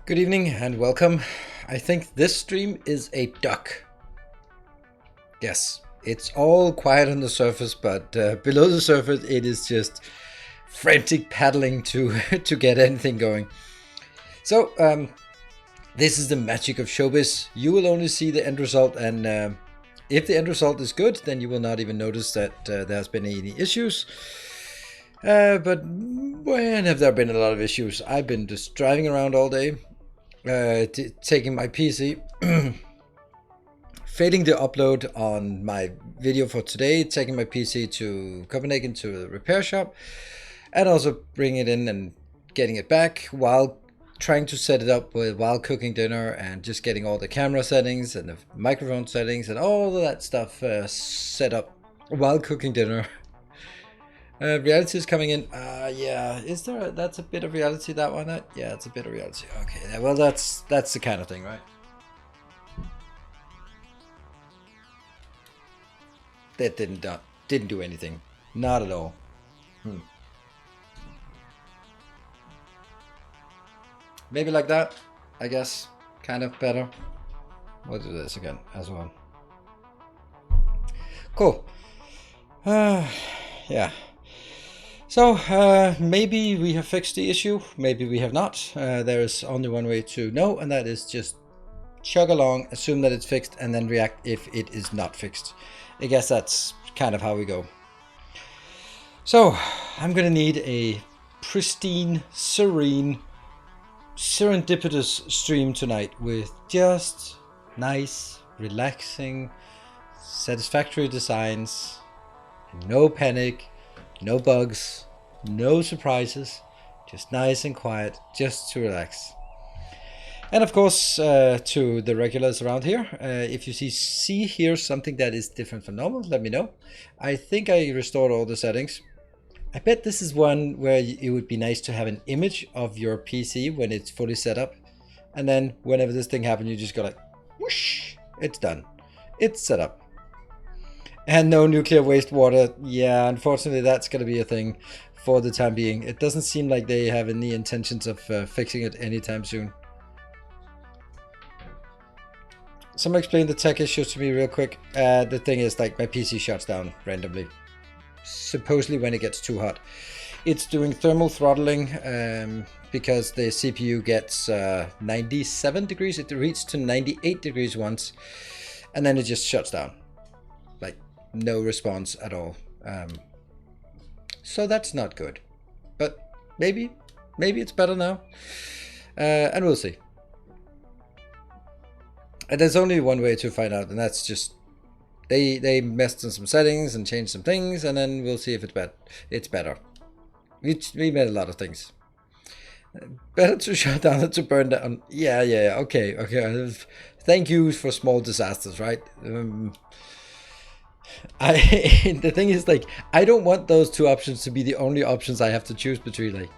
Good evening and welcome. I think this stream is a duck. Yes, it's all quiet on the surface, but below the surface it is just frantic paddling to to get anything going. So this is the magic of showbiz. You will only see the end result, and if the end result is good, then you will not even notice that there's been any issues. But when have there been a lot of issues? I've been just driving around all day, taking my PC, failing to upload on my video for today, taking my PC to Copenhagen to the repair shop, and also bringing it in and getting it back while trying to set it up while cooking dinner and just getting all the camera settings and the microphone settings and all of that stuff set up while cooking dinner. Reality is coming in. Yeah, is there? That's a bit of reality. That one. Yeah, it's a bit of reality. Okay. Well, that's the kind of thing, right? That didn't do anything. Not at all. Maybe like that. I guess. Kind of better. We'll do this again as well. Cool. Yeah. So maybe we have fixed the issue, maybe we have not. There is only one way to know, and that is just chug along, assume that it's fixed, and then react if it is not fixed. I guess that's kind of how we go. So I'm gonna need a pristine, serene, serendipitous stream tonight with just nice, relaxing, satisfactory designs, no panic, no bugs, no surprises, just nice and quiet, just to relax. And of course, to the regulars around here, if you see here something that is different from normal, let me know. I think I restored all the settings. I bet this is one where it would be nice to have an image of your PC when it's fully set up. And then whenever this thing happens, you just go like, whoosh, it's done. It's set up. And no nuclear wastewater. Yeah, unfortunately, that's going to be a thing for the time being. It doesn't seem like they have any intentions of fixing it anytime soon. Someone explain the tech issues to me real quick. The thing is, like, my PC shuts down randomly. Supposedly when it gets too hot. It's doing thermal throttling because the CPU gets 97 degrees. It reached to 98 degrees once, and then it just shuts down. Like, no response at all. So that's not good. But maybe it's better now. And we'll see. And there's only one way to find out, and that's just they messed in some settings and changed some things, and then we'll see if it's better. We made a lot of things. Better to shut down than to burn down. Yeah, okay. Thank you for small disasters, right? The thing is, like, I don't want those two options to be the only options I have to choose between. Like,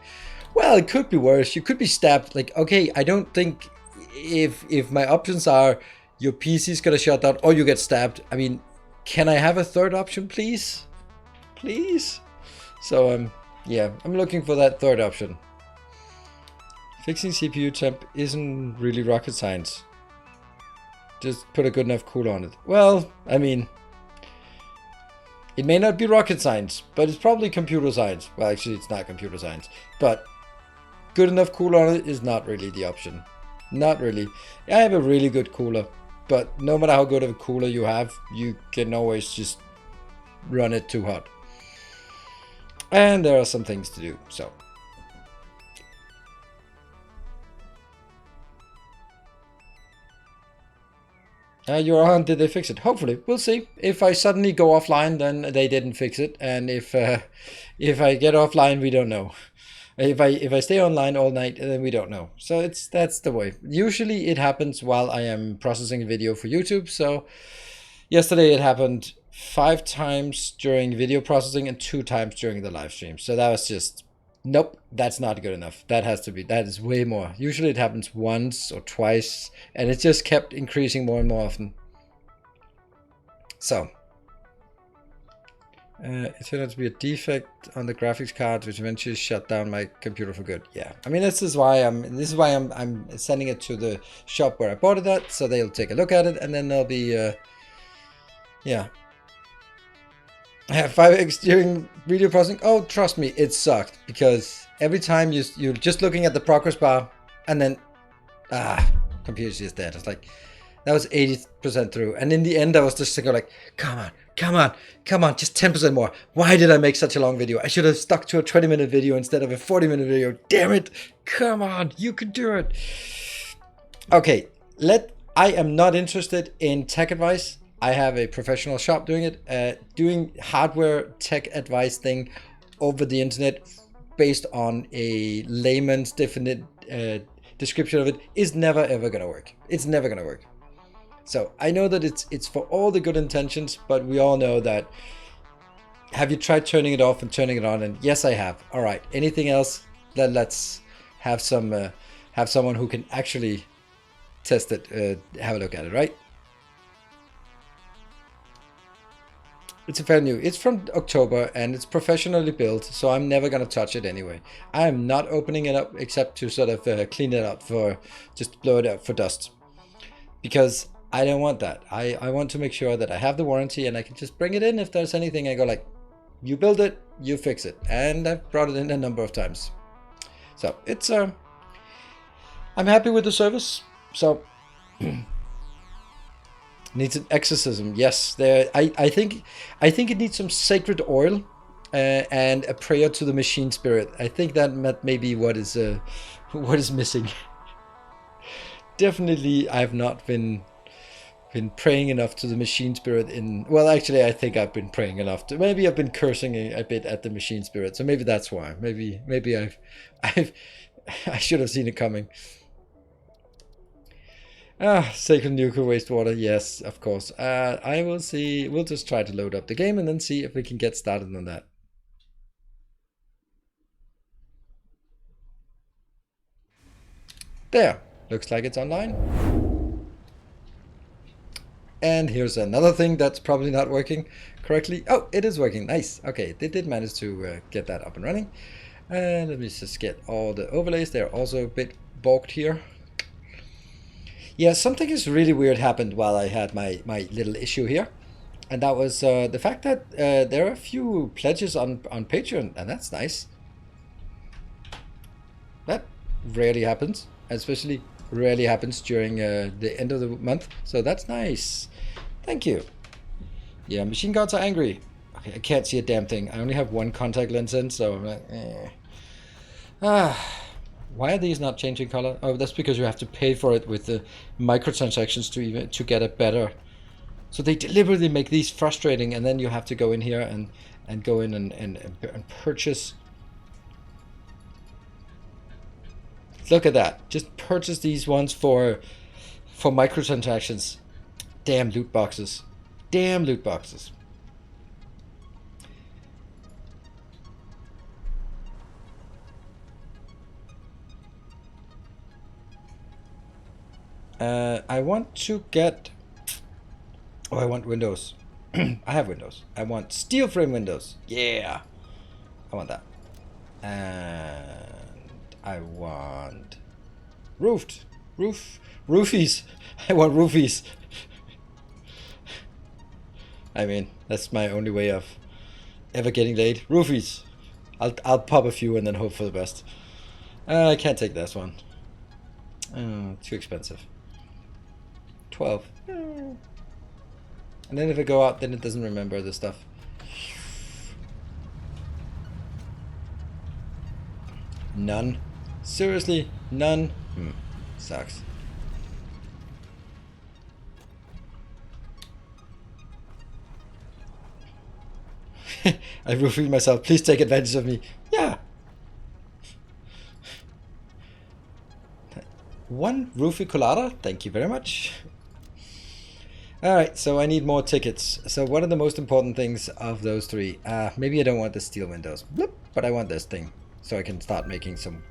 well, it could be worse. You could be stabbed. Like, okay, I don't think if my options are your PC's gonna shut down or you get stabbed. I mean, can I have a third option, please? Please? So, yeah, I'm looking for that third option. Fixing CPU temp isn't really rocket science. Just put a good enough cooler on it. Well, I mean, it may not be rocket science, but it's probably computer science. Well, actually, it's not computer science. But good enough cooler on it is not really the option. Not really. I have a really good cooler, but no matter how good of a cooler you have, you can always just run it too hot. And there are some things to do, so. You're on, did they fix it? Hopefully, we'll see. If I suddenly go offline, then they didn't fix it. And if I get offline, we don't know. If I stay online all night, then we don't know. So that's the way. Usually it happens while I am processing a video for YouTube. So yesterday it happened 5 times during video processing and 2 times during the live stream. So that was just, nope, that's not good enough. That is way more. Usually it happens once or twice, and it just kept increasing more and more often. So it turned out to be a defect on the graphics card, which eventually shut down my computer for good. Yeah, I mean, this is why I'm sending it to the shop where I bought it at, so they'll take a look at it, and then they'll be yeah. I have 5x during video processing. Oh, trust me, it sucked, because every time you're just looking at the progress bar, and then computer's just dead. It's like, that was 80% through, and in the end I was just thinking, like, come on, just 10% more. Why did I make such a long video? I should have stuck to a 20-minute video instead of a 40-minute video. Damn it, come on, you could do it. Okay, I am not interested in tech advice. I have a professional shop doing it. Doing hardware tech advice thing over the internet based on a layman's definite description of it is never ever gonna work. It's never gonna work. So I know that it's for all the good intentions, but we all know that. Have you tried turning it off and turning it on? And yes, I have. All right. Anything else? Then let's have someone who can actually test it, have a look at it, right? It's a fair new. It's from October and it's professionally built, so I'm never gonna touch it anyway. I am not opening it up except to sort of clean it up just blow it up for dust, because I don't want that. I want to make sure that I have the warranty and I can just bring it in if there's anything. I go like, you build it, you fix it, and I've brought it in a number of times. So it's I'm happy with the service. So. Needs an exorcism. Yes, I think it needs some sacred oil and a prayer to the machine spirit. I think that may be what is missing. Definitely, I've not been praying enough to the machine spirit in. Well, actually, I think I've been praying enough to. Maybe I've been cursing a bit at the machine spirit. So maybe that's why. Maybe I should have seen it coming. Sacred nuclear wastewater, yes, of course. I will see. We'll just try to load up the game and then see if we can get started on that. There, looks like it's online. And here's another thing that's probably not working correctly. Oh, it is working. Nice. Okay, they did manage to get that up and running. And let me just get all the overlays. They're also a bit balked here. Yeah, something is really weird happened while I had my little issue here. And that was the fact that there are a few pledges on Patreon, and that's nice. That rarely happens, especially rarely happens during the end of the month. So that's nice. Thank you. Yeah, machine gods are angry. Okay, I can't see a damn thing. I only have one contact lens in, so I'm like, why are these not changing color? Oh, that's because you have to pay for it with the microtransactions to get a better. So they deliberately make these frustrating, and then you have to go in here and go in and purchase. Look at that. Just purchase these ones for microtransactions. Damn loot boxes. Damn loot boxes. I want to get... Oh, I want windows. I have windows. I want steel frame windows. Yeah. I want that. And I want roofies. I want roofies. I mean, that's my only way of ever getting laid. Roofies. I'll pop a few and then hope for the best. I can't take this one. Too expensive. 12. And then if I go out, then it doesn't remember the stuff. None. Seriously, none. Sucks. I roofied myself. Please take advantage of me. Yeah. One roofie colada. Thank you very much. Alright, so I need more tickets. So what are the most important things of those three? Maybe I don't want the steel windows. Bloop, but I want this thing. So I can start making some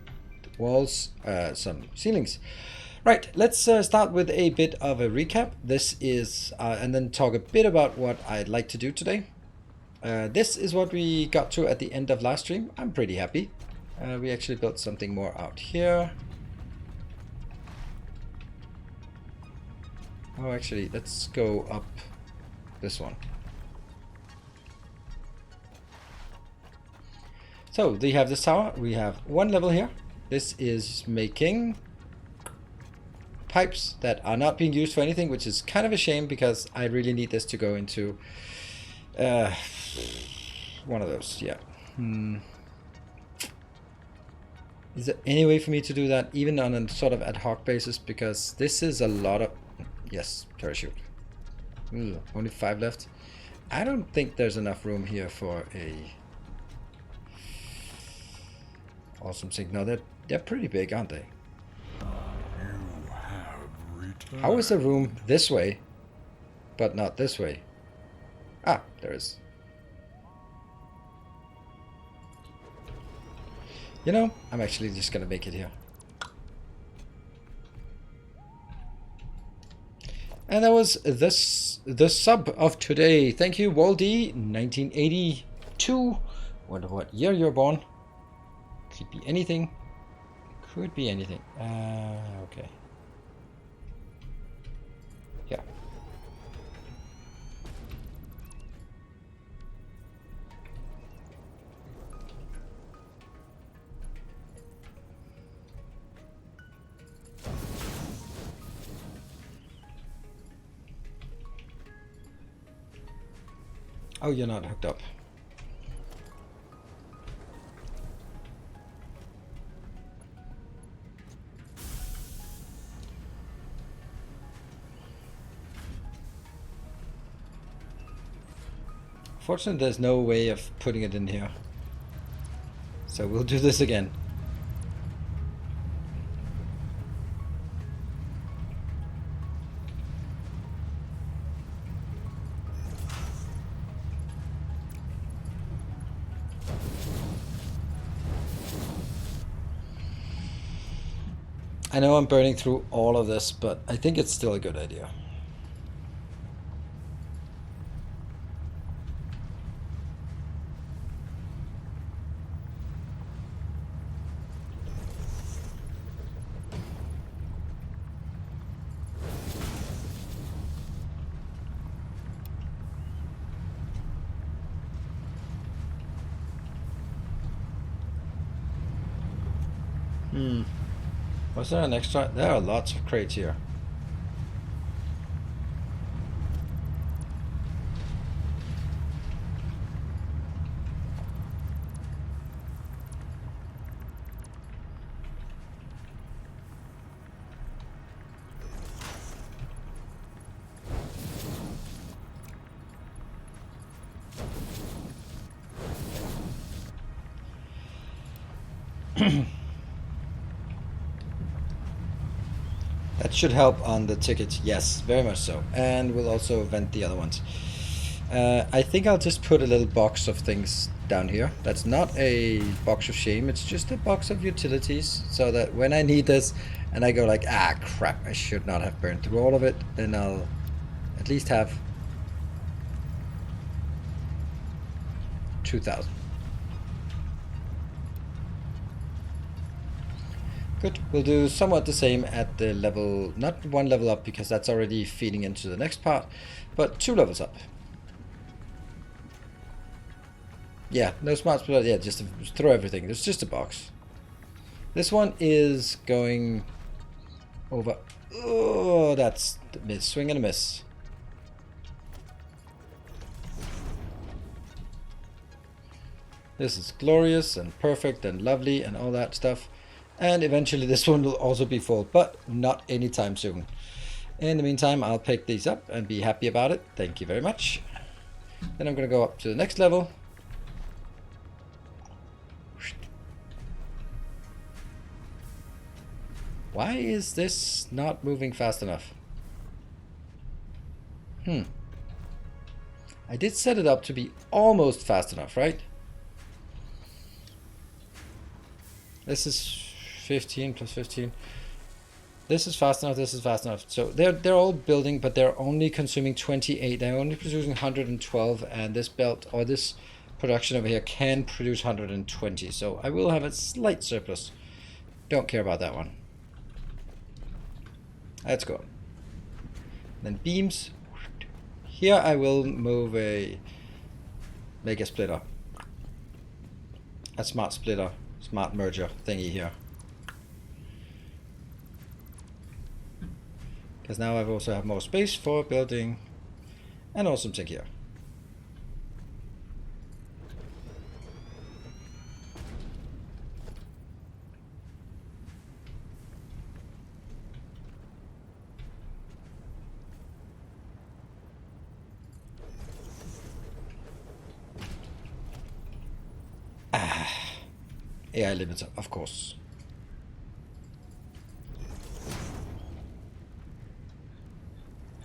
walls, some ceilings. Right, let's start with a bit of a recap. This is, and then talk a bit about what I'd like to do today. This is what we got to at the end of last stream. I'm pretty happy. We actually built something more out here. Oh, actually, let's go up this one. So, we have this tower. We have one level here. This is making pipes that are not being used for anything, which is kind of a shame because I really need this to go into one of those. Yeah. Is there any way for me to do that, even on a sort of ad hoc basis? Because this is a lot of... Yes, parachute. Ooh, only 5 left. I don't think there's enough room here for a awesome thing. No, they're pretty big, aren't they? How is the room this way, but not this way? Ah, there is. You know, I'm actually just gonna make it here. And that was the sub of today. Thank you, Waldy, 1982. Wonder what year you're born. Could be anything. Could be anything. Okay. Yeah. Oh, you're not hooked up. Fortunately, there's no way of putting it in here. So we'll do this again. I know I'm burning through all of this, but I think it's still a good idea. Was there an extra? There are lots of crates here. That should help on the tickets, yes, very much so. And we'll also vent the other ones. I think I'll just put a little box of things down here. That's not a box of shame, it's just a box of utilities, so that when I need this and I go like, ah crap, I should not have burned through all of it, then I'll at least have 2,000. Good, we'll do somewhat the same at the level, not one level up because that's already feeding into the next part, but 2 levels up. Yeah, no smart splitter, yeah, just throw everything, there's just a box. This one is going over, oh, that's the miss, swing and a miss. This is glorious and perfect and lovely and all that stuff. And eventually this one will also be full, but not anytime soon. In the meantime, I'll pick these up and be happy about it. Thank you very much. Then I'm going to go up to the next level. Why is this not moving fast enough? I did set it up to be almost fast enough, right? This is 15 plus 15. This is fast enough, this is fast enough. So they're all building, but they're only consuming 28. They're only producing 112, and this belt, or this production over here, can produce 120. So I will have a slight surplus. Don't care about that one. Let's go. Then beams. Here I will move make a splitter. A smart splitter, smart merger thingy here. Because now I also have more space for building an awesome thing here. AI limiter, of course.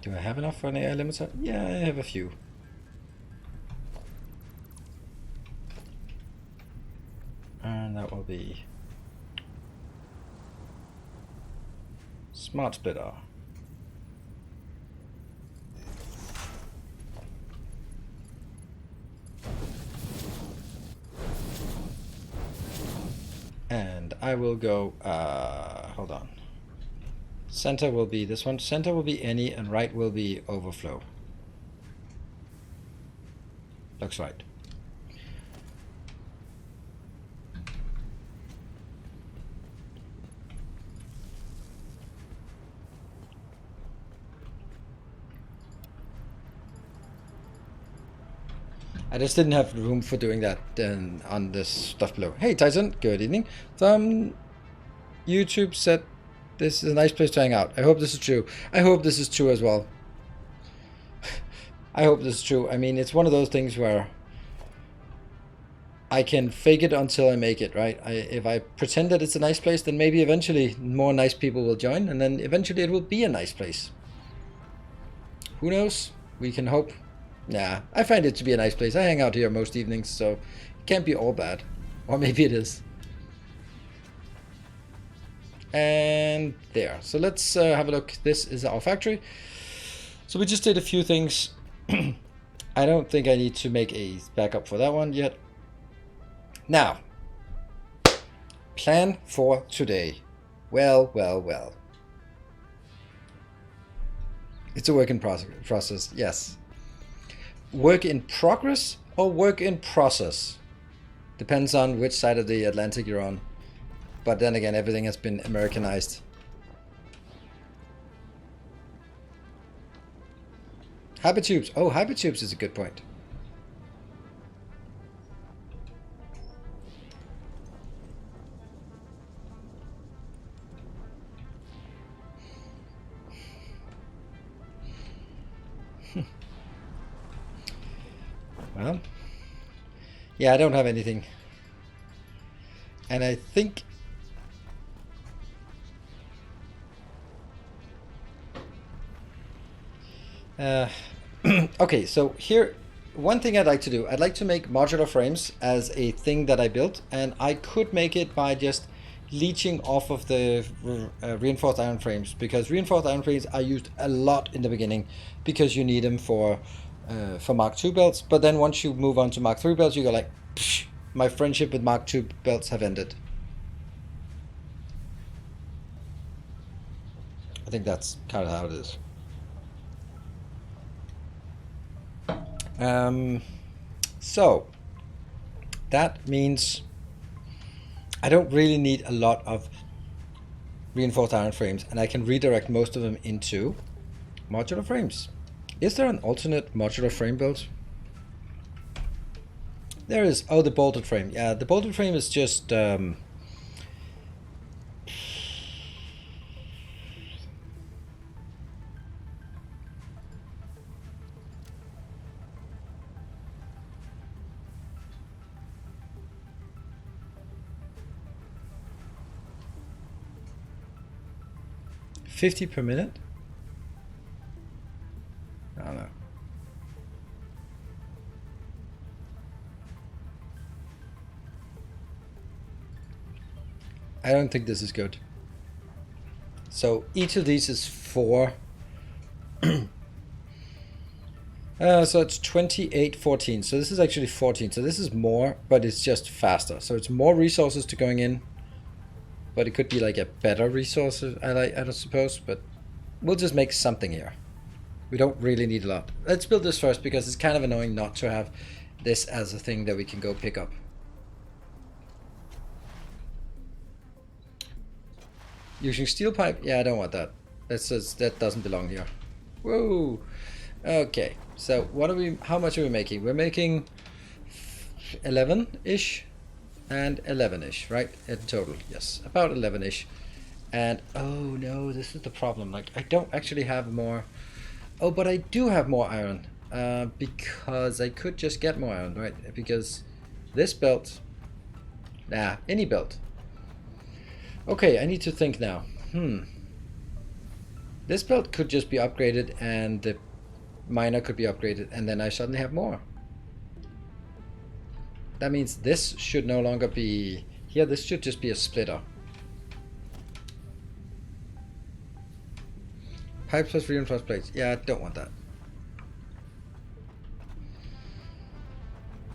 Do I have enough for an AI limiter? Yeah, I have a few. And that will be smart splitter. And I will go, hold on. Center will be this one, center will be any, and right will be overflow. Looks right. I just didn't have room for doing that on this stuff below. Hey Tyson, good evening. YouTube said this is a nice place to hang out. I hope this is true. I hope this is true as well. I hope this is true. I mean, it's one of those things where I can fake it until I make it, right? If I pretend that it's a nice place, then maybe eventually more nice people will join, and then eventually it will be a nice place. Who knows? We can hope. Nah, I find it to be a nice place. I hang out here most evenings, so it can't be all bad. Or maybe it is. And there. So let's have a look. This is our factory. So we just did a few things. I don't think I need to make a backup for that one yet. Now, plan for today. Well. It's a work in process, yes. Work in progress or work in process? Depends on which side of the Atlantic you're on. But then again, everything has been Americanized. Hypertubes. Oh, hypertubes is a good point. Well, yeah, I don't have anything. And I think... okay, so here, one thing I'd like to do, I'd like to make modular frames as a thing that I built, and I could make it by just leeching off of the reinforced iron frames, because reinforced iron frames are used a lot in the beginning because you need them for Mark II belts, but then once you move on to Mark III belts, you go like, psh, my friendship with Mark II belts have ended. I think that's kind of how it is. So that means I don't really need a lot of reinforced iron frames, and I can redirect most of them into modular frames. Is there an alternate modular frame build? There is. Oh, the bolted frame. Yeah, the bolted frame is just 50 per minute? I don't know. I don't think this is good. So each of these is 4. So it's 28, 14. So this is actually 14. So this is more, but it's just faster. So it's more resources to going in. But it could be like a better resource, I suppose. But we'll just make something here. We don't really need a lot. Let's build this first because it's kind of annoying not to have this as a thing that we can go pick up. Using steel pipe? Yeah, I don't want that. That doesn't belong here. Whoa. Okay. So what are we? How much are we making? We're making 11-ish and 11-ish, right? In total, yes, about 11-ish. And oh no, this is the problem. Like I don't actually have more. Oh, but I do have more iron. Because I could just get more iron, right? Because this belt, any belt. Okay, I need to think now. This belt could just be upgraded and the miner could be upgraded and then I suddenly have more. That means this should no longer be here. This should just be a splitter. Pipe plus reinforced plates. Yeah, I don't want that.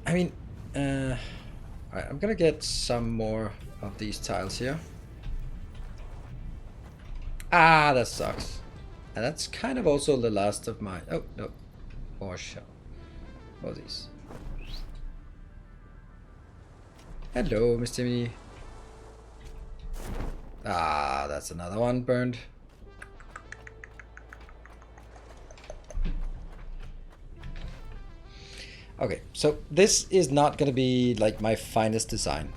I mean, alright, I'm gonna get some more of these tiles here. Ah, that sucks. And that's kind of also the last of my... Oh, no. More shell. What are these? Hello, Mr. Me. Ah, that's another one burned. Okay, so this is not going to be like my finest design.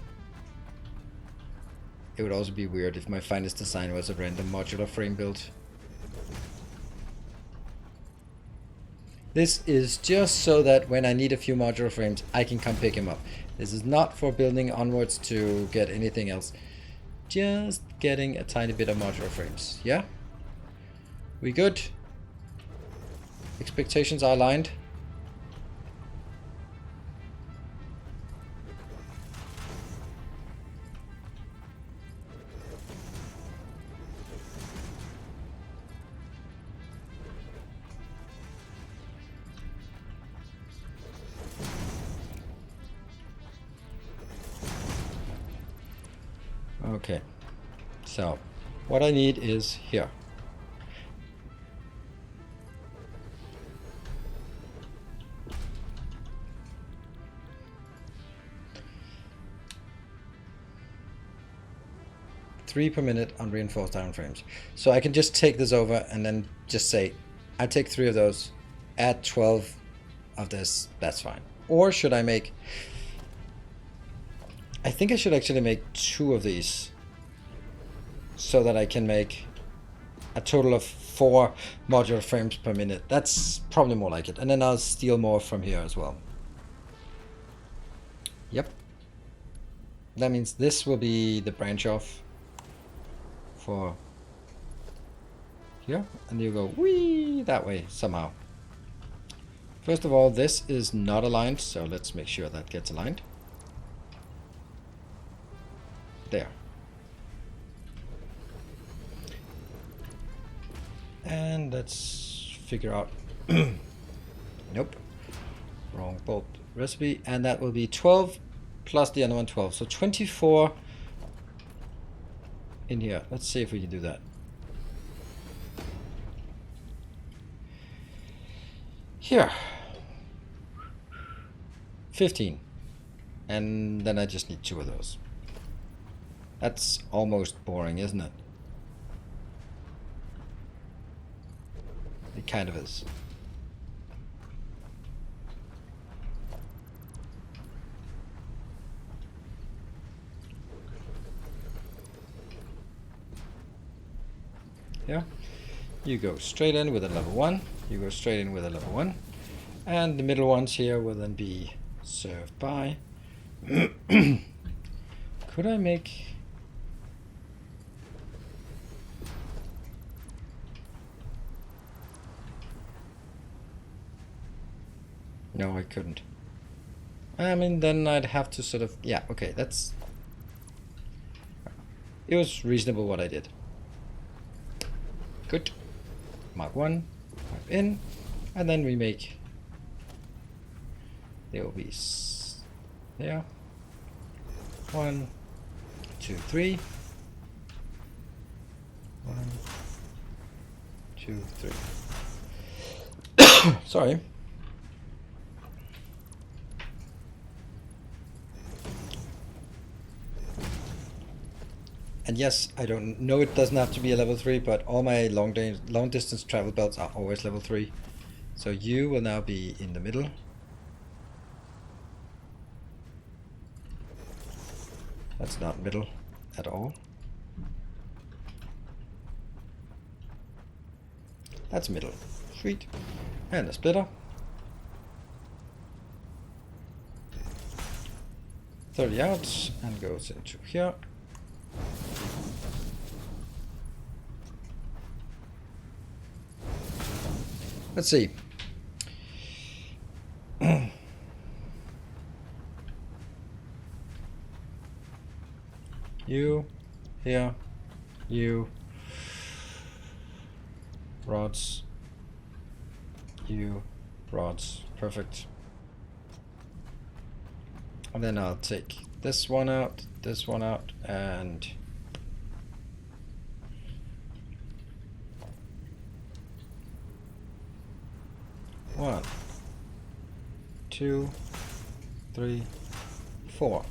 It would also be weird if my finest design was a random modular frame build. This is just so that when I need a few modular frames, I can come pick him up. This is not for building onwards to get anything else. Just getting a tiny bit of modular frames. Yeah? We good? Expectations are aligned. Okay, so what I need is here. 3 per minute on reinforced iron frames. So I can just take this over and then just say, I take 3 of those, add 12 of this, that's fine. Or should I make... I think I should actually make 2 of these so that I can make a total of 4 modular frames per minute. That's probably more like it. And then I'll steal more from here as well. Yep. That means this will be the branch off for here. And you go whee that way somehow. First of all, this is not aligned, so let's make sure that gets aligned. There. And let's figure out... Nope. Wrong bolt recipe. And that will be 12 plus the other one 12. So 24 in here. Let's see if we can do that. Here. 15. And then I just need 2 of those. That's almost boring, isn't it? It kind of is. Yeah. You go straight in with a level 1. You go straight in with a level 1. And the middle ones here will then be served by... Could I make... No, I couldn't. I mean, then I'd have to sort of... Yeah, okay, that's... It was reasonable what I did. Good. Mark 1, mark in, and then we make... There will be... There. 1, 2, 3. 1, 2, 3. Sorry. And yes, I don't know, it doesn't have to be a level 3, but all my long distance travel belts are always level 3. So you will now be in the middle. That's not middle at all. That's middle. Sweet. And a splitter. 30 out and goes into here. Let's see. You, here, you, rods, you, rods, perfect. And then I'll take this one out, and one, 2, 3, 4.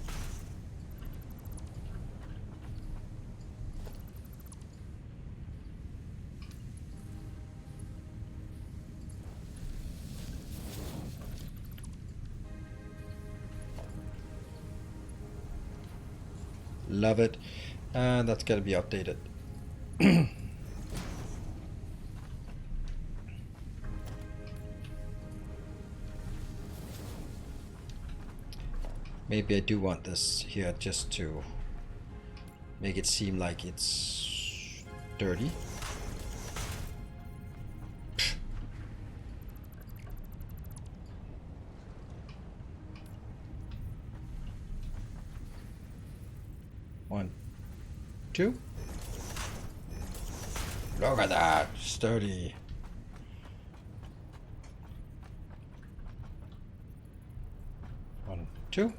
Love it. And that's got to be updated. Maybe I do want this here just to make it seem like it's dirty. One, 2. Look at that, sturdy. One, 2.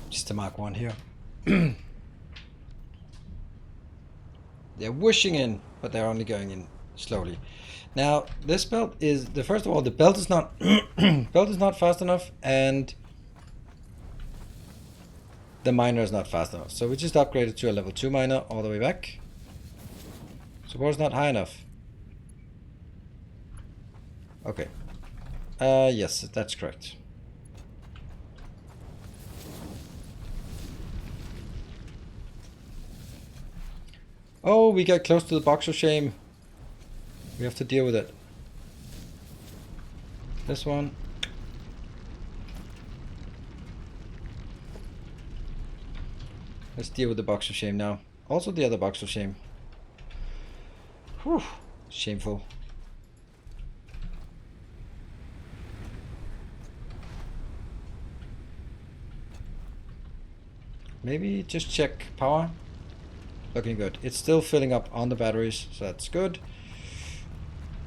Just to mark 1 here. They're whooshing in, but they're only going in slowly. Now, this belt is first of all, the belt is not belt is not fast enough, and the miner is not fast enough. So we just upgraded to a level 2 miner all the way back. Support is not high enough. Okay. Yes, that's correct. Oh, we got close to the box of shame. We have to deal with it. This one. Let's deal with the box of shame now. Also the other box of shame. Whew. Shameful. Maybe just check power. Looking good. It's still filling up on the batteries, so that's good.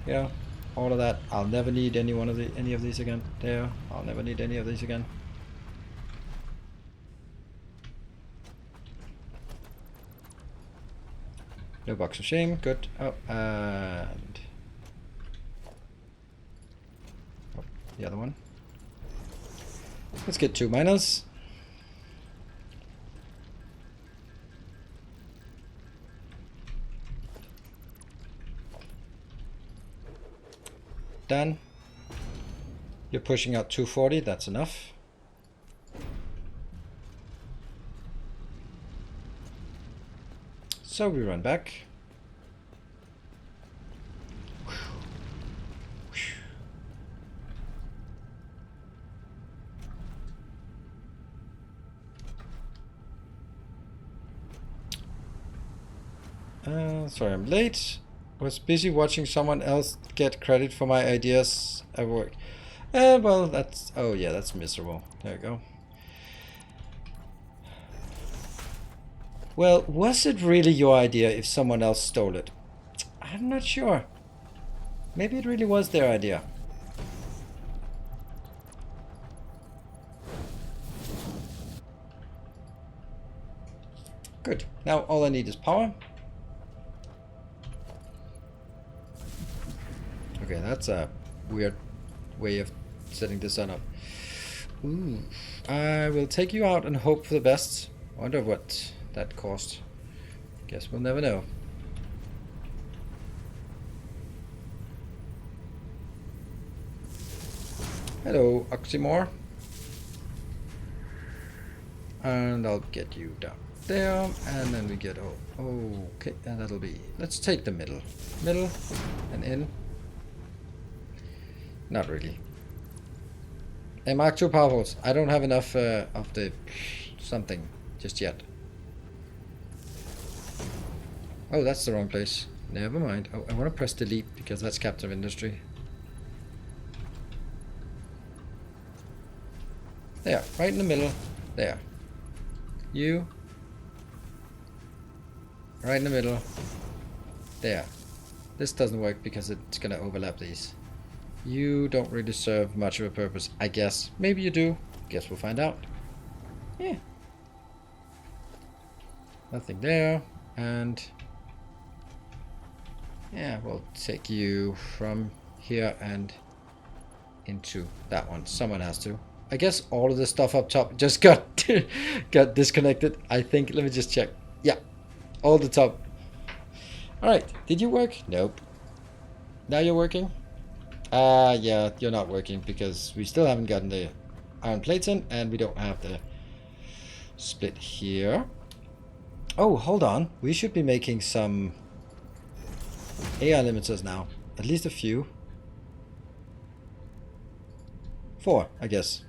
Yeah, all of that. I'll never need any of these again. There. I'll never need any of these again. No box of shame. Good. Oh, and the other one. Let's get 2 miners. Done. You're pushing out 240, that's enough. So we run back. Sorry I'm late. Was busy watching someone else get credit for my ideas at work. Well, that's... oh yeah, that's miserable. There you go. Well, was it really your idea if someone else stole it? I'm not sure. Maybe it really was their idea. Good. Now all I need is power. Okay, that's a weird way of setting this sun up. Ooh. I will take you out and hope for the best. Wonder what that cost. Guess we'll never know. Hello, Oxymore. And I'll get you down there, and then we get... oh, okay, and that'll be... let's take the middle. Middle, and in. Not really. Hey, Mark II powerfuls. I don't have enough of the something just yet. Oh, that's the wrong place. Never mind. Oh, I want to press delete because that's Captain of Industry. There, right in the middle. There. You. Right in the middle. There. This doesn't work because it's going to overlap these. You don't really serve much of a purpose, I guess. Maybe you do. Guess we'll find out. Yeah. Nothing there. And... yeah, we'll take you from here and into that one. Someone has to. I guess all of the stuff up top just got got disconnected. I think. Let me just check. Yeah. All the top. Alright. Did you work? Nope. Now you're working? Yeah, you're not working because we still haven't gotten the iron plates in, and we don't have the split here. Oh, hold on. We should be making some AI limiters now. At least a few. 4, I guess.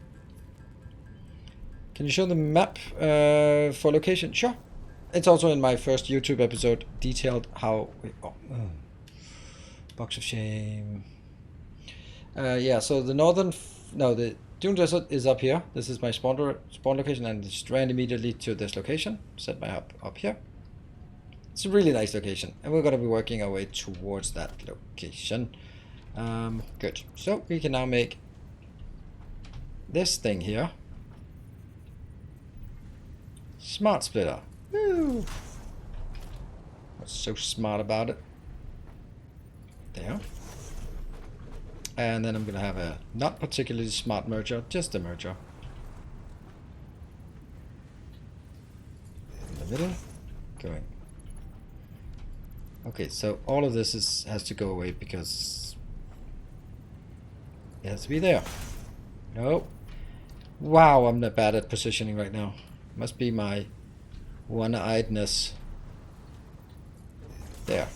Can you show the map for location? Sure. It's also in my first YouTube episode, detailed how... box of shame... yeah, so the northern... the Dune Desert is up here. This is my spawn location, and just ran immediately to this location. Set my hub up here. It's a really nice location, and we're going to be working our way towards that location. Good. So we can now make this thing here. Smart splitter. Woo! What's so smart about it? There. And then I'm going to have a not particularly smart merger, just a merger. In the middle, going. Okay, so all of this has to go away because it has to be there. Nope. Wow, I'm not bad at positioning right now. Must be my one-eyedness. There.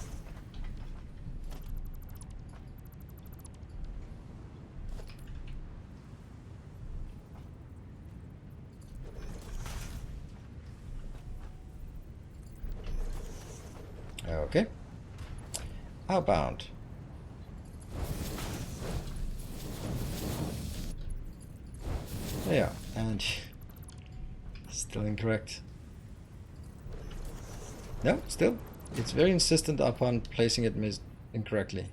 Okay. Outbound. There. And still incorrect. No, still. It's very insistent upon placing it incorrectly.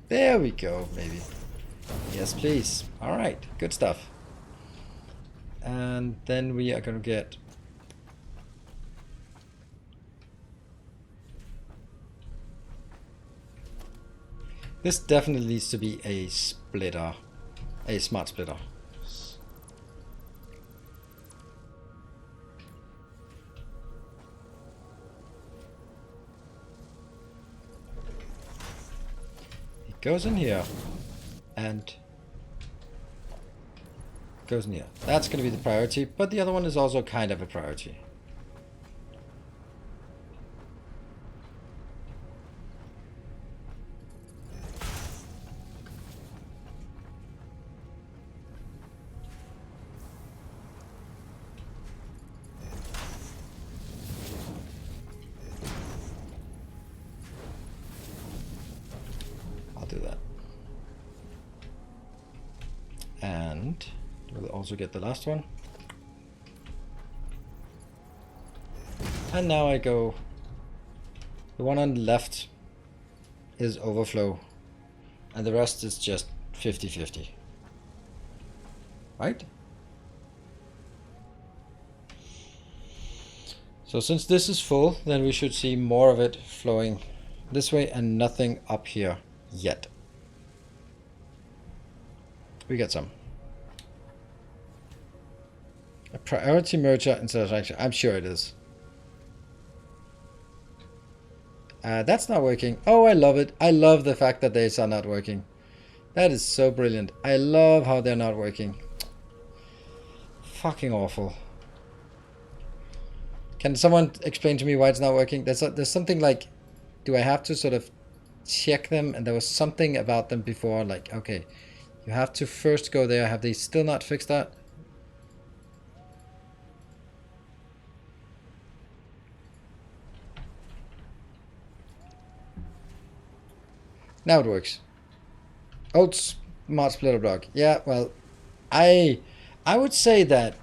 There we go, maybe. Yes, please. Alright, good stuff. And then we are going to get... This definitely needs to be a splitter. A smart splitter. It goes in here. And goes in here. That's going to be the priority, but the other one is also kind of a priority. I'll do that. And we'll also get the last one. And now I go, the one on the left is overflow and the rest is just 50-50. Right? So since this is full, then we should see more of it flowing this way and nothing up here yet. We get some. A priority merger in Satisfactory. I'm sure it is. That's not working. Oh, I love it. I love the fact that they are not working. That is so brilliant. I love how they're not working. Fucking awful. Can someone explain to me why it's not working? There's something like, do I have to sort of check them? And there was something about them before, like, okay, you have to first go there. Have they still not fixed that? Now it works. Old smart splitter block. Yeah, well, I would say that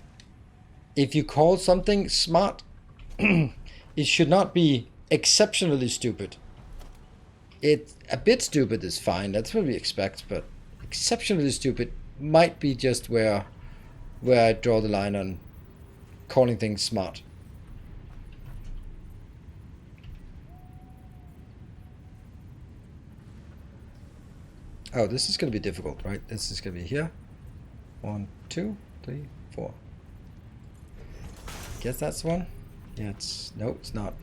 if you call something smart, it should not be exceptionally stupid. A bit stupid is fine. That's what we expect, but exceptionally stupid might be just where I draw the line on calling things smart. Oh, this is going to be difficult, right? This is going to be here. 1, 2, 3, 4. Guess that's one. Yeah, no, it's not.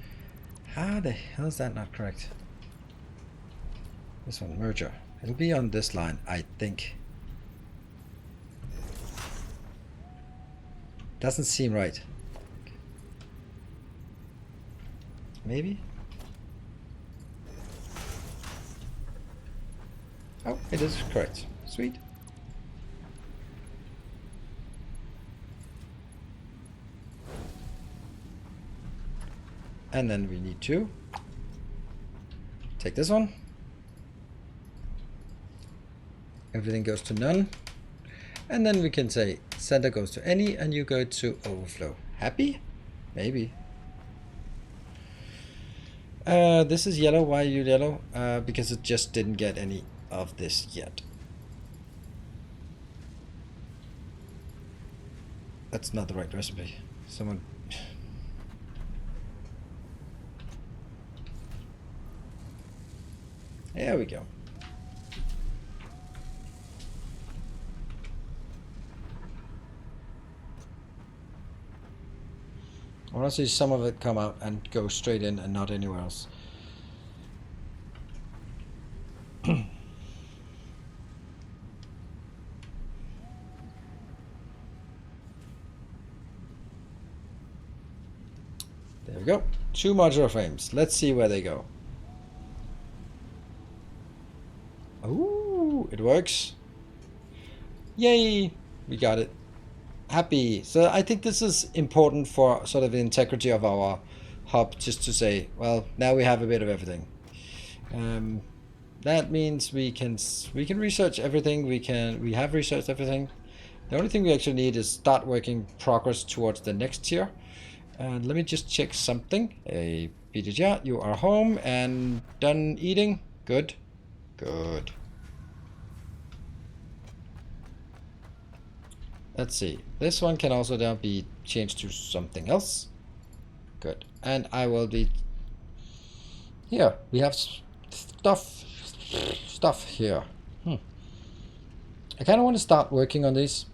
How the hell is that not correct? This one, merger. It'll be on this line, I think. Doesn't seem right. Maybe? Oh, it is correct. Sweet. And then we need to take this one. Everything goes to none. And then we can say center goes to any and you go to overflow. Happy? Maybe. This is yellow. Why are you yellow? Because it just didn't get any of this yet. That's not the right recipe. Someone... There we go. I want to see some of it come out and go straight in and not anywhere else. There we go. 2 modular frames. Let's see where they go. Ooh, it works. Yay! We got it. Happy. So I think this is important for sort of the integrity of our hub, just to say, well, now we have a bit of everything. That means we can research everything. We have researched everything. The only thing we actually need is start working progress towards the next tier. And let me just check something. BDJ, you are home and done eating. Good. Good. Let's see. This one can also now be changed to something else. Good. And I will be... Here, we have stuff here. I kind of want to start working on these.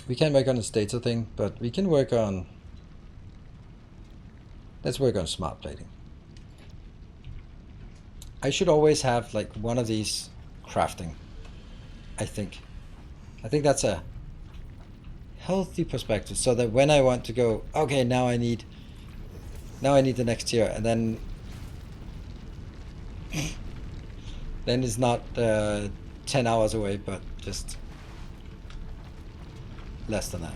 We can work on this data thing, but we can work on... Let's work on smart plating. I should always have like one of these crafting, I think. I think that's a healthy perspective, so that when I want to go, okay, now I need the next tier, and then it's not 10 hours away, but just less than that.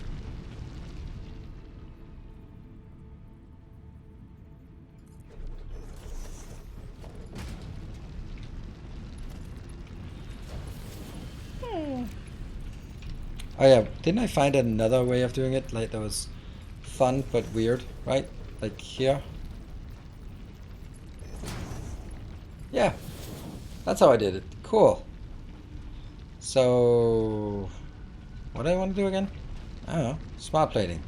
Oh yeah, didn't I find another way of doing it? Like that was fun but weird, right? Like here. Yeah, that's how I did it. Cool. So, what do I want to do again? I don't know. Smart plating.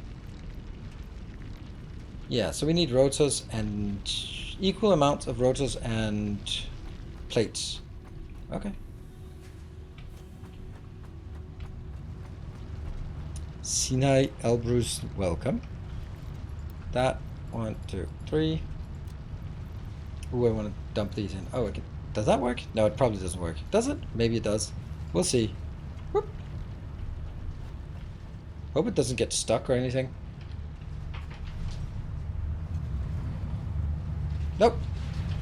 Yeah, so we need rotors and equal amounts of rotors and plates. Okay. Sinai Elbrus, welcome. That 1, 2, 3. Ooh, I want to dump these in. Oh, okay. Does that work? No, it probably doesn't work. Does it? Maybe it does. We'll see. Whoop. Hope it doesn't get stuck or anything. Nope.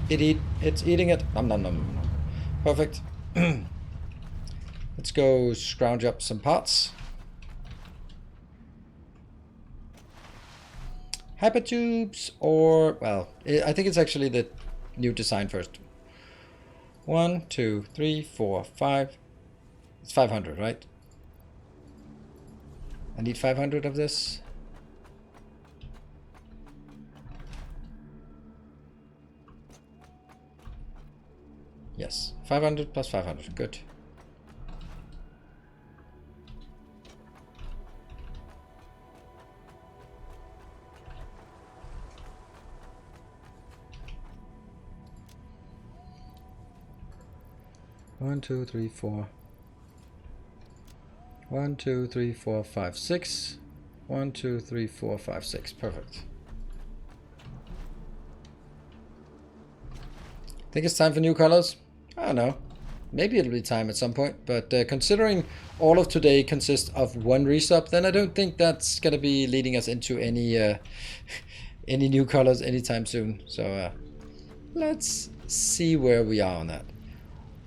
It's eating it. Nom nom nom nom. Perfect. Let's go scrounge up some parts. Hypertubes, or, well, I think it's actually the new design first. 1, 2, 3, 4, 5. It's 500, right? I need 500 of this. Yes, 500 plus 500, good. One, two, three, four. 1, 2, 3, 4, 5, 6. 1, 2, 3, 4, 5, 6. Perfect. Think it's time for new colors? I don't know. Maybe it'll be time at some point, but considering all of today consists of one resub, then I don't think that's gonna be leading us into any any new colors anytime soon. So let's see where we are on that.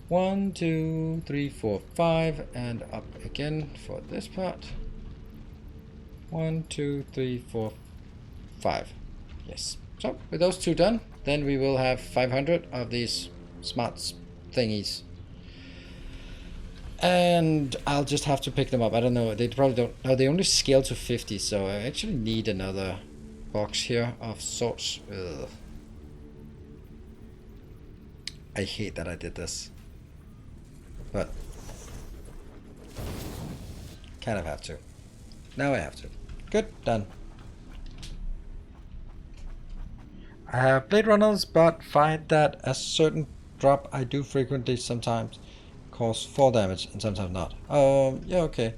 1, 2, 3, 4, 5, and up again for this part. 1, 2, 3, 4, 5. Yes. So with those two done, then we will have 500 of these smart thingies. And I'll just have to pick them up. I don't know. They probably don't. No, they only scale to 50, so I actually need another box here of sorts. Ugh. I hate that I did this. But kind of have to. Now I have to. Good, done. I have Blade Runners, but find that a certain drop I do frequently sometimes cause fall damage and sometimes not. Yeah, okay.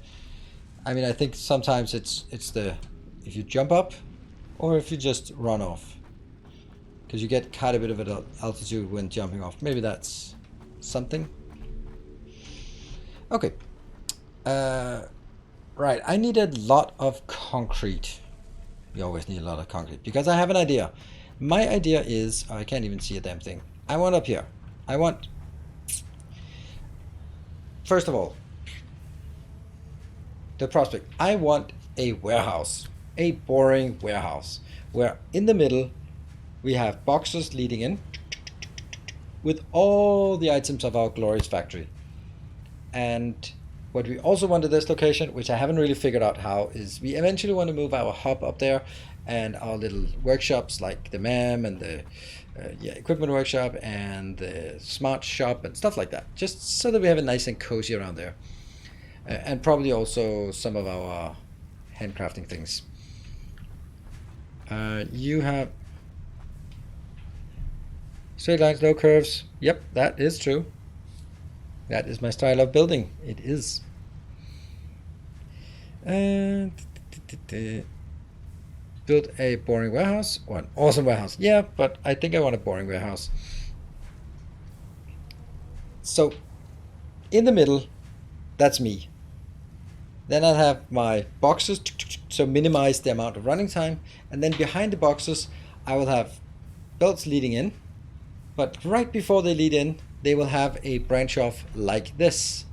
I mean, I think sometimes it's the if you jump up or if you just run off, because you get quite a bit of an altitude when jumping off. Maybe that's something. Okay. Right, I need a lot of concrete. We always need a lot of concrete because I have an idea. My idea is, oh, I can't even see a damn thing. I want up here. I want, first of all, the prospect. I want a warehouse, a boring warehouse, where in the middle we have boxes leading in with all the items of our glorious factory. And what we also want at this location, which I haven't really figured out how, is we eventually want to move our hub up there and our little workshops like the MAM and the equipment workshop and the smart shop and stuff like that, just so that we have it nice and cozy around there. And probably also some of our handcrafting things. You have straight lines, no curves. Yep, that is true. That is my style of building. It is. And build a boring warehouse or an awesome warehouse. Yeah, but I think I want a boring warehouse. So in the middle, that's me. Then I'll have my boxes, so minimize the amount of running time. And then behind the boxes, I will have belts leading in. But right before they lead in, they will have a branch off like this.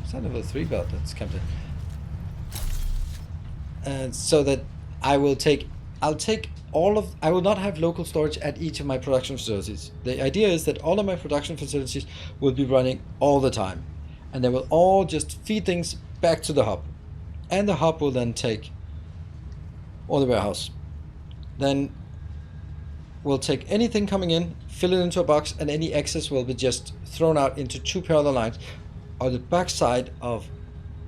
It's not level 3 belt that's come in. And so that I will take I will not have local storage at each of my production facilities. The idea is that all of my production facilities will be running all the time. And they will all just feed things back to the hub. And the hub will then take or the warehouse. Then we'll take anything coming in, fill it into a box, and any excess will be just thrown out into 2 parallel lines on the back side of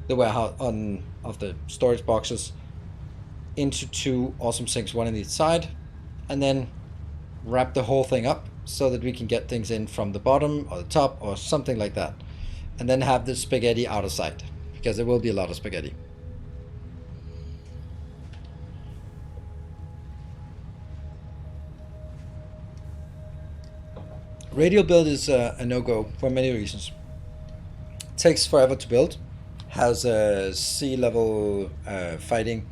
the warehouse of the storage boxes into 2 awesome sinks, one on each side, and then wrap the whole thing up so that we can get things in from the bottom or the top or something like that, and then have the spaghetti out of sight, because there will be a lot of spaghetti. Radial build is a no-go for many reasons. It takes forever to build, has sea level fighting.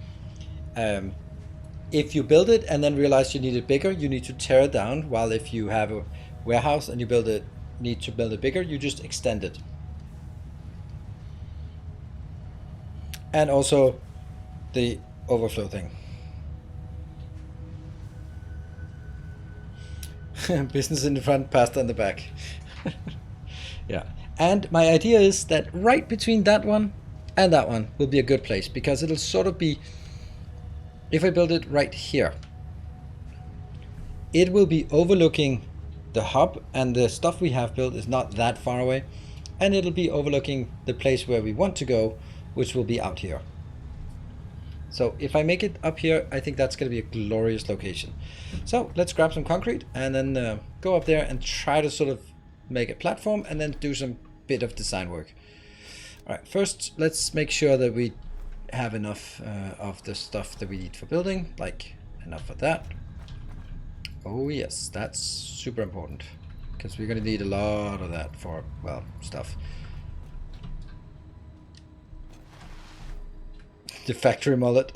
If you build it and then realize you need it bigger, you need to tear it down, while if you have a warehouse and you need to build it bigger, you just extend it. And also the overflow thing. Business in the front, pasta in the back. Yeah. And my idea is that right between that one and that one will be a good place, because it'll sort of be, if I build it right here, it will be overlooking the hub, and the stuff we have built is not that far away, and it'll be overlooking the place where we want to go, which will be out here. So if I make it up here, I think that's going to be a glorious location. So let's grab some concrete and then go up there and try to sort of make a platform and then do some bit of design work. All right, first let's make sure that we have enough of the stuff that we need for building, like enough of that. Oh yes, that's super important, because we're going to need a lot of that for, well, stuff. The factory mullet.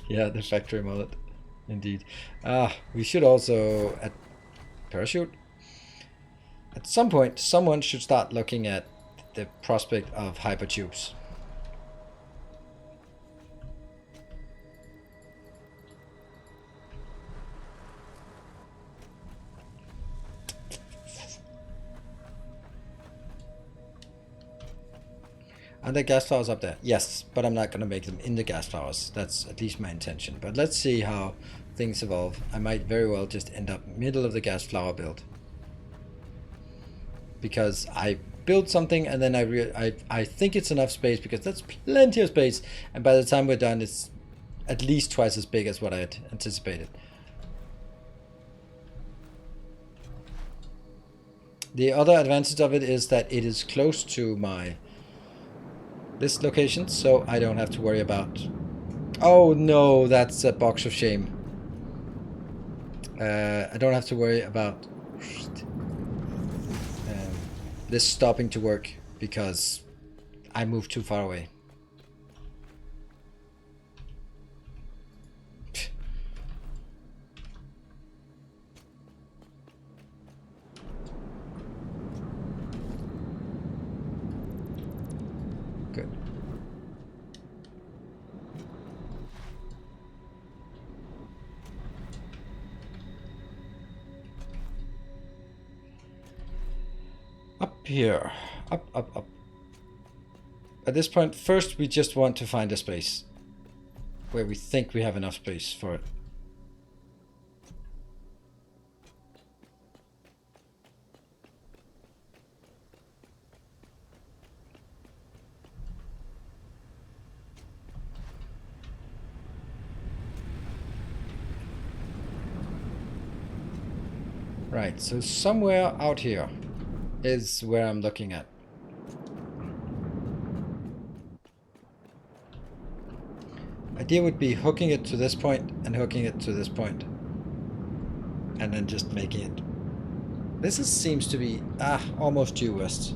Yeah, the factory mullet. Indeed. We should also, at parachute, at some point, someone should start looking at the prospect of hypertubes. Are there gas flowers up there? Yes, but I'm not going to make them in the gas flowers. That's at least my intention. But let's see how things evolve. I might very well just end up middle of the gas flower build, because I build something and then I think it's enough space, because that's plenty of space, and by the time we're done, it's at least twice as big as what I had anticipated. The other advantage of it is that it is close to this location, so I don't have to worry about... Oh no, that's a box of shame. I don't have to worry about this stopping to work because I moved too far away. Good. Up here. Up. At this point, first we just want to find a space where we think we have enough space for it. Right, so somewhere out here is where I'm looking at. Idea would be hooking it to this point and hooking it to this point, and then just making it. This seems to be almost due west.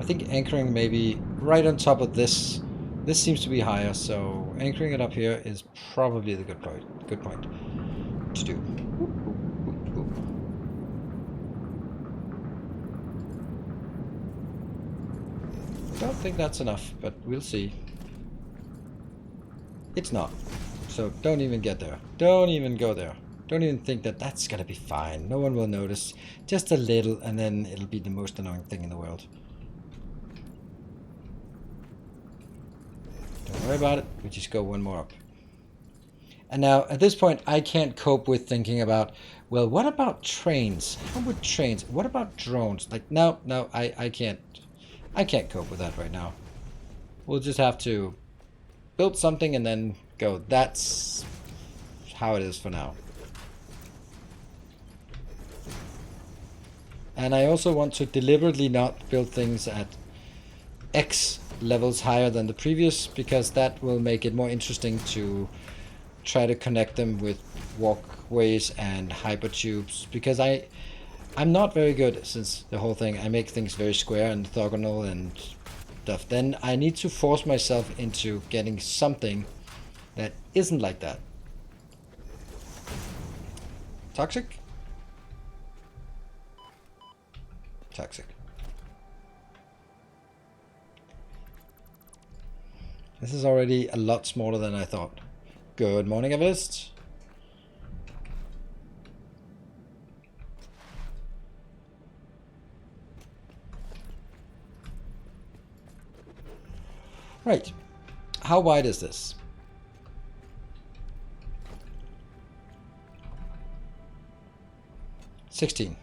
I think anchoring maybe right on top of this. This seems to be higher, so anchoring it up here is probably the good point to do. I don't think that's enough, but we'll see. It's not. So don't even get there. Don't even go there. Don't even think that that's gonna be fine. No one will notice. Just a little, and then it'll be the most annoying thing in the world. Don't worry about it. We just go one more up. And now, at this point, I can't cope with thinking about, well, what about trains? How would trains? What about drones? Like, no, I can't. I can't cope with that right now. We'll just have to build something and then go. That's how it is for now. And I also want to deliberately not build things at X levels higher than the previous, because that will make it more interesting to try to connect them with walkways and hypertubes, because I'm not very good, since the whole thing, I make things very square and orthogonal and stuff. Then I need to force myself into getting something that isn't like that. Toxic? Toxic. This is already a lot smaller than I thought. Good morning, Everest. Right. How wide is this? $16.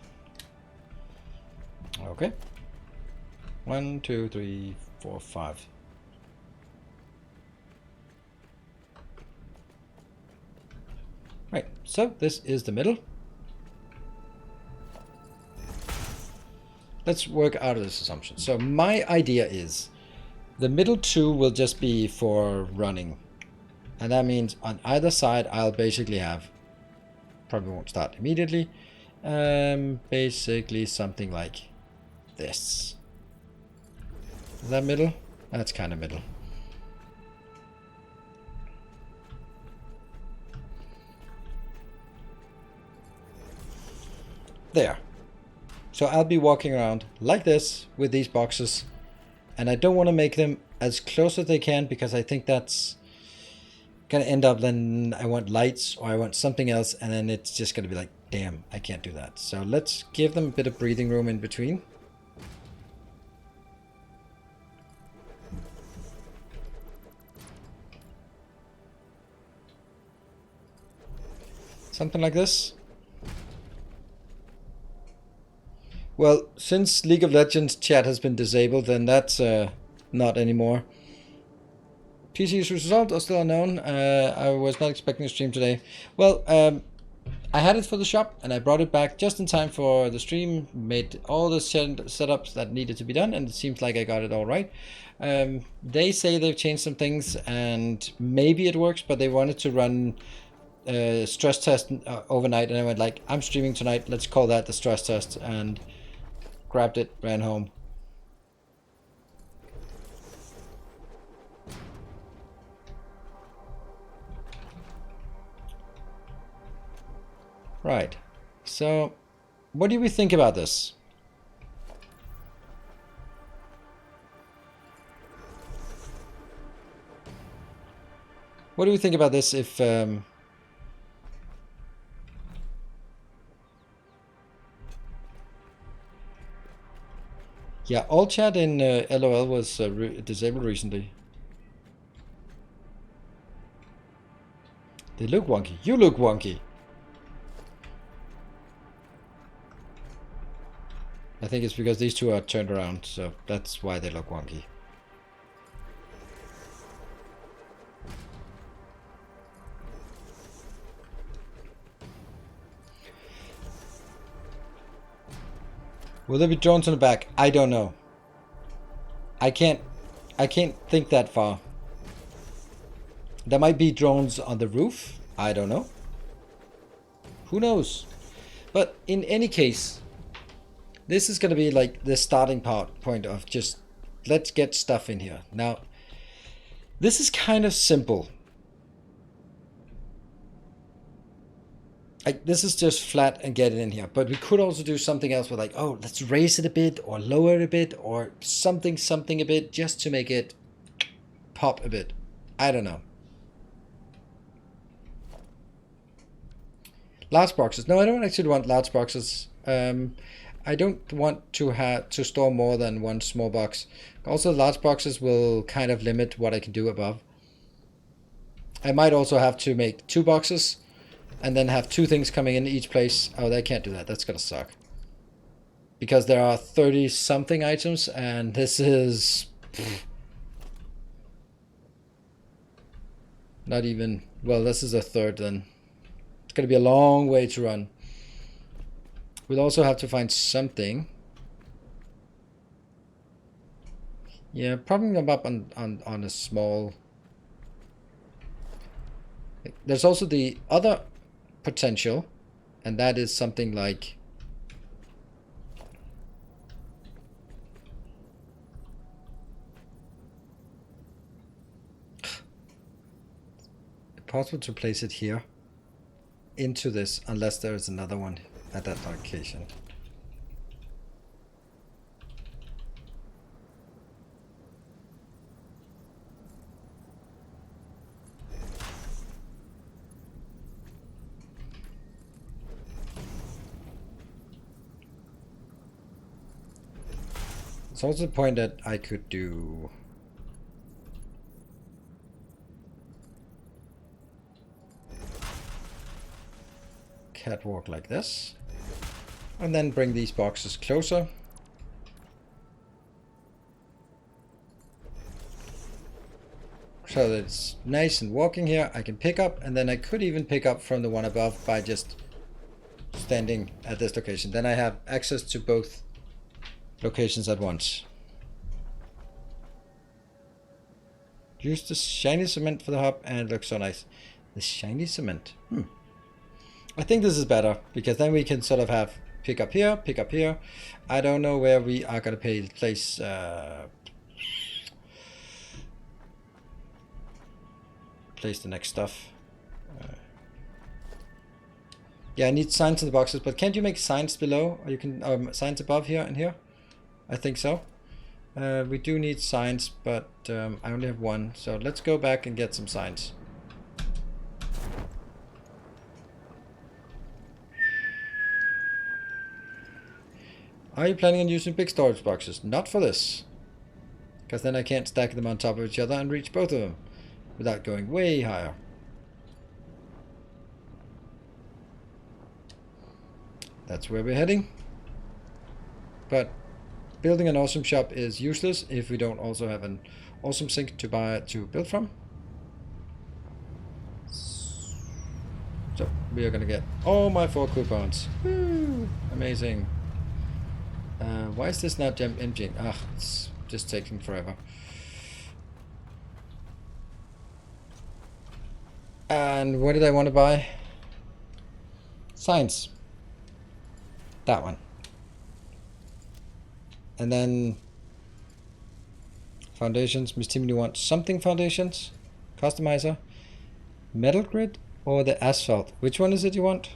Okay. 1, 2, 3, 4, 5. Right, so this is the middle. Let's work out of this assumption. So my idea is the middle two will just be for running. And that means on either side, I'll basically have, probably won't start immediately, basically something like this. Is that middle? That's kind of middle. There. So I'll be walking around like this with these boxes, and I don't want to make them as close as they can, because I think that's gonna end up, then I want lights or I want something else, and then it's just gonna be like, damn, I can't do that. So let's give them a bit of breathing room in between. Something like this. Well, since League of Legends chat has been disabled, then that's Not anymore. PC issues resolved or still unknown. I was not expecting a stream today. Well, I had it for the shop and I brought it back just in time for the stream. Made all the setups that needed to be done, and it seems like I got it all right. They say they've changed some things and maybe it works, but they wanted to run stress test overnight, and I went like, I'm streaming tonight, let's call that the stress test, and grabbed it, ran home. Right, so what do we think about this? What do we think about this if yeah, all chat in LOL was disabled recently. They look wonky. You look wonky. I think it's because these two are turned around, so that's why they look wonky. Will there be drones on the back? I don't know. I can't think that far. There might be drones on the roof. I don't know. Who knows? But in any case, this is going to be like the starting point of just let's get stuff in here. Now, this is kind of simple. Like, this is just flat and get it in here. But we could also do something else with like, oh, let's raise it a bit or lower it a bit or something a bit just to make it pop a bit. I don't know. Large boxes. No, I don't actually want large boxes. I don't want to store more than one small box. Also, large boxes will kind of limit what I can do above. I might also have to make 2 boxes and then have 2 things coming in each place. Oh, I can't do that. That's gonna suck. Because there are 30 something items and this is not even, well, this is a third then. It's gonna be a long way to run. We'll also have to find something. Yeah, propping them up on a small. There's also the other potential, and that is something like possible to place it here into this unless there is another one at that location. It's also the point that I could do catwalk like this, and then bring these boxes closer. So that it's nice and walking here. I can pick up, and then I could even pick up from the one above by just standing at this location. Then I have access to both locations at once. Use the shiny cement for the hub, and it looks so nice. The shiny cement. I think this is better, because then we can sort of have pick up here, pick up here. I don't know where we are going to place the next stuff. Yeah, I need signs in the boxes, but can't you make signs below? Or you can signs above here and here? I think so. We do need signs, but I only have one, so let's go back and get some signs. Are you planning on using big storage boxes? Not for this, because then I can't stack them on top of each other and reach both of them without going way higher. That's where we're heading. But building an awesome shop is useless if we don't also have an awesome sink to build from. So we are gonna get all my 4 coupons. Woo! Amazing. Why is this not emptying? Ah, it's just taking forever. And what did I want to buy? Science. That one. And then foundations. Miss Timmy, you want something foundations? Customizer. Metal grid or the asphalt? Which one is it you want?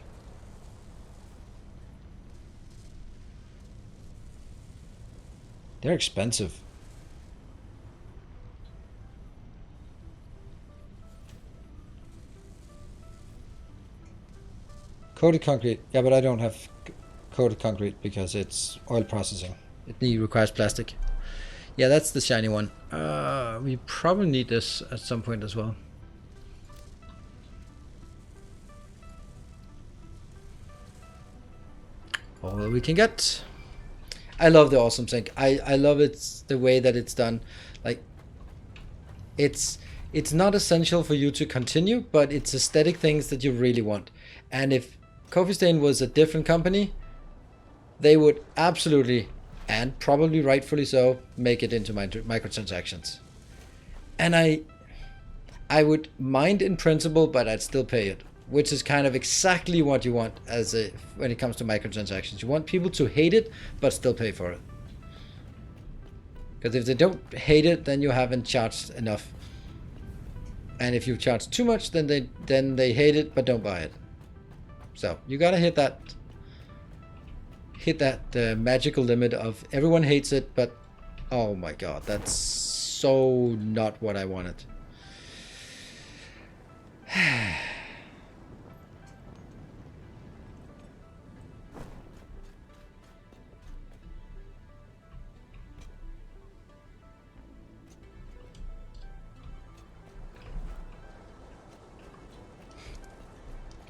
They're expensive. Coated concrete. Yeah, but I don't have coated concrete because it's oil processing. It requires plastic. Yeah, that's the shiny one. We probably need this at some point as well. All we can get. I love the awesome sink. I love it the way that it's done. Like, it's not essential for you to continue, but it's aesthetic things that you really want. And if Coffee Stain was a different company, they would absolutely, and probably rightfully so, make it into microtransactions. And I would mind in principle, but I'd still pay it, which is kind of exactly what you want when it comes to microtransactions. You want people to hate it, but still pay for it. Because if they don't hate it, then you haven't charged enough. And if you charge too much, then they hate it, but don't buy it. So you gotta hit that magical limit of everyone hates it, but oh my god, that's so not what I wanted.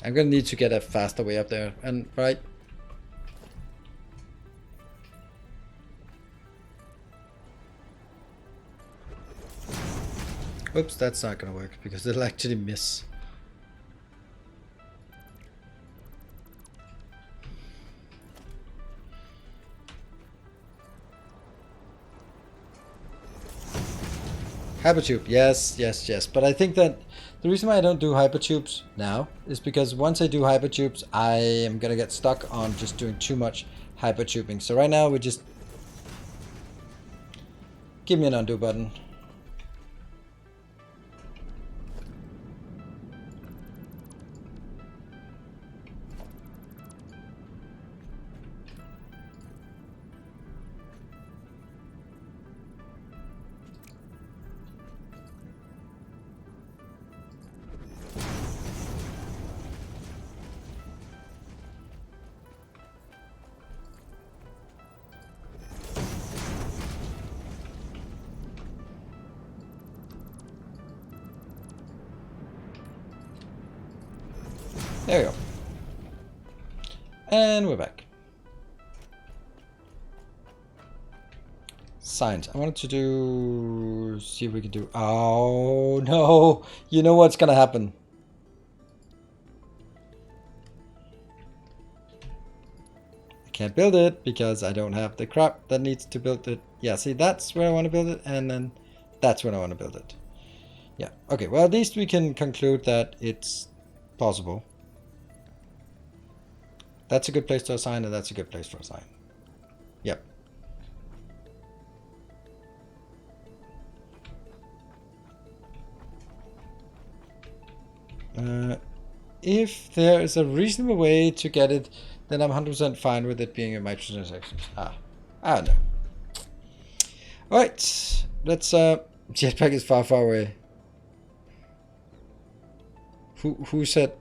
I'm gonna need to get a faster way up there, and right. Oops, that's not gonna work because it'll actually miss. Hypertube, yes. But I think that the reason why I don't do hypertubes now is because once I do hypertubes, I am gonna get stuck on just doing too much hypertubing. So right now we just give me an undo button. There we go. And we're back. Signs. I wanted to see if we can do... Oh, no. You know what's going to happen. I can't build it because I don't have the crap that needs to build it. Yeah, see, that's where I want to build it. And then that's where I want to build it. Yeah. Okay, well, at least we can conclude that it's possible. That's a good place to assign, and that's a good place to assign. Yep. If there is a reasonable way to get it, then I'm 100% fine with it being a microtransaction. I don't know. Alright, let's, jetpack is far away. Who said...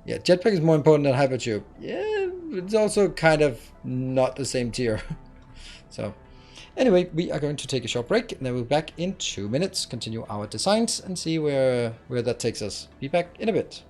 Yeah, jetpack is more important than hypertube. Yeah, it's also kind of not the same tier. So, anyway, we are going to take a short break, and then we'll be back in 2 minutes, continue our designs, and see where that takes us. Be back in a bit.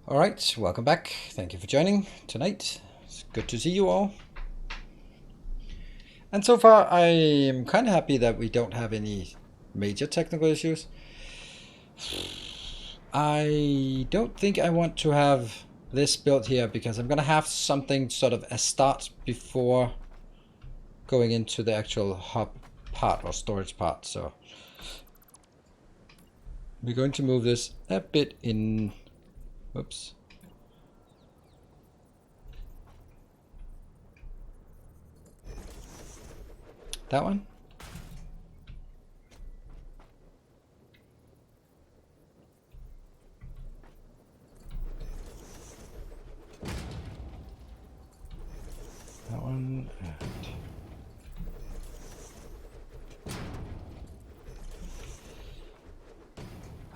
Alright, welcome back. Thank you for joining tonight. It's good to see you all. And so far, I am kind of happy that we don't have any major technical issues. I don't think I want to have this built here because I'm going to have something sort of a start before going into the actual hub part or storage part. So we're going to move this a bit in. Oops. That one. That one. And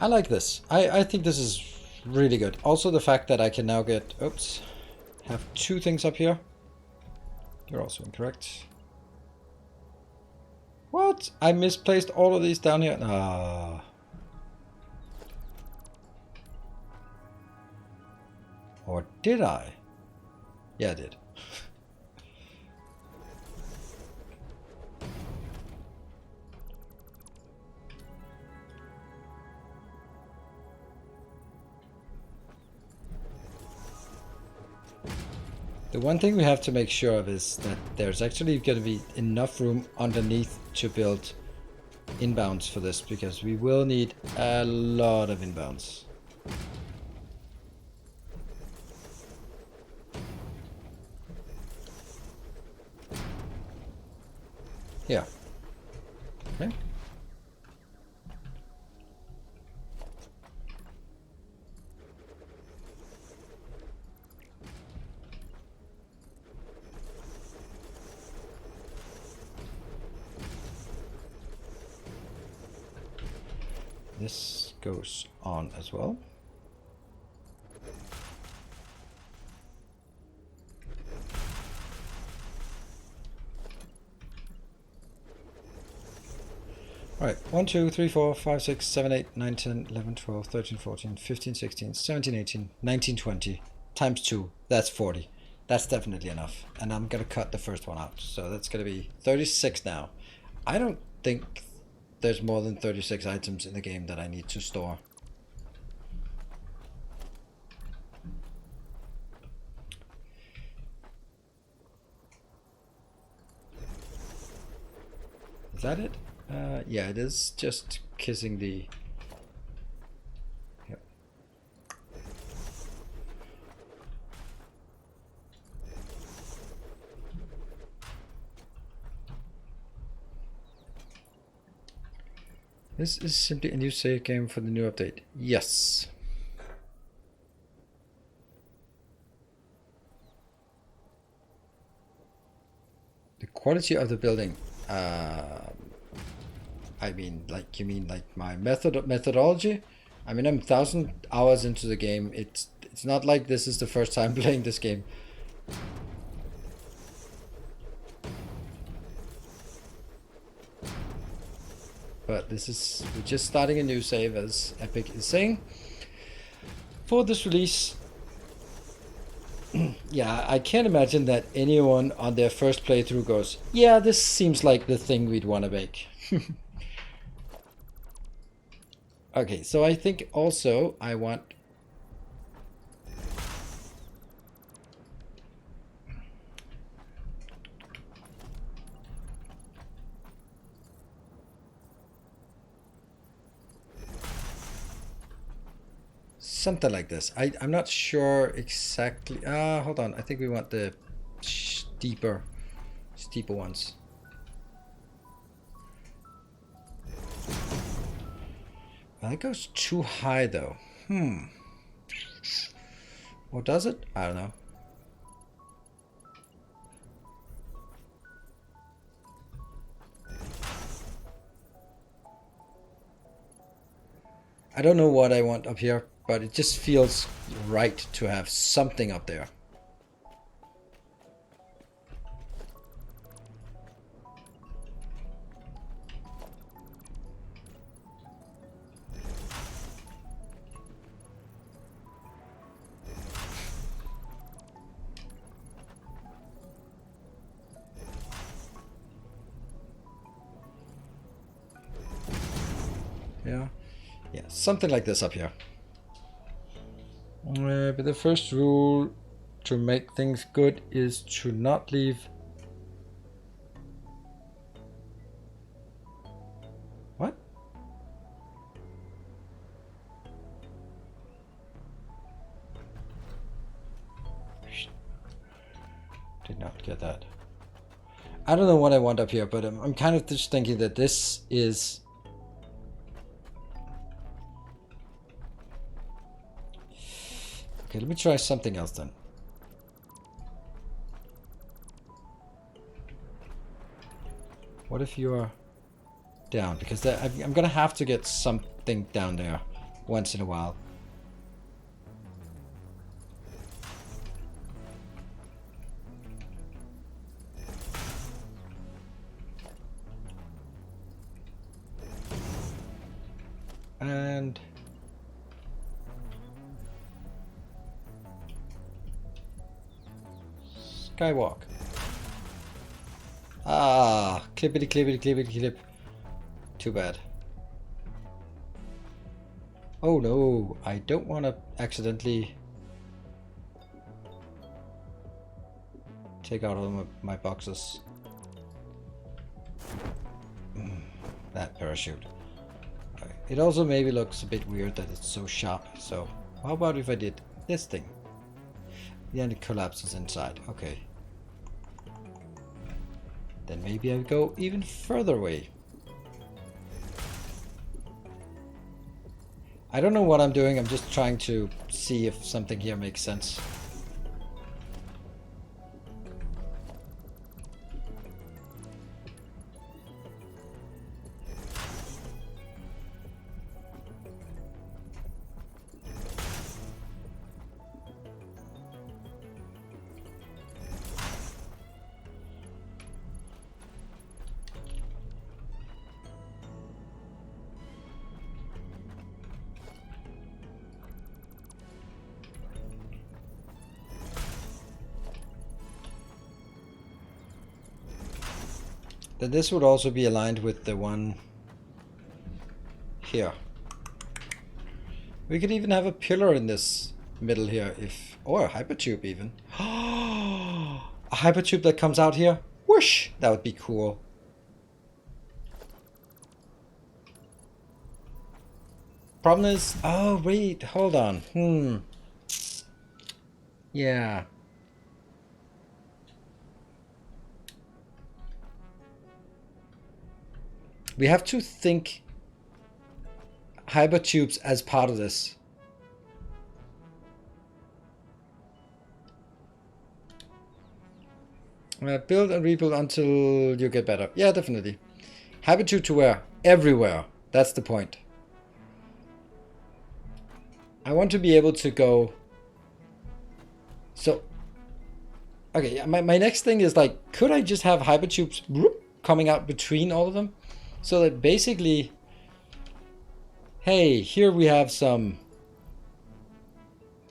I like this. I think this is really good. Also the fact that I can now get, oops, have two things up here. You're also incorrect. What? I misplaced all of these down here. Ah. Or did I? Yeah, I did. The one thing we have to make sure of is that there's actually going to be enough room underneath to build inbounds for this, because we will need a lot of inbounds. Yeah. Okay. This goes on as well. Alright, 1, 2, 3, 4, 5, 6, 7, 8, 9, 10, 11, 12, 13, 14, 15, 16, 17, 18, 19, 20. Times 2, that's 40. That's definitely enough. And I'm going to cut the first one out. So that's going to be 36 now. I don't think there's more than 36 items in the game that I need to store. Is that it? Yeah, it is just kissing the... Yep. This is simply a new save game for the new update. Yes. The quality of the building. I mean, like, you mean like my methodology? I mean, I'm 1,000 hours into the game. It's not like this is the first time playing this game. But this is, we're just starting a new save, as Epic is saying, for this release. Yeah, I can't imagine that anyone on their first playthrough goes, yeah, this seems like the thing we'd want to make. Okay, so I think also I want... something like this. I'm not sure exactly. Hold on. I think we want the steeper ones. Well, it goes too high though. Or does it? I don't know. I don't know what I want up here, but it just feels right to have something up there. Yeah, something like this up here. But the first rule to make things good is to not leave. What? Did not get that. I don't know what I want up here, but I'm kind of just thinking that this is... Okay, let me try something else then. What if you're down? Because I'm gonna have to get something down there once in a while. And skywalk. Ah, clippity clippity clippity clip. Too bad. Oh no, I don't want to accidentally take out all of my boxes. That parachute. It also maybe looks a bit weird that it's so sharp, so how about if I did this thing? Then it collapses inside. Okay. Then maybe I go even further away. I don't know what I'm doing, I'm just trying to see if something here makes sense. Then this would also be aligned with the one here. We could even have a pillar in this middle here, if, or a hypertube even. A hypertube that comes out here. Whoosh! That would be cool. Problem is, oh wait, hold on. Yeah. We have to think hypertubes as part of this. Build and rebuild until you get better. Yeah, definitely. Hypertube to where? Everywhere. That's the point. I want to be able to go... So... Okay, my next thing is like, could I just have hypertubes coming out between all of them? So that basically, hey, here we have some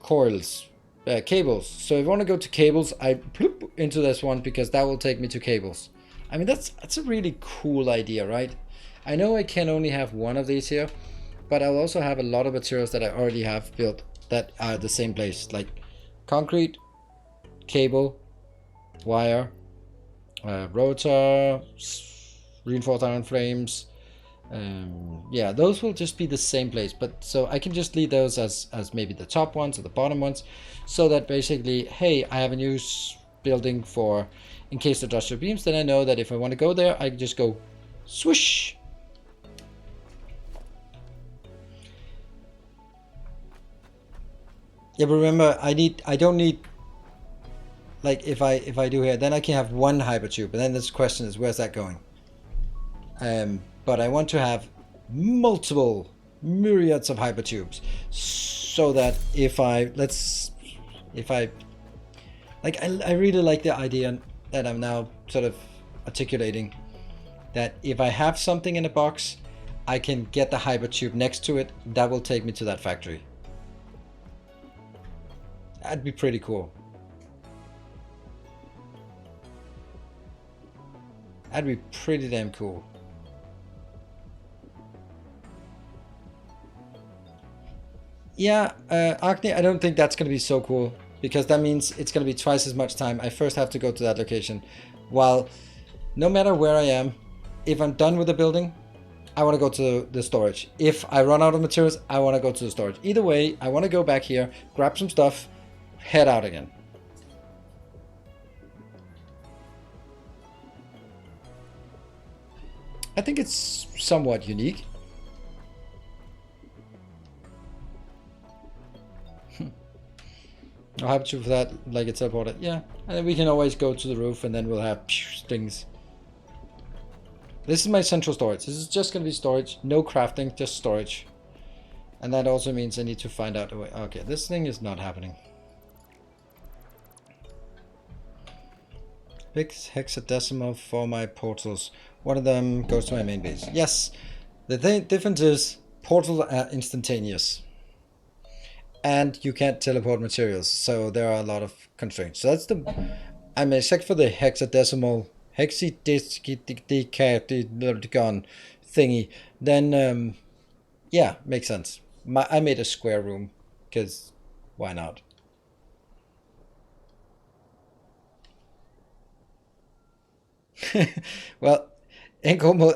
coils, cables. So if I want to go to cables, I ploop into this one because that will take me to cables. I mean, that's a really cool idea, right? I know I can only have one of these here, but I'll also have a lot of materials that I already have built that are the same place, like concrete, cable, wire, rotor, reinforced iron frames. Yeah, those will just be the same place, but so I can just leave those as maybe the top ones or the bottom ones, so that basically, hey, I have a new building for in case the industrial beams, then I know that if I want to go there, I can just go swoosh. Yeah, but remember, I don't need, like, if I do here, then I can have one hypertube, and then this question is, where's that going? But I want to have multiple myriads of hypertubes, so that if I really like the idea that I'm now sort of articulating, that if I have something in a box, I can get the hypertube next to it. That will take me to that factory. That'd be pretty cool. That'd be pretty damn cool. Yeah, Agni, I don't think that's going to be so cool, because that means it's going to be twice as much time. I first have to go to that location. While no matter where I am, if I'm done with the building, I want to go to the storage. If I run out of materials, I want to go to the storage. Either way, I want to go back here, grab some stuff, head out again. I think it's somewhat unique. I'll have to for that, like it's teleported. Yeah, and then we can always go to the roof and then we'll have things. This is my central storage. This is just going to be storage. No crafting, just storage. And that also means I need to find out a way. Okay, this thing is not happening. Big hexadecimal for my portals. One of them goes to my main base. Yes, the difference is portals are instantaneous. And you can't teleport materials, so there are a lot of constraints. So that's the... I mean, except for the hexadecimal... hexadecimal thingy. Then, yeah, makes sense. I made a square room, because why not? Well, Enkomo,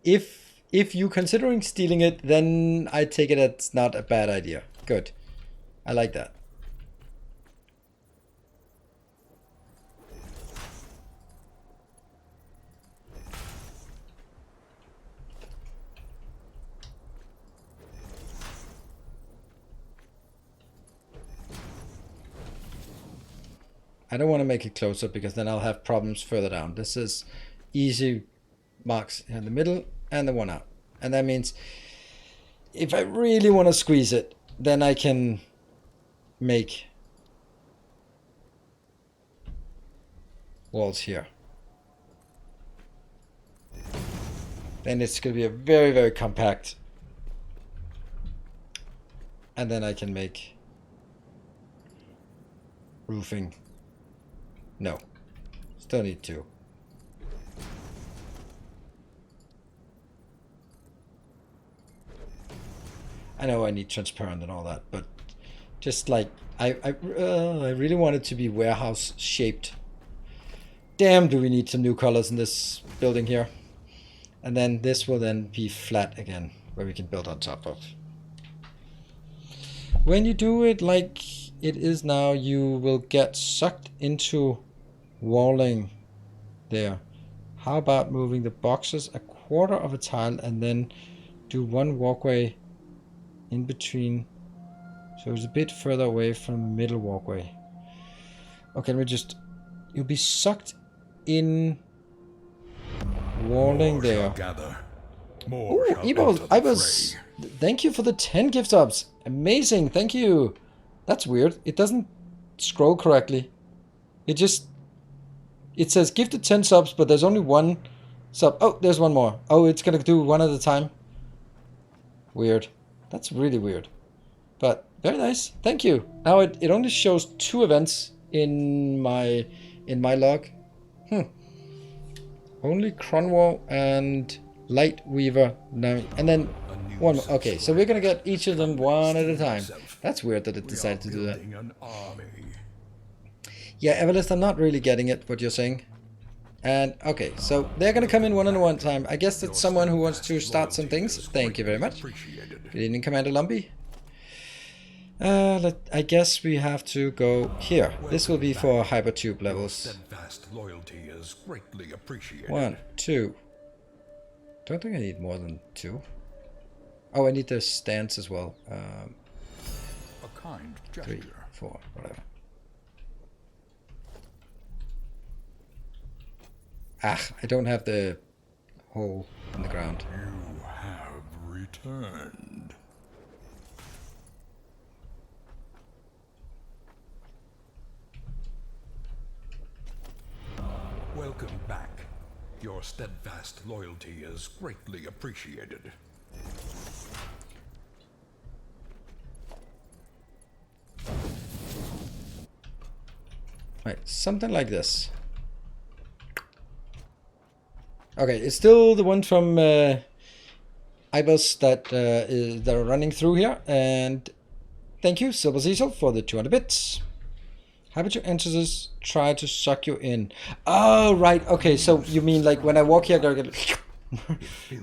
if you considering stealing it, then I take it it's not a bad idea. Good. I like that. I don't want to make it closer because then I'll have problems further down. This is easy marks in the middle and the one out. And that means if I really want to squeeze it, then I can make walls here. Then it's going to be a very, very compact. And then I can make roofing. No, still need two. I know I need transparent and all that, but just like I really want it to be warehouse shaped. Damn, do we need some new colors in this building here? And then this will then be flat again, where we can build on top of. When you do it like it is now, you will get sucked into walling there. How about moving the boxes a quarter of a tile and then do one walkway in between, so it's a bit further away from the middle walkway. Okay, let me just... You'll be sucked in walling there. Ooh, Ebos, thank you for the 10 gift subs. Amazing, thank you. That's weird. It doesn't scroll correctly. It says gifted 10 subs, but there's only one sub. Oh, there's one more. Oh, it's gonna do one at a time. Weird. That's really weird. But very nice. Thank you. Now it only shows 2 events in my log. Only Cronwall and Lightweaver. No, and then one more. Okay, so we're gonna get each of them one at a time. That's weird that it decided to do that. Yeah, Everlist, I'm not really getting it, what you're saying. And, okay, so they're gonna come in one at one time. I guess it's someone who wants to start some things. Thank you very much. Good evening, Commander Lumpy. I guess we have to go here. This will be for hypertube levels. 1, 2. Don't think I need more than 2. Oh, I need the stands as well. 3, 4, whatever. Ah, I don't have the hole in the ground. You have returned. Welcome back. Your steadfast loyalty is greatly appreciated. Right, something like this. Okay, it's still the one from Ibis that are running through here, and thank you, Silver Cecil, for the 200 bits. Happy to enter this, try to suck you in. Oh, right, okay, so you mean like when I walk here, I gotta get...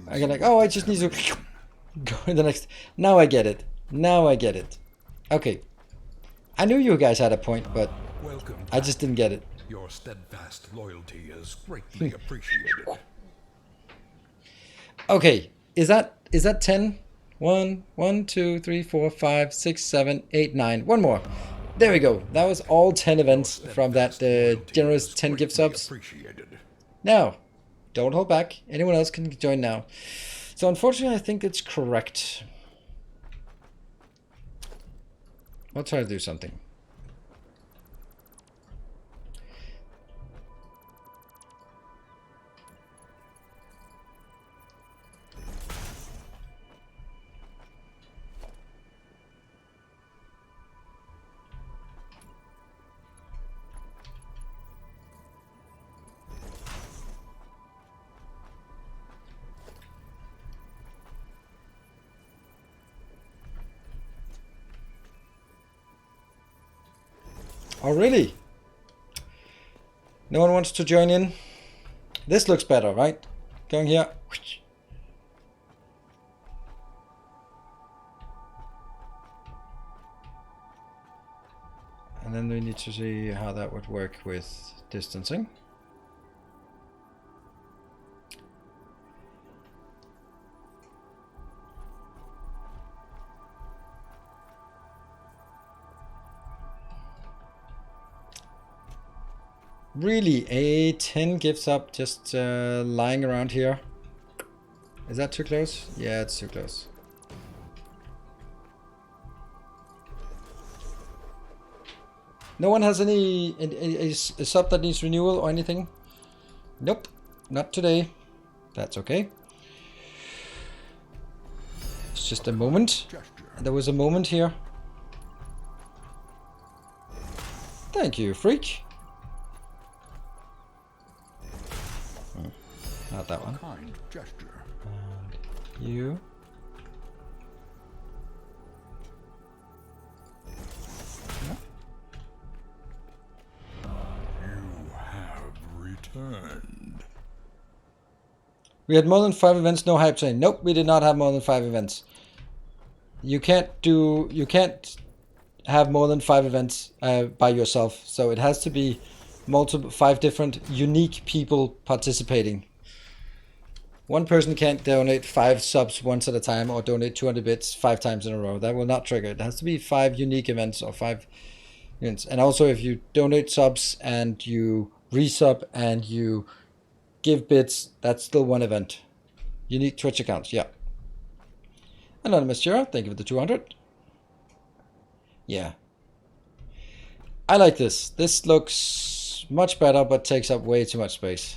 I get like, oh, I just need to go in the next... Now I get it. Now I get it. Okay. I knew you guys had a point, but I just didn't get it. Your steadfast loyalty is greatly appreciated. Okay, is that 10? 1, 2, 3, 4, 5, 6, 7, 8, 9. One more. There we go. That was all 10 events from that generous 10 gift subs. Now, don't hold back. Anyone else can join now. So unfortunately, I think it's correct. I'll try to do something. Oh, really? No one wants to join in? This looks better, right? Going here. And then we need to see how that would work with distancing. Really, a 10 gives up just lying around here. Is that too close? Yeah, it's too close. No one has a sub that needs renewal or anything? Nope, not today. That's okay. It's just a moment. There was a moment here. Thank you, freak. Not that one. Kind gesture. And you. No. You have returned. We had more than 5 events, no hype train. Nope, we did not have more than 5 events. You can't have more than 5 events by yourself. So it has to be 5 different unique people participating. One person can't donate 5 subs once at a time or donate 200 bits 5 times in a row. That will not trigger. It has to be 5 unique events or 5 events. And also if you donate subs and you resub and you give bits, that's still 1 event. Unique Twitch accounts, yeah. Anonymous Jira, thank you for the 200. Yeah. I like this. This looks much better but takes up way too much space.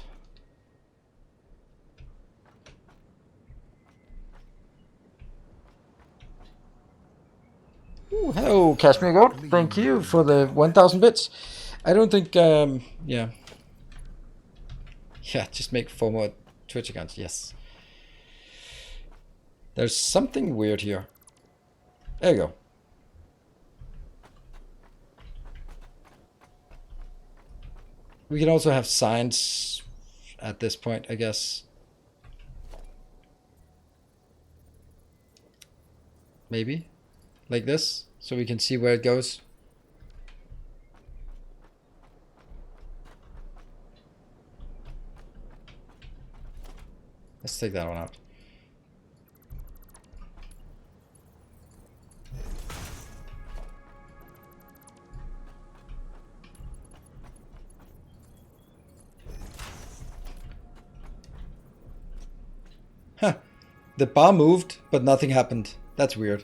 Ooh, hello, Cashmere Goat. Thank you for the 1,000 bits. I don't think, yeah. Yeah, just make 4 more Twitch accounts, yes. There's something weird here. There you go. We can also have signs at this point, I guess. Maybe. Like this, so we can see where it goes. Let's take that one out. Huh. The bar moved, but nothing happened. That's weird.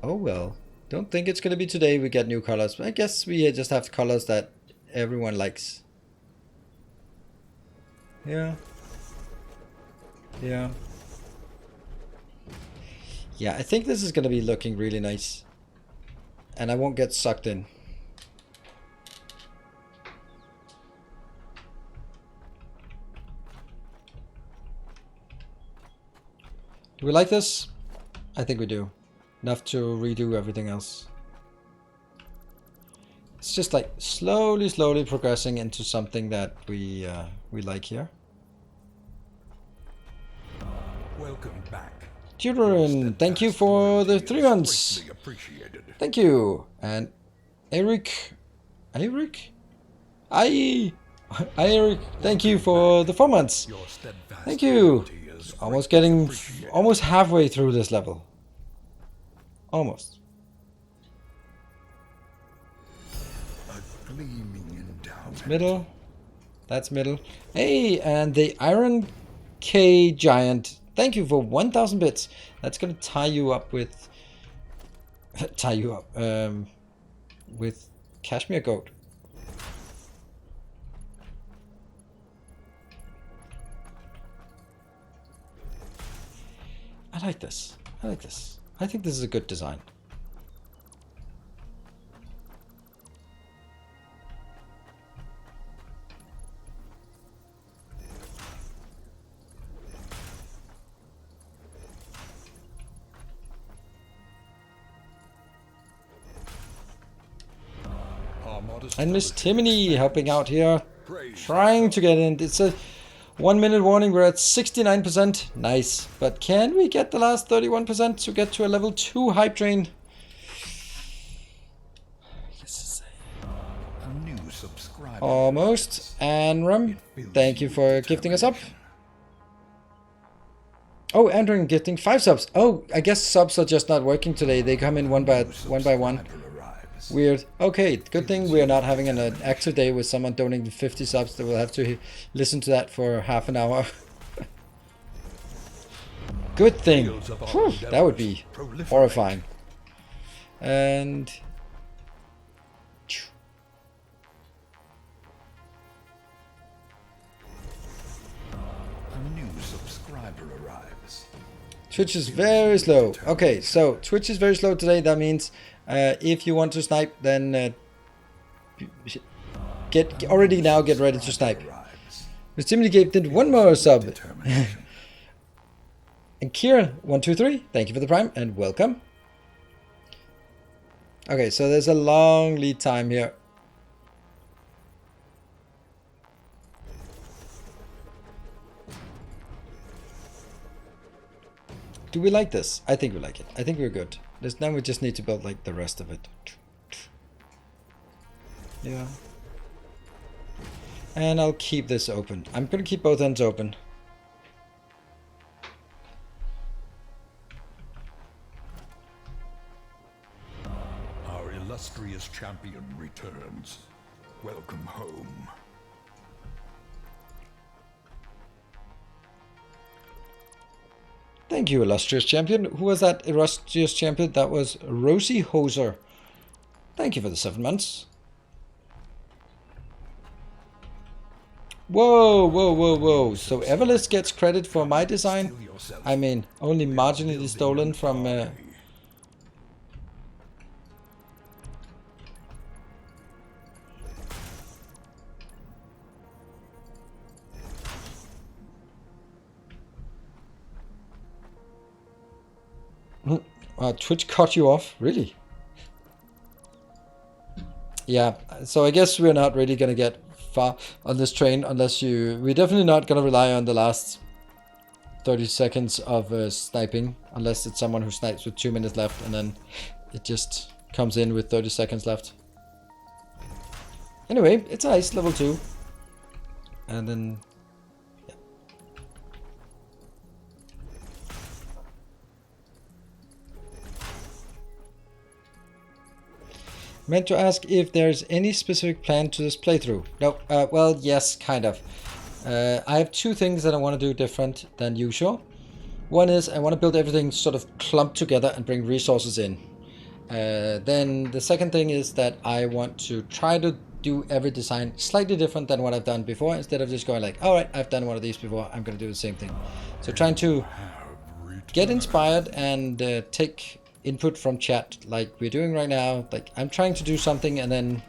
Oh well, don't think it's gonna be today we get new colors, but I guess we just have colors that everyone likes. Yeah. Yeah. Yeah, I think this is gonna be looking really nice. And I won't get sucked in. Do we like this? I think we do. Enough to redo everything else. It's just like slowly progressing into something that we like here. Welcome back. Children, thank you for the 3 months. Thank you. And Eric, Eric, Eric, thank you for the 4 months. Thank you. Almost halfway through this level. Almost. Middle. That's middle. Hey, and the Iron K Giant. Thank you for 1,000 bits. That's gonna tie you up with with cashmere goat. I like this. I like this. I think this is a good design. And Miss Timony helping out here, trying to get in. It's a 1 minute warning. We're at 69%. Nice. But can we get the last 31% to get to a level 2 hype train? Almost. Anram, thank you for gifting us up. Oh, Andrew gifting 5 subs. Oh, I guess subs are just not working today. They come in one by one. Weird. Okay, good thing we are not having an active day with someone donating 50 subs that will have to listen to that for half an hour. Good thing. Whew, that would be horrifying. And Twitch is very slow. Okay, so Twitch is very slow today. That means if you want to snipe, then get ready to snipe. Miss Timothy did 1 more sub. And Kira 123, thank you for the prime and welcome. Okay, so there's a long lead time here. Do we like this? I think we like it. I think we're good. Now we just need to build like the rest of it. Yeah. And I'll keep this open. I'm gonna keep both ends open. Our illustrious champion returns. Welcome home. Thank you, illustrious champion. Who was that illustrious champion? That was Rosie Hoser. Thank you for the 7 months. Whoa, whoa, whoa, whoa. So Everlist gets credit for my design? I mean, only marginally stolen from... Twitch cut you off? Really? Yeah, so I guess we're not really gonna get far on this train unless you... We're definitely not gonna rely on the last 30 seconds of sniping, unless it's someone who snipes with 2 minutes left and then it just comes in with 30 seconds left. Anyway, it's nice, level 2. And then... Meant to ask if there's any specific plan to this playthrough. No, well, yes, kind of. I have 2 things that I want to do different than usual. One is I want to build everything sort of clumped together and bring resources in. Then the second thing is that I want to try to do every design slightly different than what I've done before, instead of just going like, all right, I've done one of these before, I'm going to do the same thing. So trying to get inspired and take input from chat like we're doing right now. Like I'm trying to do something and then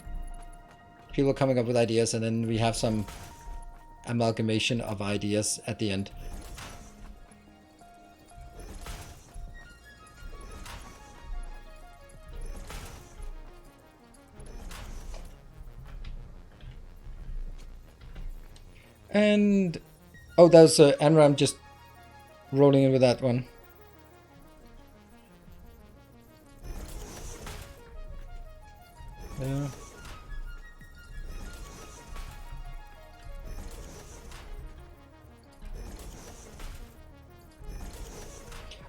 people coming up with ideas and then we have some amalgamation of ideas at the end. And oh, there's Anram just rolling in with that one. Yeah.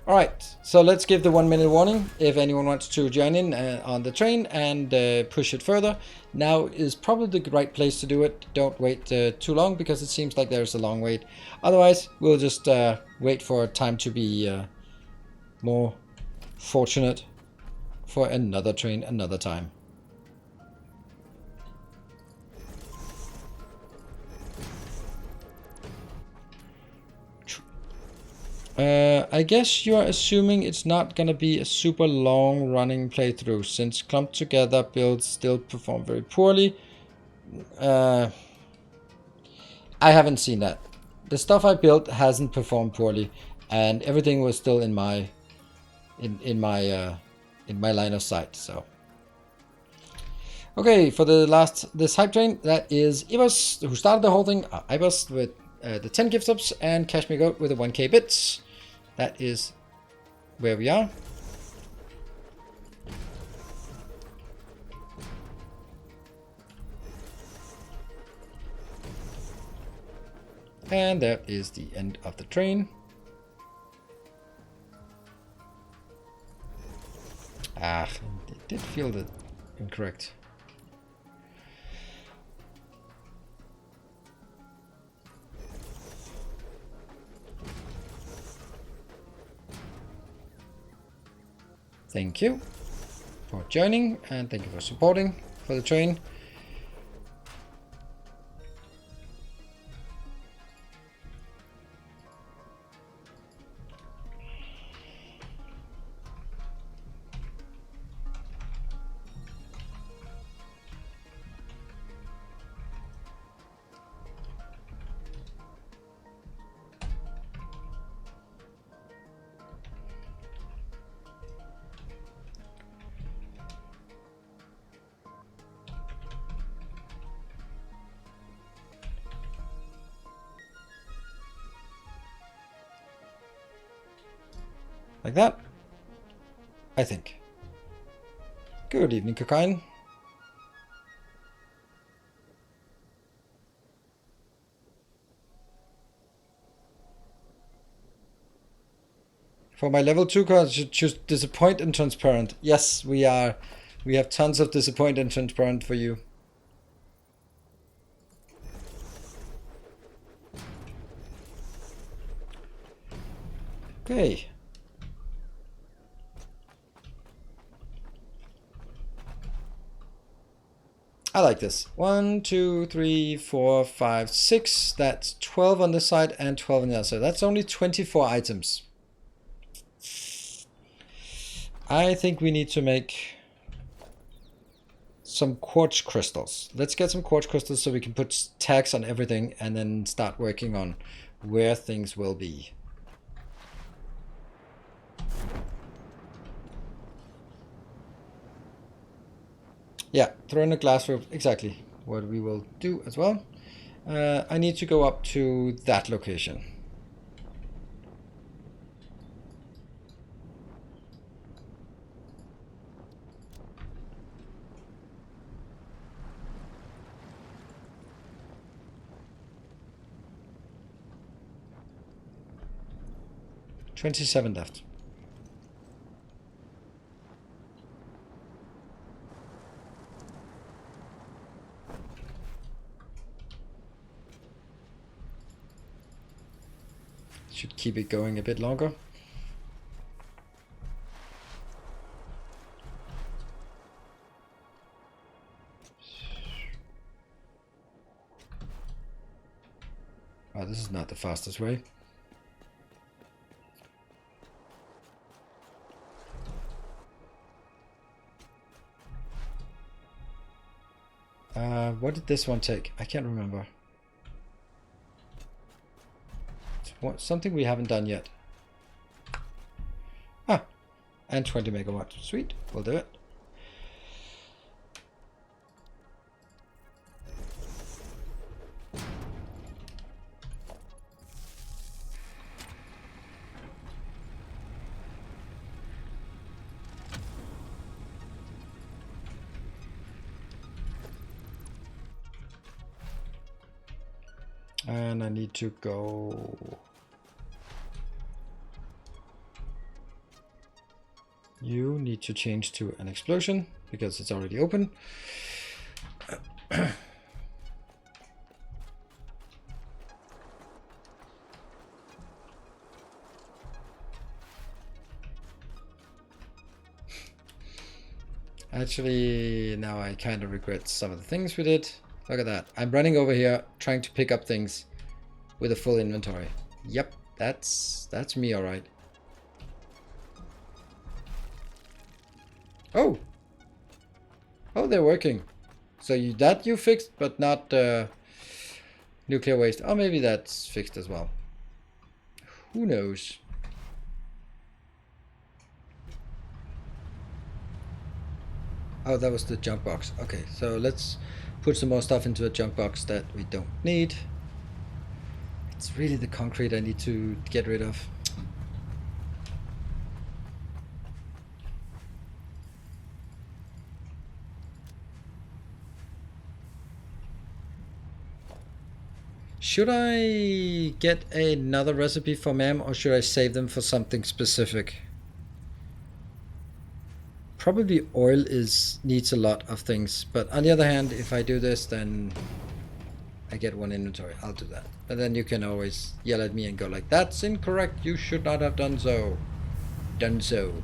Alright, so let's give the 1 minute warning if anyone wants to join in on the train and push it further. Now is probably the right place to do it. Don't wait too long because it seems like there's a long wait. Otherwise, we'll just wait for time to be more fortunate for another train another time. I guess you are assuming it's not going to be a super long running playthrough since clumped together builds still perform very poorly. I haven't seen that. The stuff I built hasn't performed poorly, and everything was still in my line of sight. So okay, for this hype train, that is Ibos, who started the whole thing. Ibos with the 10 gift subs and Cashmere Goat with the 1k bits. That is where we are. And that is the end of the train. Ah, it did feel that incorrect. Thank you for joining and thank you for supporting for the train. Like that, I think. Good evening, Cocaine. For my level 2 cards, should choose disappoint and transparent. Yes, we are. We have tons of disappoint and transparent for you. Okay. I like this. 1, 2, 3, 4, 5, 6. That's 12 on this side and 12 on the other side. That's only 24 items. I think we need to make some quartz crystals. Let's get some quartz crystals so we can put tags on everything and then start working on where things will be. Yeah, throw in a glass roof. Exactly what we will do as well. I need to go up to that location. $27 left. Should keep it going a bit longer. Oh, this is not the fastest way. What did this one take? I can't remember. It's something we haven't done yet. Ah, and 20 megawatts. Sweet, we'll do it. And I need to go... You need to change to an explosion because it's already open. Actually, now I kind of regret some of the things we did. Look at that. I'm running over here trying to pick up things with a full inventory. Yep, that's me, all right. Oh! Oh, they're working. So that you fixed, but not nuclear waste. Oh, maybe that's fixed as well. Who knows? Oh, that was the junk box. Okay, so let's put some more stuff into a junk box that we don't need. It's really the concrete I need to get rid of. Should I get another recipe for MAM or should I save them for something specific? Probably oil needs a lot of things, but on the other hand, if I do this, then I get one inventory. I'll do that. But then you can always yell at me and go like, that's incorrect, you should not have done so. Done so.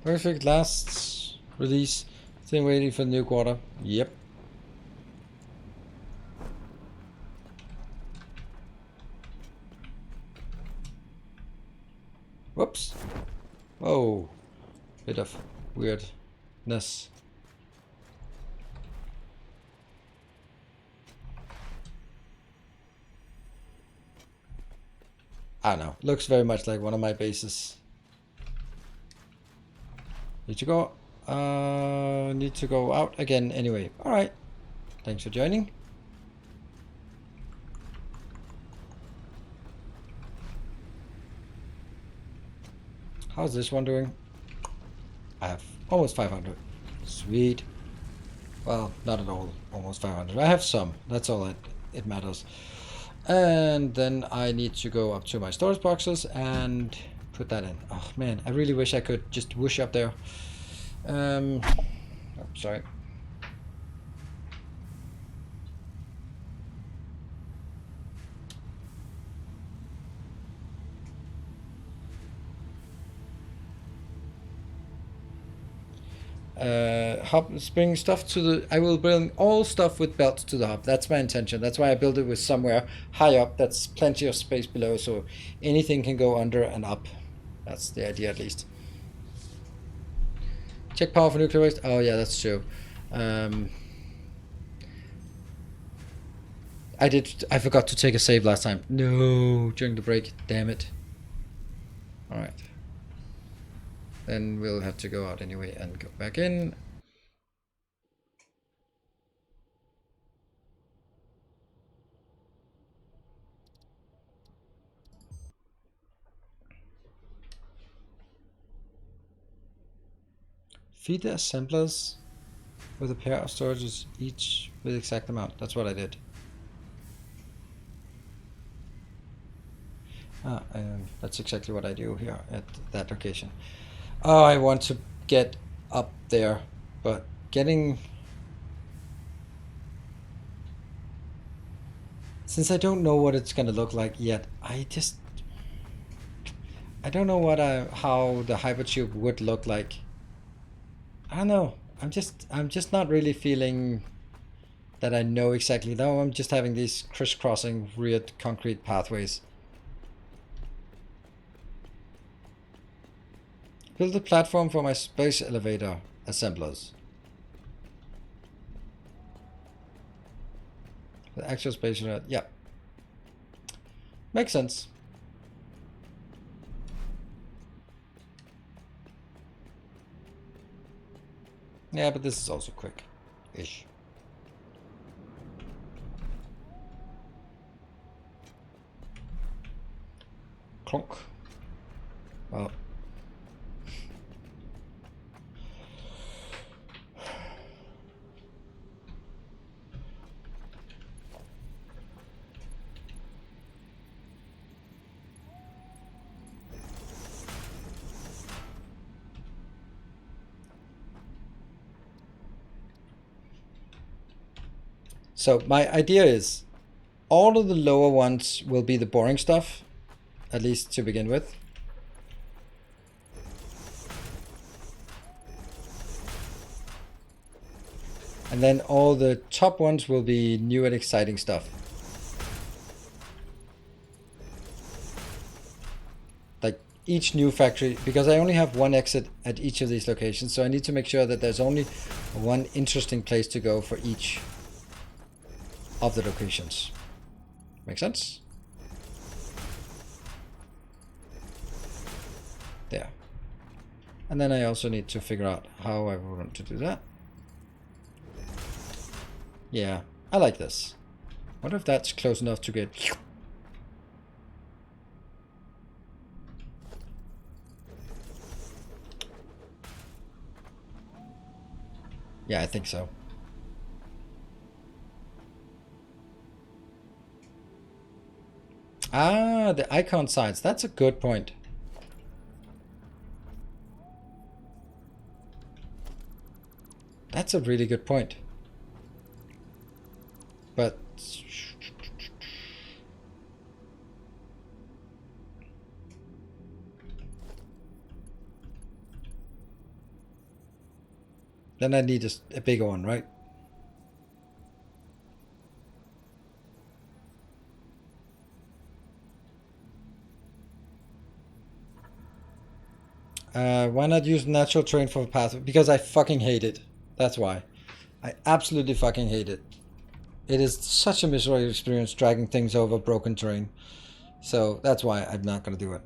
Perfect, last release. Still waiting for the new quarter. Yep. Whoops. Whoa. Bit of weirdness. I don't know. Looks very much like one of my bases. Need to go out again anyway. Alright. Thanks for joining. How's this one doing? I have almost 500. Sweet. Well, not at all. Almost 500. I have some. That's all it matters. And then I need to go up to my storage boxes and put that in. Oh man, I really wish I could just whoosh up there. Oh, sorry. Bring stuff to the... I will bring all stuff with belts to the hub. That's my intention. That's why I built it with somewhere high up. That's plenty of space below, so anything can go under and up. That's the idea, at least. Check power for nuclear waste. Oh yeah, that's true. I forgot to take a save last time. No, during the break. Damn it. All right. Then we'll have to go out anyway and go back in. Feed the assemblers with a pair of storages, each with exact amount. That's what I did. That's exactly what I do here at that location. Oh, I want to get up there, but getting... Since I don't know what it's going to look like yet, I don't know how the hypertube would look like. I don't know. I'm just not really feeling that I know exactly. Now I'm just having these crisscrossing weird concrete pathways. Build a platform for my space elevator assemblers. The actual space elevator, yeah. Makes sense. Yeah, but this is also quick-ish. clunk. Well. So my idea is all of the lower ones will be the boring stuff, at least to begin with. And then all the top ones will be new and exciting stuff. Like each new factory, because I only have one exit at each of these locations, so I need to make sure that there's only one interesting place to go for each of the locations. Make sense? There. And then I also need to figure out how I want to do that. Yeah, I like this. What if that's close enough to get... Yeah, I think so. Ah, the icon size. That's a good point. That's a really good point. But... then I need a bigger one, right? Why not use natural terrain for a path? Because I fucking hate it. That's why. I absolutely fucking hate it. It is such a miserable experience dragging things over broken terrain. So that's why I'm not going to do it.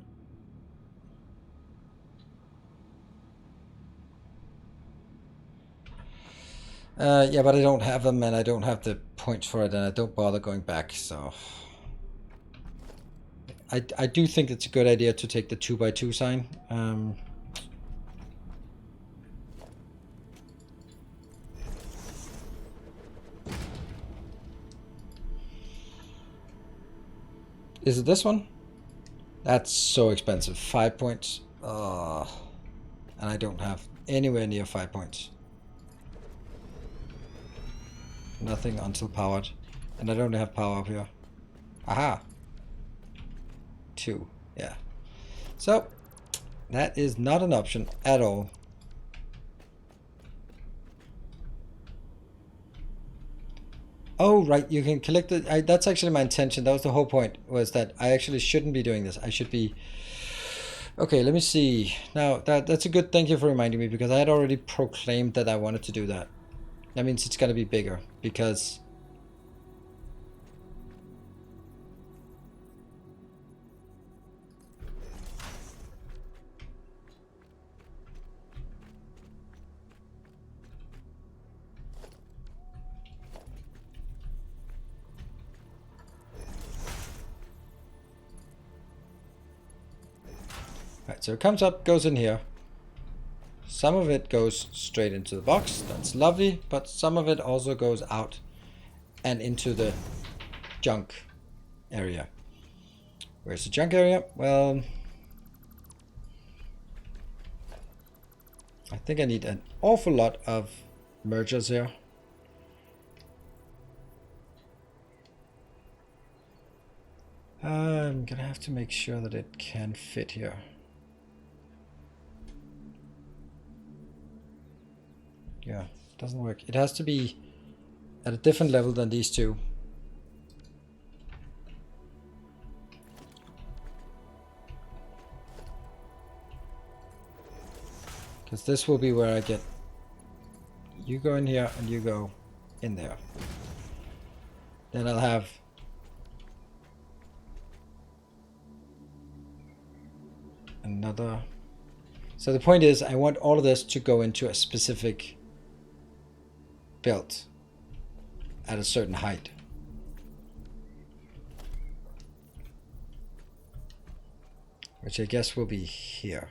Yeah, but I don't have them and I don't have the points for it and I don't bother going back, so... I do think it's a good idea to take the 2x2 sign. Is it this one? That's so expensive. 5 points. And I don't have anywhere near 5 points. Nothing until powered. And I don't have power up here. Aha! 2. Yeah. So, that is not an option at all. Oh, right, you can collect it. That's actually my intention. That was the whole point, was that I actually shouldn't be doing this. I should be... Okay, let me see. Now, that's a good... Thank you for reminding me, because I had already proclaimed that I wanted to do that. That means it's going to be bigger, because... Right, so it comes up, goes in here. Some of it goes straight into the box. That's lovely, but some of it also goes out and into the junk area. Where's the junk area? Well, I think I need an awful lot of mergers here. I'm gonna have to make sure that it can fit here. Yeah, it doesn't work. It has to be at a different level than these two. Because this will be where I get... You go in here and you go in there. Then I'll have... another... So the point is, I want all of this to go into a specific build at a certain height. which I guess will be here.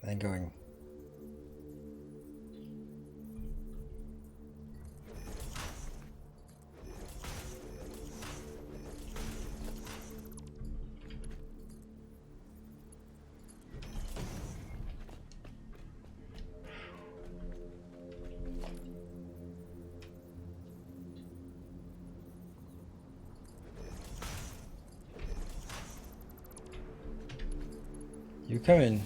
Then going. You come in.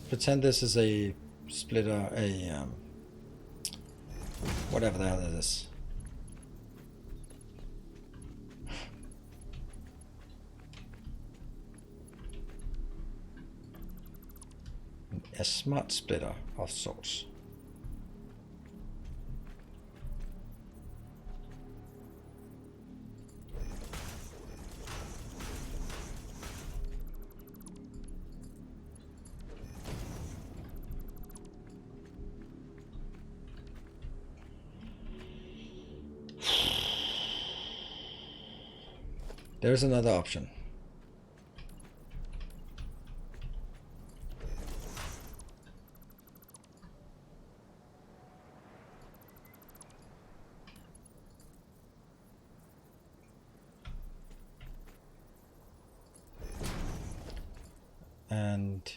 Pretend this is a splitter, whatever the hell it is. A smart splitter of sorts. There's another option. And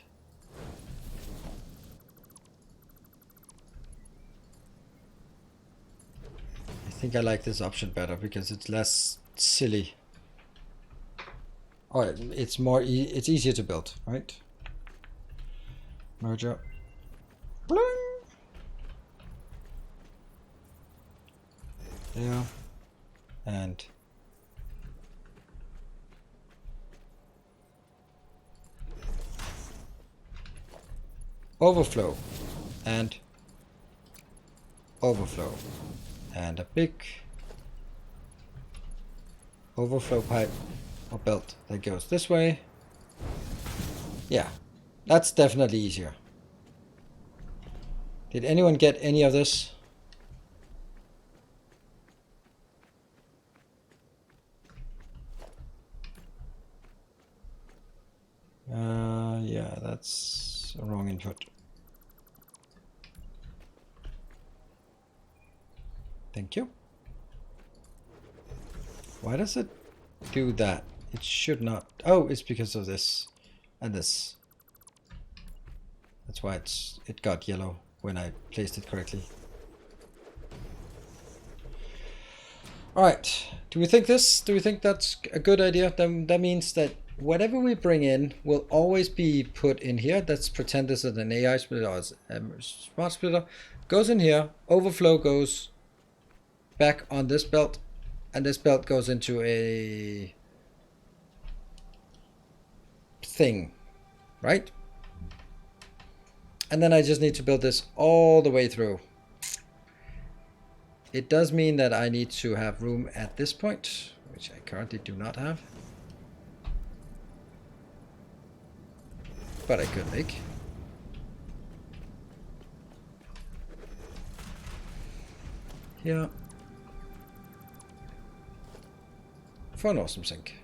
I think I like this option better because it's less silly. Oh, it's more. It's easier to build, right? Merger. Bling. There. And overflow and overflow and a big overflow pipe or belt that goes this way. Yeah, that's definitely easier. Did anyone get any of this? Yeah, that's a wrong input. Thank you. Why does it do that? It should not. Oh, it's because of this and this. That's why it got yellow when I placed it correctly. All right. Do we think that's a good idea? Then that means that whatever we bring in will always be put in here. Let's pretend this is an AI splitter or a smart splitter. Goes in here. Overflow goes back on this belt, and this belt goes into a thing, right? And then I just need to build this all the way through. It does mean that I need to have room at this point, which I currently do not have. But I could make. Yeah. For an awesome sink.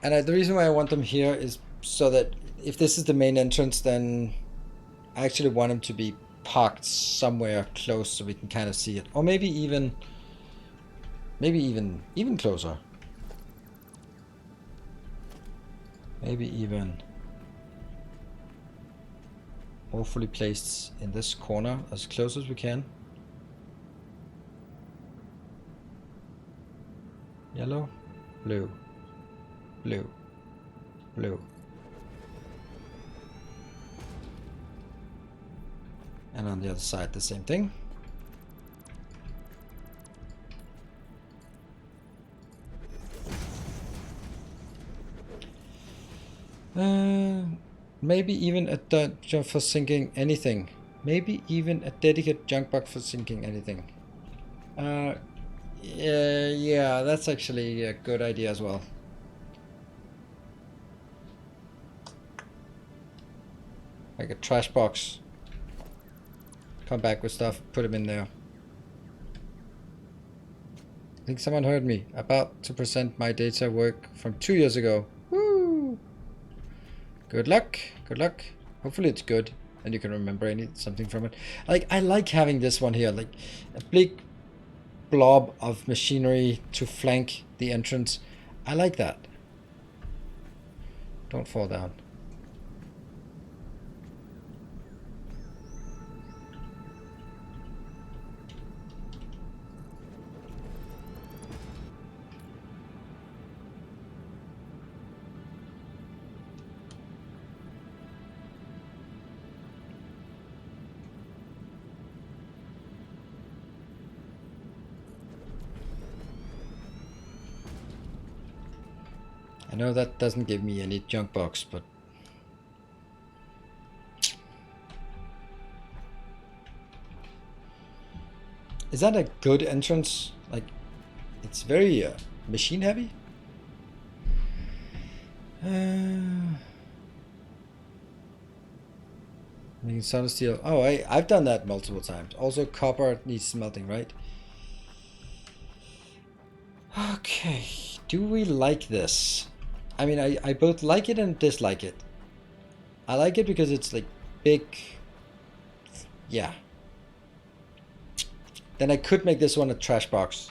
And the reason why I want them here is so that if this is the main entrance, then I actually want them to be parked somewhere close so we can kind of see it. Or maybe even closer. Maybe even awfully placed in this corner as close as we can. Yellow, blue, blue, blue. And on the other side, the same thing. Maybe even a jump for sinking anything. Maybe even a dedicated junk box for sinking anything. Yeah, that's actually a good idea as well. Like a trash box. Come back with stuff, put them in there. I think someone heard me. About to present my data work from 2 years ago. Woo! Good luck. Good luck. Hopefully it's good and you can remember something from it. Like, I like having this one here. Like a big blob of machinery to flank the entrance. I like that. Don't fall down. I know that doesn't give me any junk box, but is that a good entrance? Like, it's very machine heavy. Making solid steel. Oh, I've done that multiple times. Also, copper needs smelting, right? Okay, do we like this? I mean, I both like it and dislike it. I like it because it's like big. Yeah. Then I could make this one a trash box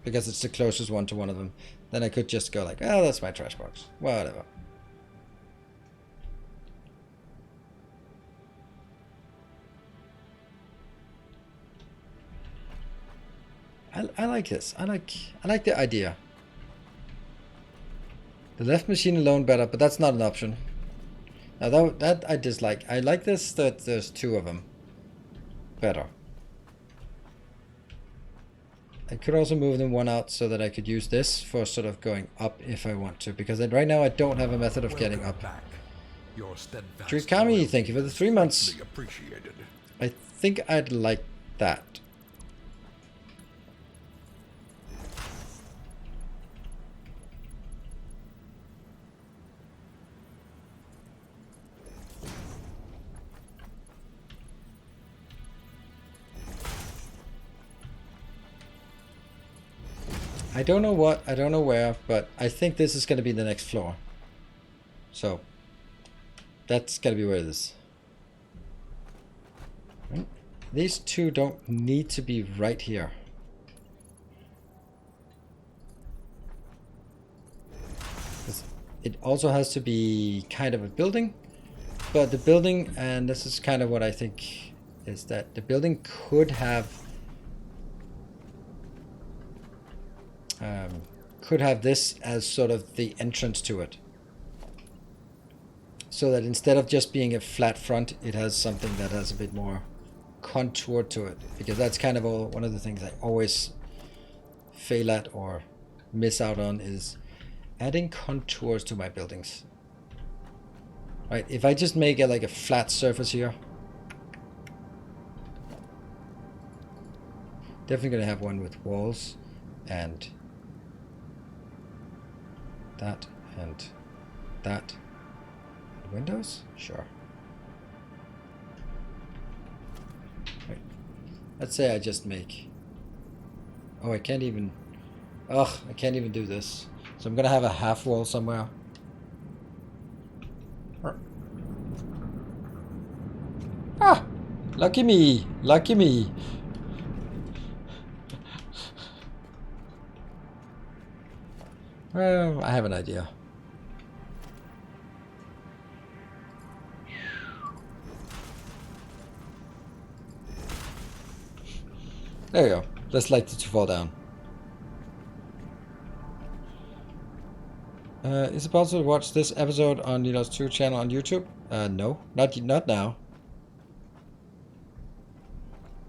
because it's the closest one to one of them. Then I could just go like, oh, that's my trash box. Whatever. I like this. I like the idea. The left machine alone better, but that's not an option. Now that I dislike. I like this that there's two of them. Better. I could also move them one out so that I could use this for sort of going up if I want to, because right now I don't have a method of getting up. Drikami, thank you for the 3 months. I think I'd like that. I don't know what, I don't know where, but I think this is going to be the next floor. So, that's got to be where it is. Right. These two don't need to be right here. It also has to be kind of a building, but the building, and this is kind of what I think, is that the building could have this as sort of the entrance to it, so that instead of just being a flat front, it has something that has a bit more contour to it, because that's kind of one of the things I always fail at or miss out on, is adding contours to my buildings. Right, if I just make it like a flat surface here, definitely gonna have one with walls and that and that. Windows? Sure. Right. Let's say I just make... Oh, I can't even... Ugh, I can't even do this. So I'm gonna have a half wall somewhere. Ah! Lucky me! Lucky me! Well, I have an idea. There you go. Less likely to fall down. Is it possible to watch this episode on Nilo's 2 channel on YouTube? No, not now.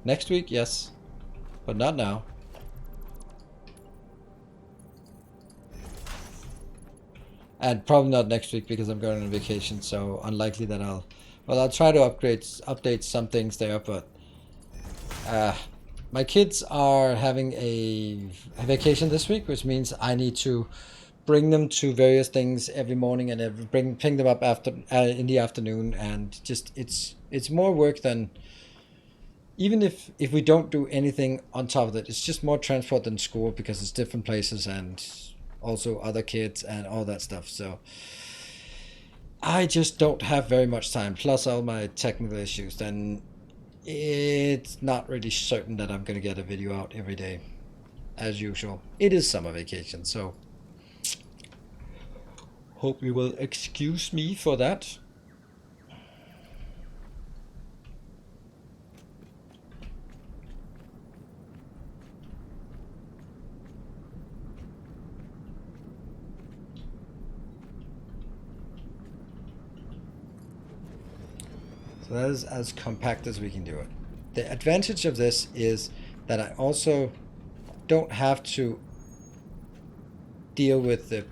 Next week, yes, but not now. And probably not next week because I'm going on vacation, so unlikely that I'll try to update some things there, but my kids are having a vacation this week, which means I need to bring them to various things every morning and bring them up after in the afternoon, and just it's more work than, even if we don't do anything on top of that, it's just more transport than school because it's different places and also other kids and all that stuff. So I just don't have very much time, plus all my technical issues. Then it's not really certain that I'm going to get a video out every day as usual. It is summer vacation, so hope you will excuse me for that. So that is as compact as we can do it. The advantage of this is that I also don't have to deal with the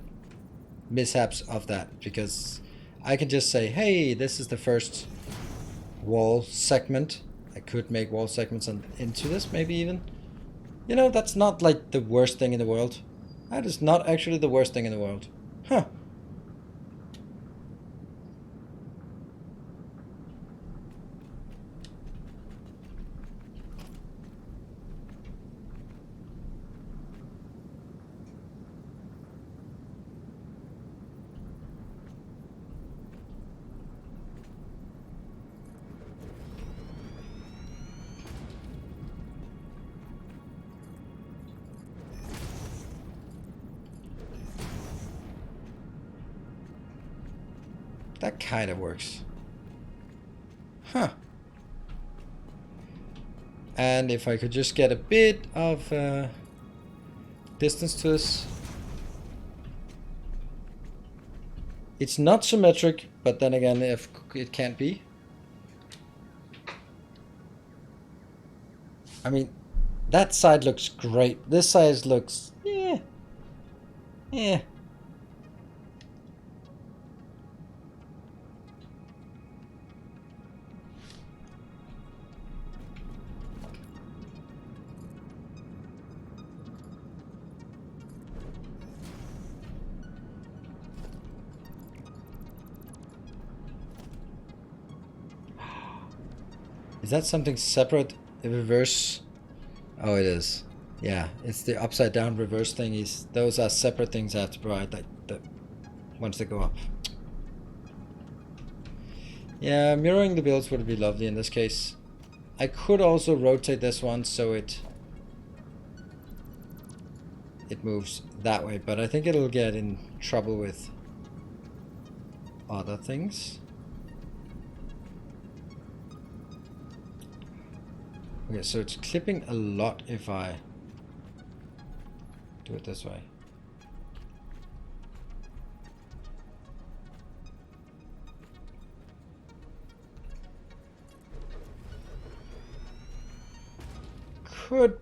mishaps of that, because I can just say, hey, this is the first wall segment. I could make wall segments into this, maybe even. You know, that's not like the worst thing in the world. That is not actually the worst thing in the world. Huh. That kind of works. Huh. And if I could just get a bit of distance to this. It's not symmetric, but then again, if it can't be. I mean, that side looks great. This side looks, yeah. Is that something separate? The reverse? Oh, it is. Yeah, it's the upside down reverse thingies. Those are separate things I have to provide, like the once they go up. Yeah, mirroring the builds would be lovely in this case. I could also rotate this one so it moves that way, but I think it'll get in trouble with other things. Okay, so it's clipping a lot if I do it this way. Could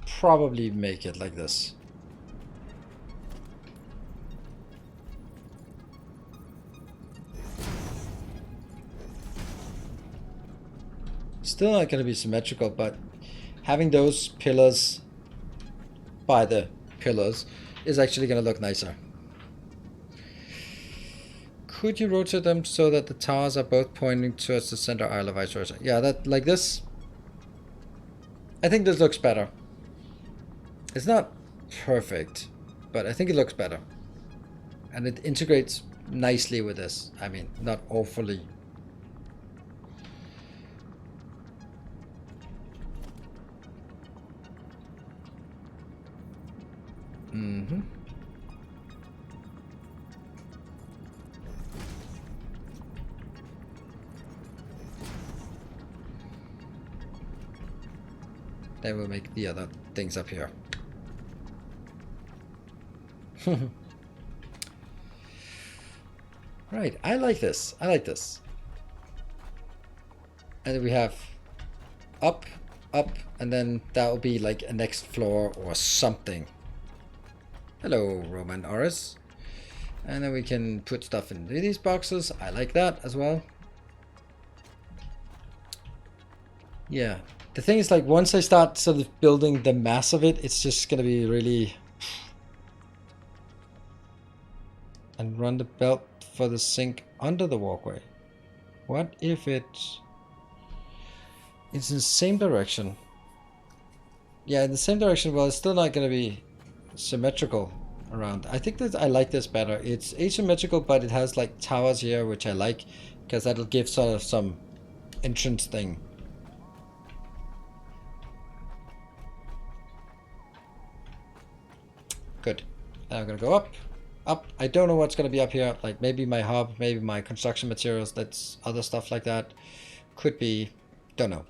probably make it like this. Still not going to be symmetrical, but having those pillars by the pillars is actually going to look nicer. Could you rotate them so that the towers are both pointing towards the center aisle or vice versa? Yeah, that like this. I think this looks better. It's not perfect, but I think it looks better. And it integrates nicely with this. I mean, not awfully. Then we'll make the other things up here. Right, I like this. I like this. And then we have up, and then that will be like a next floor or something. Hello, Roman Oris. And then we can put stuff in these boxes. I like that as well. Yeah. The thing is, like, once I start sort of building the mass of it, it's just going to be really and run the belt for the sink under the walkway. What if it's in the same direction? Yeah, in the same direction. Well, it's still not going to be symmetrical around. I think that I like this better. It's asymmetrical, but it has like towers here, which I like, because that'll give sort of some entrance thing. Good. Now I'm gonna go up. I don't know what's gonna be up here. Like maybe my hub, maybe my construction materials. That's other stuff like that. Could be. Don't know.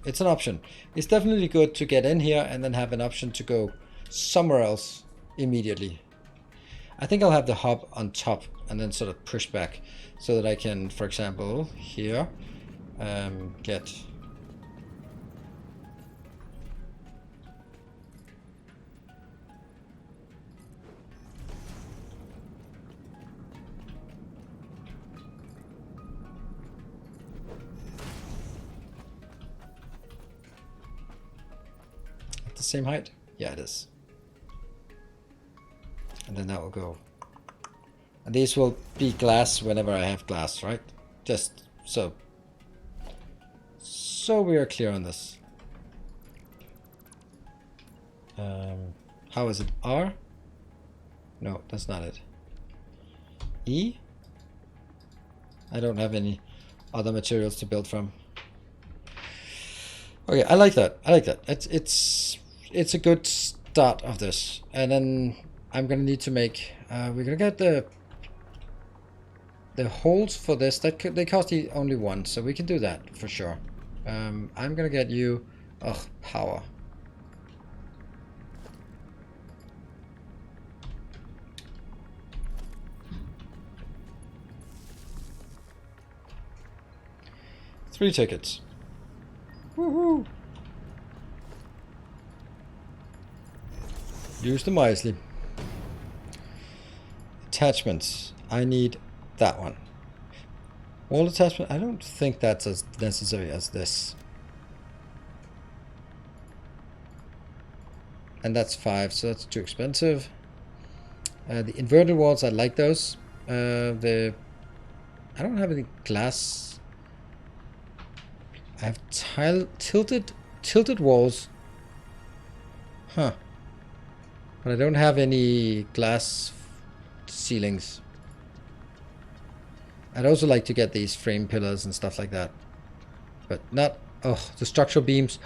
It's an option. It's definitely good to get in here and then have an option to go somewhere else immediately. I think I'll have the hub on top and then sort of push back so that I can, for example, here get at the same height. Yeah, it is. And then that will go. And these will be glass whenever I have glass, right? Just so we are clear on this. How is it? R? No, that's not it. E? I don't have any other materials to build from. Okay, I like that. I like that. It's a good start of this. And then I'm gonna need to make. We're gonna get the holes for this. They cost only one, so we can do that for sure. I'm gonna get you. Power. Three tickets. Woohoo! Use them wisely. Attachments. I need that one. Wall attachment. I don't think that's as necessary as this. And that's 5, so that's too expensive. The inverted walls, I like those. I don't have any glass. I have tilted walls. Huh. But I don't have any glass ceilings. I'd also like to get these frame pillars and stuff like that. But not... Oh, the structural beams.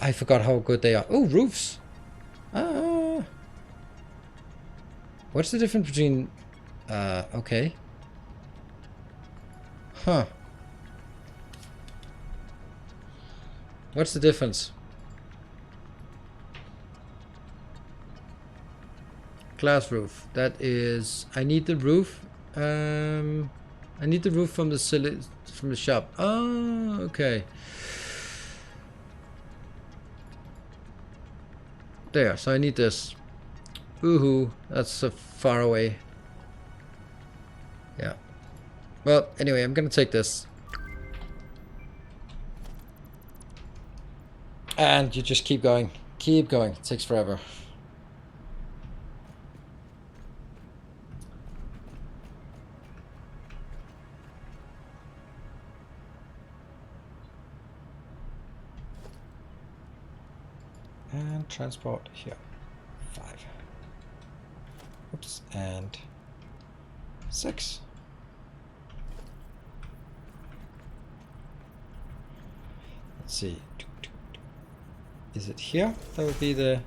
I forgot how good they are. Oh, roofs. What's the difference between... okay. Huh. What's the difference? Glass roof. That is... I need the roof. I need the roof from the shop. Oh, okay. There. So I need this. Woohoo. That's so far away. Yeah. Well, anyway, I'm gonna take this. And you just keep going. Keep going. It takes forever. And transport here. 5. Oops. And 6. Let's see. Is it here? That would be the...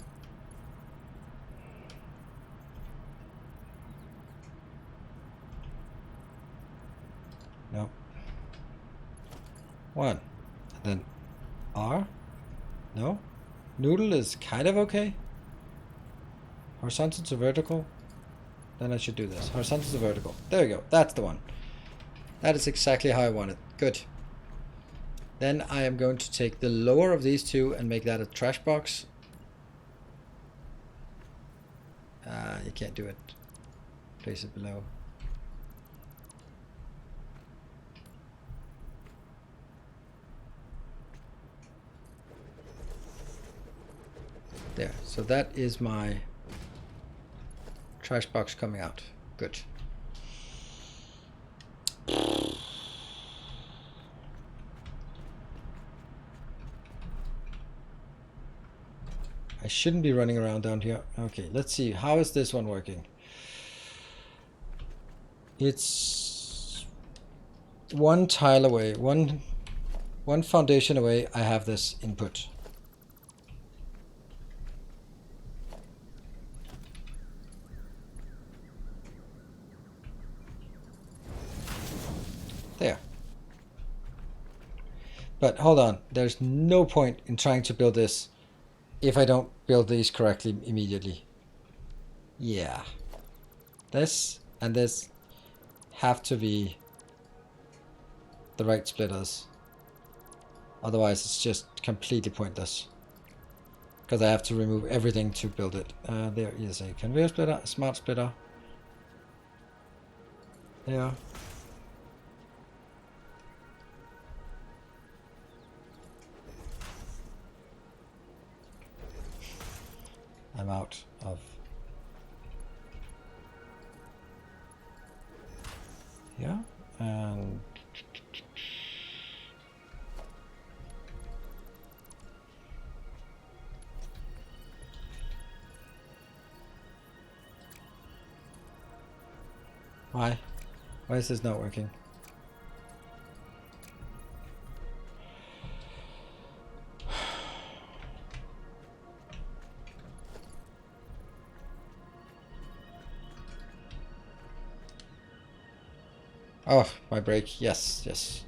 No. 1. And then R? No? Noodle is kind of okay. Horizontal to vertical. Then I should do this. Horizontal to vertical. There we go. That's the one. That is exactly how I want it. Good. Then I am going to take the lower of these two and make that a trash box. You can't do it. Place it below. There. So that is my trash box coming out. Good. I shouldn't be running around down here. Okay, let's see. How is this one working? It's one tile away, one foundation away. I have this input. There. But hold on, there's no point in trying to build this if I don't build these correctly immediately. Yeah. This and this have to be the right splitters. Otherwise it's just completely pointless. Because I have to remove everything to build it. There is a conveyor splitter, a smart splitter. There. I'm out of... Yeah, and... Why? Why is this not working? Oh, my break. Yes, yes.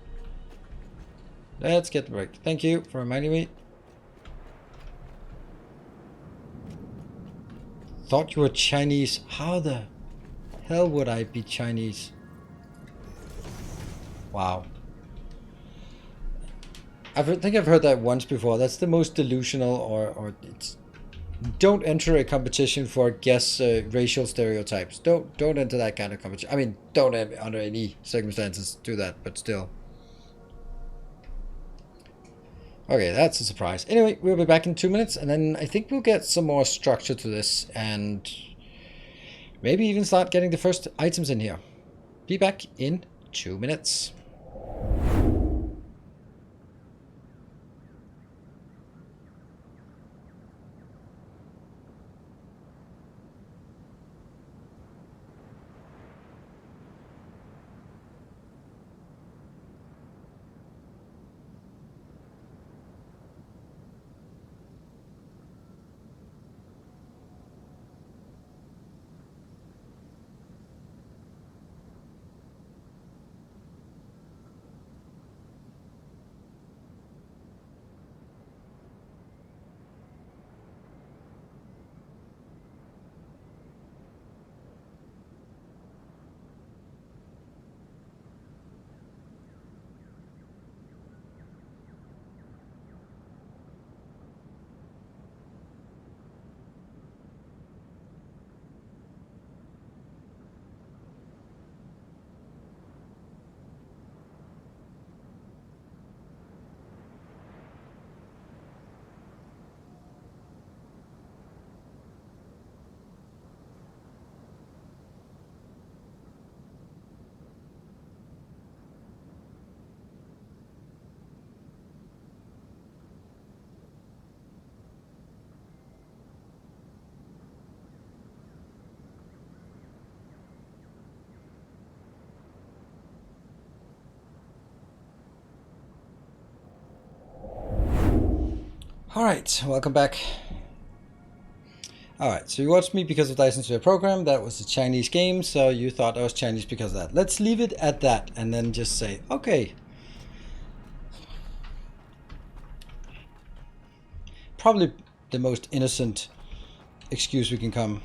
Let's get the break. Thank you for reminding me. Thought you were Chinese. How the hell would I be Chinese? Wow. I think I've heard that once before. That's the most delusional, or it's... Don't enter a competition for guess racial stereotypes. Don't enter that kind of competition. I mean, don't under any circumstances do that, but still. Okay, that's a surprise. Anyway, we'll be back in 2 minutes, and then I think we'll get some more structure to this, and maybe even start getting the first items in here. Be back in 2 minutes. Alright, welcome back. Alright, so you watched me because of license to a program. That was a Chinese game, so you thought I was Chinese because of that. Let's leave it at that and then just say, okay. Probably the most innocent excuse we can come.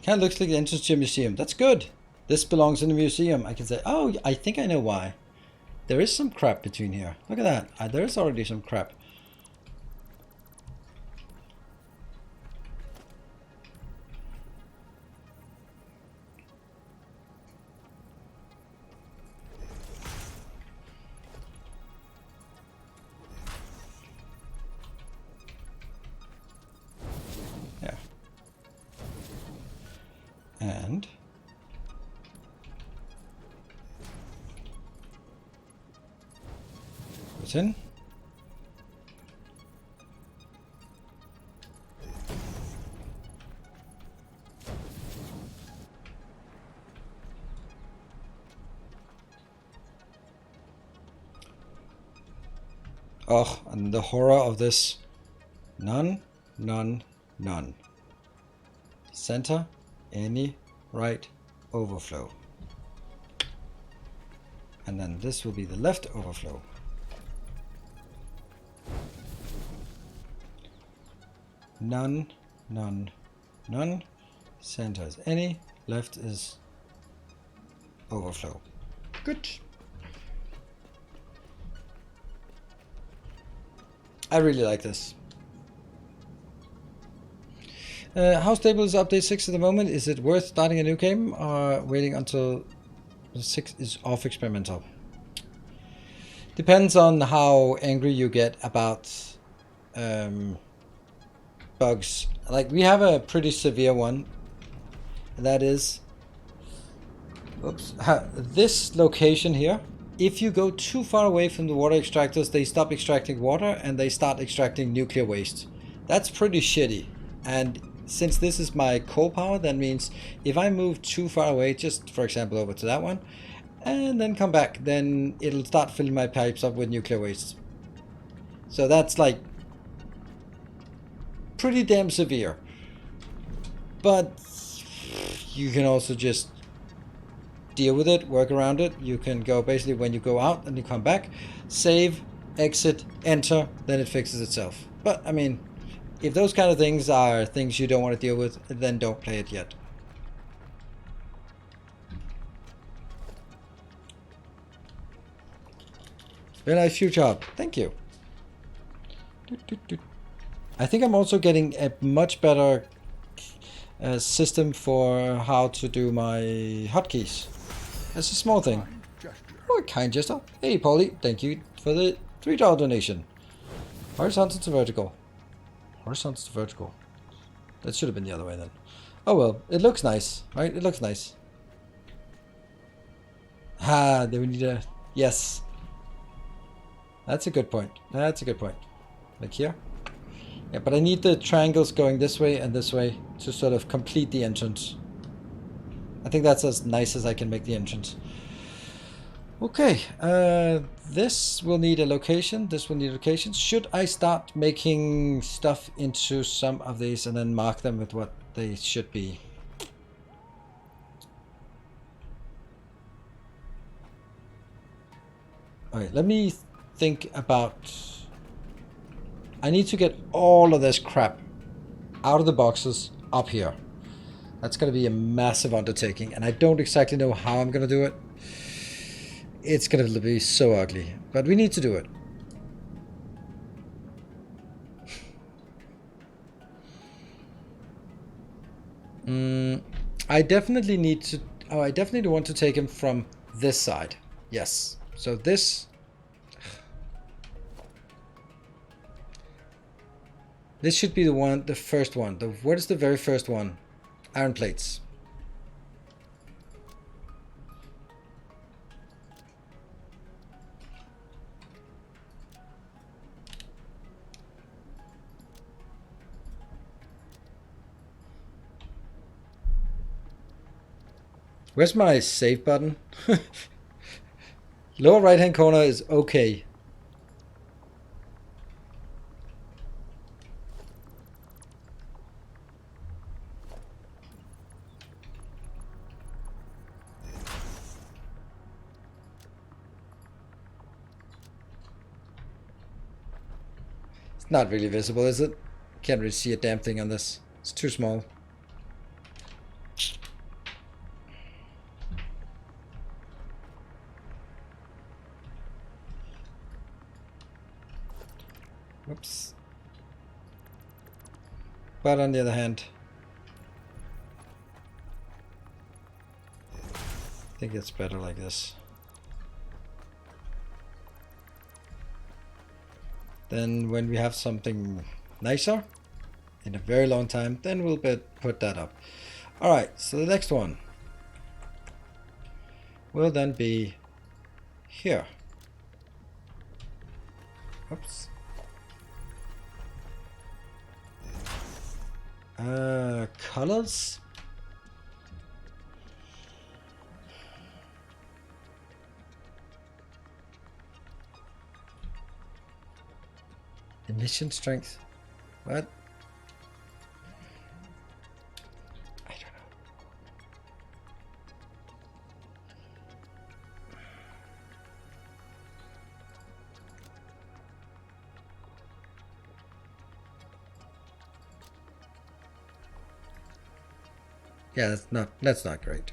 Kind of looks like the entrance to a museum. That's good. This belongs in the museum. I can say, oh, I think I know why. There is some crap between here. Look at that. There is already some crap. Yeah. And... it in. Oh, and the horror of this. None, none, none. Center, any, right, overflow. And then this will be the left overflow. None, none, none. Center is any, left is overflow. Good. I really like this. How stable is update 6 at the moment? Is it worth starting a new game or waiting until 6 is off experimental? Depends on how angry you get about bugs. Like, we have a pretty severe one. And that is, oops, this location here. If you go too far away from the water extractors, they stop extracting water and they start extracting nuclear waste. That's pretty shitty. And since this is my coal power, that means if I move too far away, just for example over to that one, and then come back, then it'll start filling my pipes up with nuclear waste. So that's like pretty damn severe. But you can also just deal with it, work around it. You can go basically when you go out and you come back, save, exit, enter, then it fixes itself. But I mean, if those kind of things are things you don't want to deal with, then don't play it yet. Very nice future job. Thank you. I think I'm also getting a much better system for how to do my hotkeys. That's a small thing. Oh, a kind gesture. Hey, Polly, thank you for the $3 donation. Horizontal to vertical. Horizontal to vertical. That should have been the other way then. Oh well, it looks nice, right? It looks nice. Ah, then we need a... Yes. That's a good point. That's a good point. Like here. Yeah, but I need the triangles going this way and this way to sort of complete the entrance. I think that's as nice as I can make the entrance. Okay, this will need a location. This will need a location. Should I start making stuff into some of these and then mark them with what they should be? Okay, let me think about... I need to get all of this crap out of the boxes up here. That's going to be a massive undertaking, and I don't exactly know how I'm going to do it. It's going to be so ugly, but we need to do it. I definitely need to... Oh, I definitely want to take him from this side. Yes. So this... This should be the one, the first one. What is the very first one? Iron plates. Where's my save button? Lower right hand corner is okay. It's not really visible, is it? Can't really see a damn thing on this. It's too small. Whoops. But on the other hand, I think it's better like this. Then when we have something nicer in a very long time, then we'll put that up. Alright, so the next one will then be here. Oops. Colors? Emission strength? What? I don't know. Yeah, that's not great.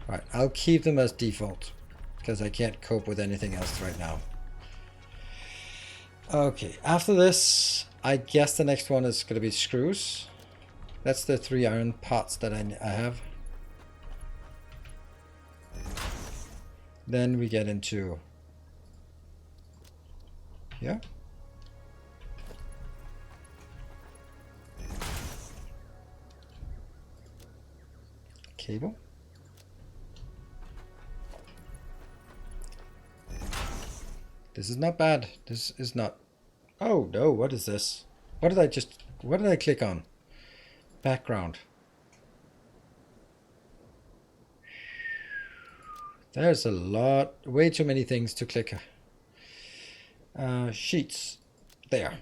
Alright, I'll keep them as default because I can't cope with anything else right now. Okay, after this, I guess the next one is going to be screws. That's the 3 iron parts that I have. Then we get into here. Cable. This is not bad. This is not... Oh no, what is this? What did I click on? Background. There's a lot, way too many things to click. Sheets. There.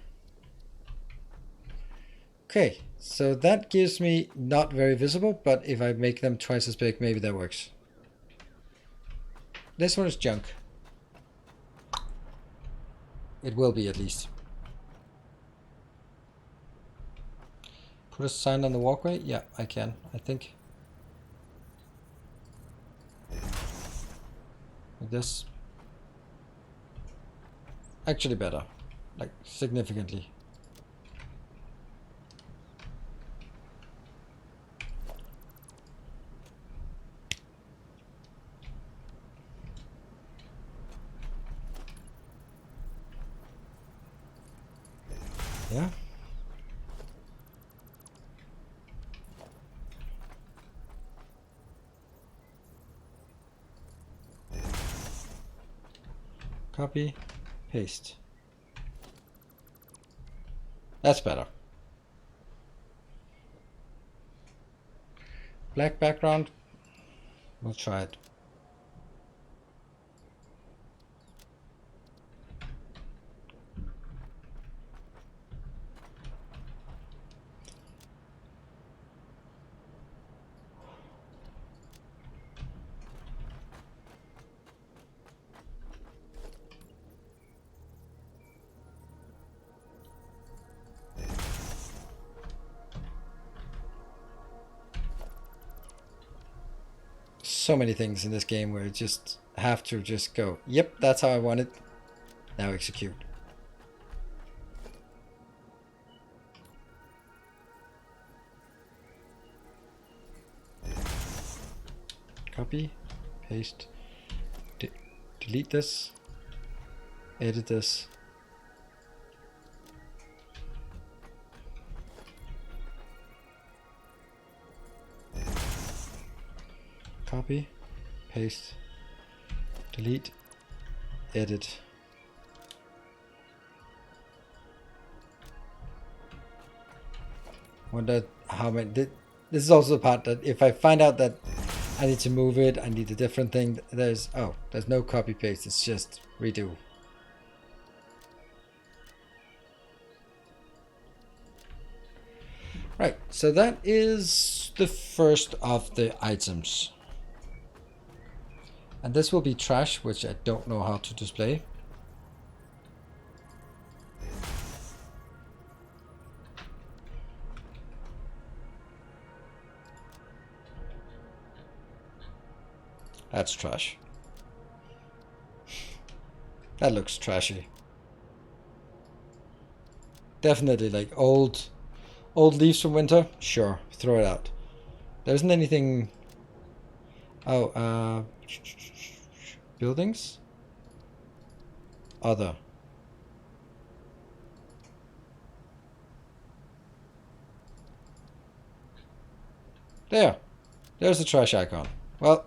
Okay, so that gives me not very visible, but if I make them twice as big, maybe that works. This one is junk. It will be, at least. Put a sign on the walkway? Yeah, I can, I think. Like this. Actually better. Like, significantly. Yeah. Copy, paste. That's better. Black background. We'll try it. So many things in this game where you just have to just go, yep, that's how I want it. Now execute. Copy, paste, delete this, edit this. Copy, paste, delete, edit. Wonder how many... This is also the part that if I find out that I need to move it, I need a different thing, there's no copy paste, it's just redo. Right, so that is the first of the items. And this will be trash, which I don't know how to display. That's trash. That looks trashy. Definitely like old leaves from winter. Sure, throw it out. There isn't anything... Oh, buildings? Other. There. There's the trash icon. Well,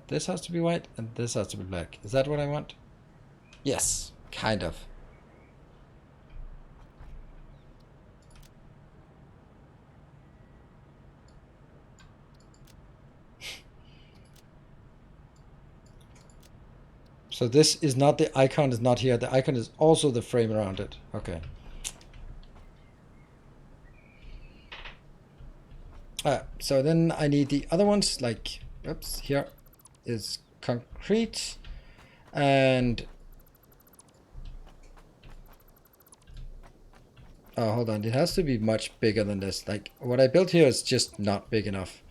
this has to be white and this has to be black. Is that what I want? Yes, kind of. So this is not, the icon is not here. The icon is also the frame around it. Okay. So then I need the other ones, like, oops, here is concrete. And oh, hold on, it has to be much bigger than this. Like, what I built here is just not big enough.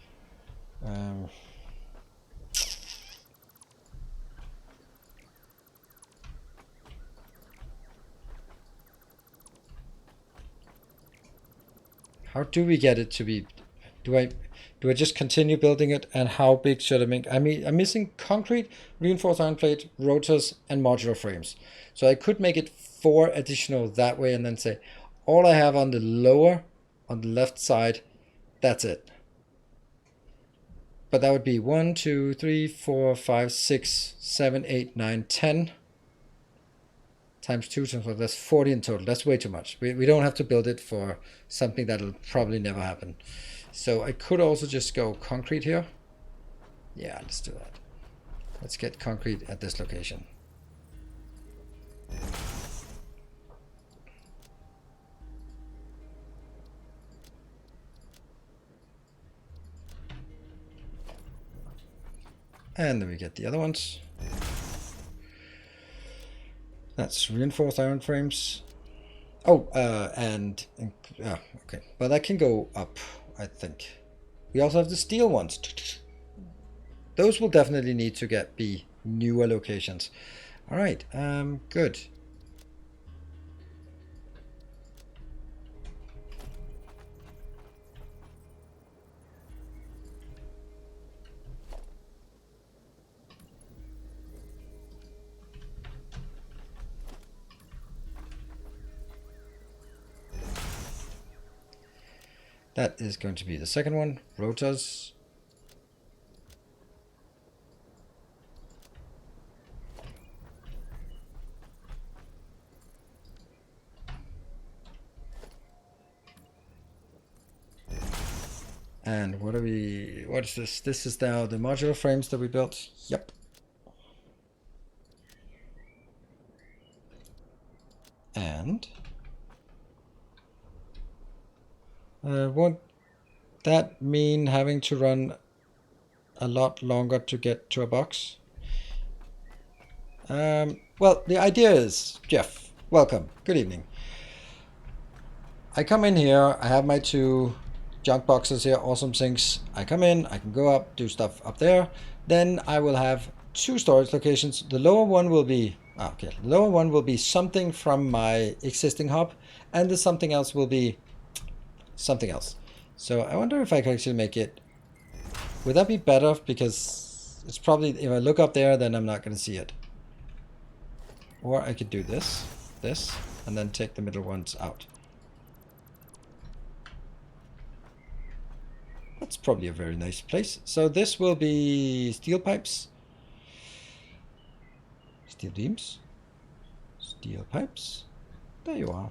How do we get it to be? Do I just continue building it? And how big should I make? I mean, I'm missing concrete, reinforced iron plate, rotors, and modular frames. So I could make it 4 additional that way, and then say all I have on the lower, on the left side, that's it. But that would be 1, 2, 3, 4, 5, 6, 7, 8, 9, 10 times 2 times 4. That's 40 in total. That's way too much. We don't have to build it for something that'll probably never happen. So I could also just go concrete here. Yeah, let's do that. Let's get concrete at this location. And then we get the other ones. That's reinforced iron frames. Oh, okay. But that can go up, I think. We also have the steel ones. Those will definitely need to be newer locations. All right, good. That is going to be the second one, rotors. And what is this? This is now the modular frames that we built. Yep. And won't that mean having to run a lot longer to get to a box? Well, the idea is, Jeff, welcome. Good evening. I come in here, I have my 2 junk boxes here, awesome sinks. I come in, I can go up, do stuff up there. Then I will have 2 storage locations. The lower one will be, the lower one will be something from my existing hub, and the something else will be something else. So I wonder if I could actually make it, would that be better? Because it's probably, if I look up there, then I'm not going to see it. Or I could do this, and then take the middle ones out. That's probably a very nice place. So this will be steel pipes, steel beams, steel pipes. There you are.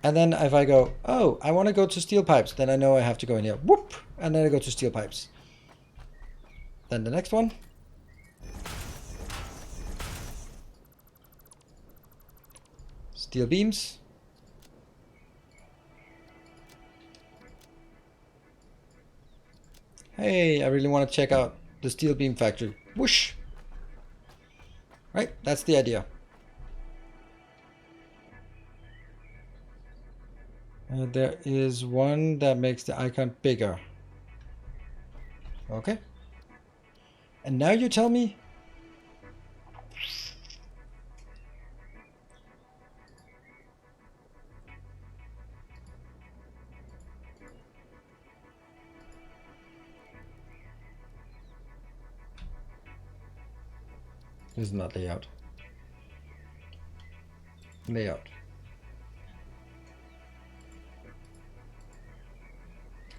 And then if I go, oh, I want to go to steel pipes, then I know I have to go in here. Whoop! And then I go to steel pipes. Then the next one. Steel beams. Hey, I really want to check out the steel beam factory. Whoosh! Right, that's the idea. There is one that makes the icon bigger. Okay. And now you tell me? This is not layout. Layout.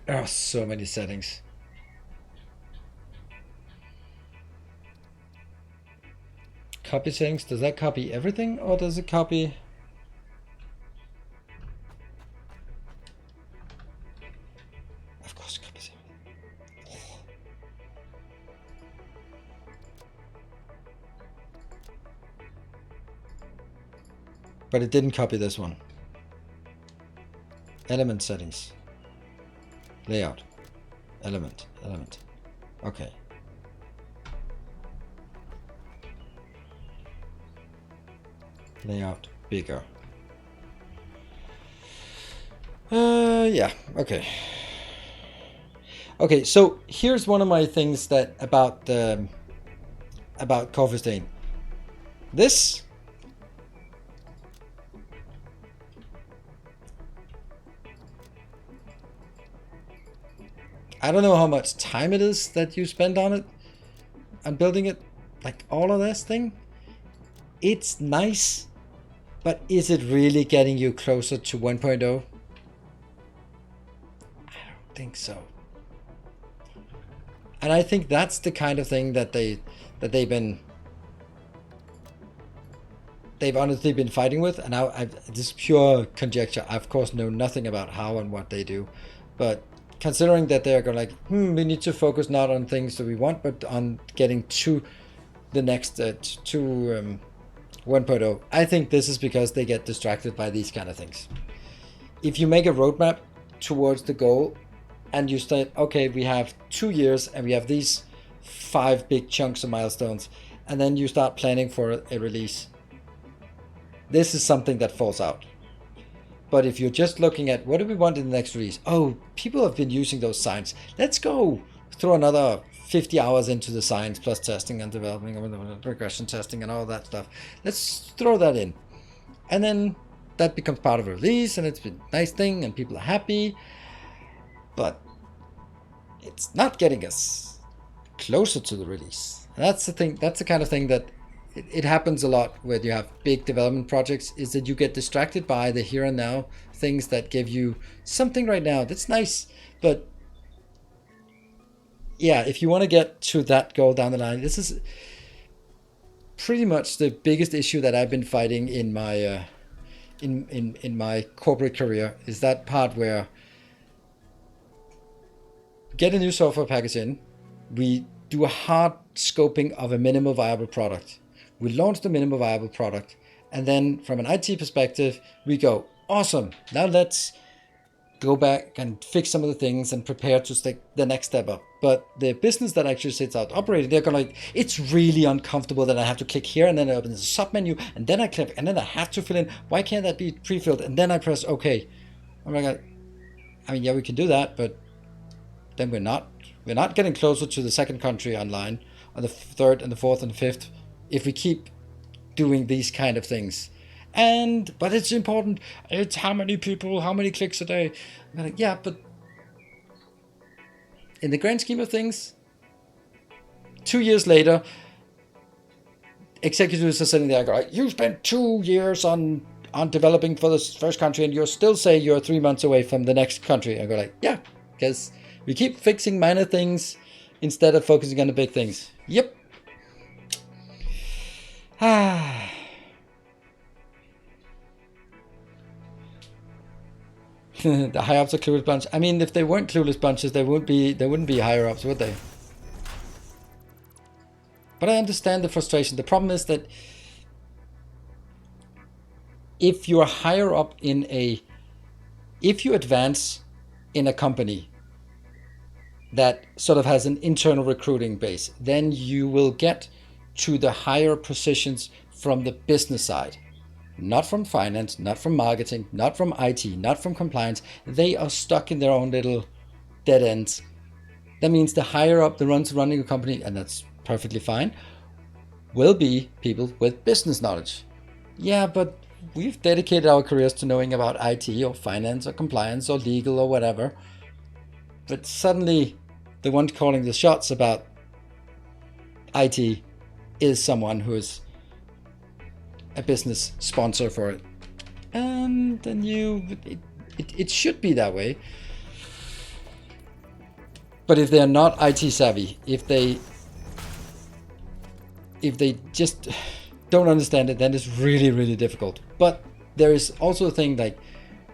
Oh, so many settings. Copy settings, does that copy everything or does it copy? Of course it copies everything. But it didn't copy this one. Element settings. Layout. Element. Okay. Layout bigger. Yeah, okay. Okay, so here's one of my things that about Coffee Stain. This I don't know how much time it is that you spend on it, on building it, like all of this thing. It's nice, but is it really getting you closer to 1.0? I don't think so. And I think that's the kind of thing that they've honestly been fighting with. And now this is pure conjecture. I of course know nothing about how and what they do, but considering that they're going like, we need to focus not on things that we want, but on getting to the next to 1.0. I think this is because they get distracted by these kind of things. If you make a roadmap towards the goal and you say, okay, we have 2 years and we have these 5 big chunks of milestones, and then you start planning for a release, this is something that falls out. But if you're just looking at what do we want in the next release? Oh, people have been using those signs. Let's go throw another 50 hours into the science plus testing and developing and regression testing and all that stuff. Let's throw that in. And then that becomes part of a release and it's been a nice thing and people are happy. But it's not getting us closer to the release. And that's the thing. That's the kind of thing that it happens a lot when you have big development projects, is that you get distracted by the here and now things that give you something right now that's nice. But yeah, if you want to get to that goal down the line, this is pretty much the biggest issue that I've been fighting in my in my corporate career, is that part where get a new software package in, we do a hard scoping of a minimum viable product. We launch the minimum viable product, and then from an IT perspective, we go, awesome, now let's go back and fix some of the things and prepare to take the next step up. But the business that actually sits out operating, they're going like, it's really uncomfortable that I have to click here and then it opens a sub menu and then I click and then I have to fill in. Why can't that be pre-filled? And then I press OK. Oh my God. I mean, yeah, we can do that, but then we're not getting closer to the second country online, or the third and the fourth and the fifth, if we keep doing these kind of things. But it's important. It's how many people, how many clicks a day. I'm like, yeah, but in the grand scheme of things, 2 years later, executives are sitting there going, you spent 2 years on developing for this first country and you still say you're 3 months away from the next country. I go like, yeah, because we keep fixing minor things instead of focusing on the big things. Yep. The higher ups are clueless bunch. I mean, if they weren't clueless bunches, they wouldn't be higher ups, would they? But I understand the frustration. The problem is that if you're higher up if you advance in a company that sort of has an internal recruiting base, then you will get to the higher positions from the business side. Not from finance, not from marketing, not from IT, not from compliance. They are stuck in their own little dead ends. That means the higher up the ones running a company, and that's perfectly fine, will be people with business knowledge. Yeah, but we've dedicated our careers to knowing about IT or finance or compliance or legal or whatever. But suddenly the one calling the shots about IT is someone who is a business sponsor for it. And then it should be that way. But if they're not IT savvy, if they just don't understand it, then it's really, really difficult. But there is also a thing like,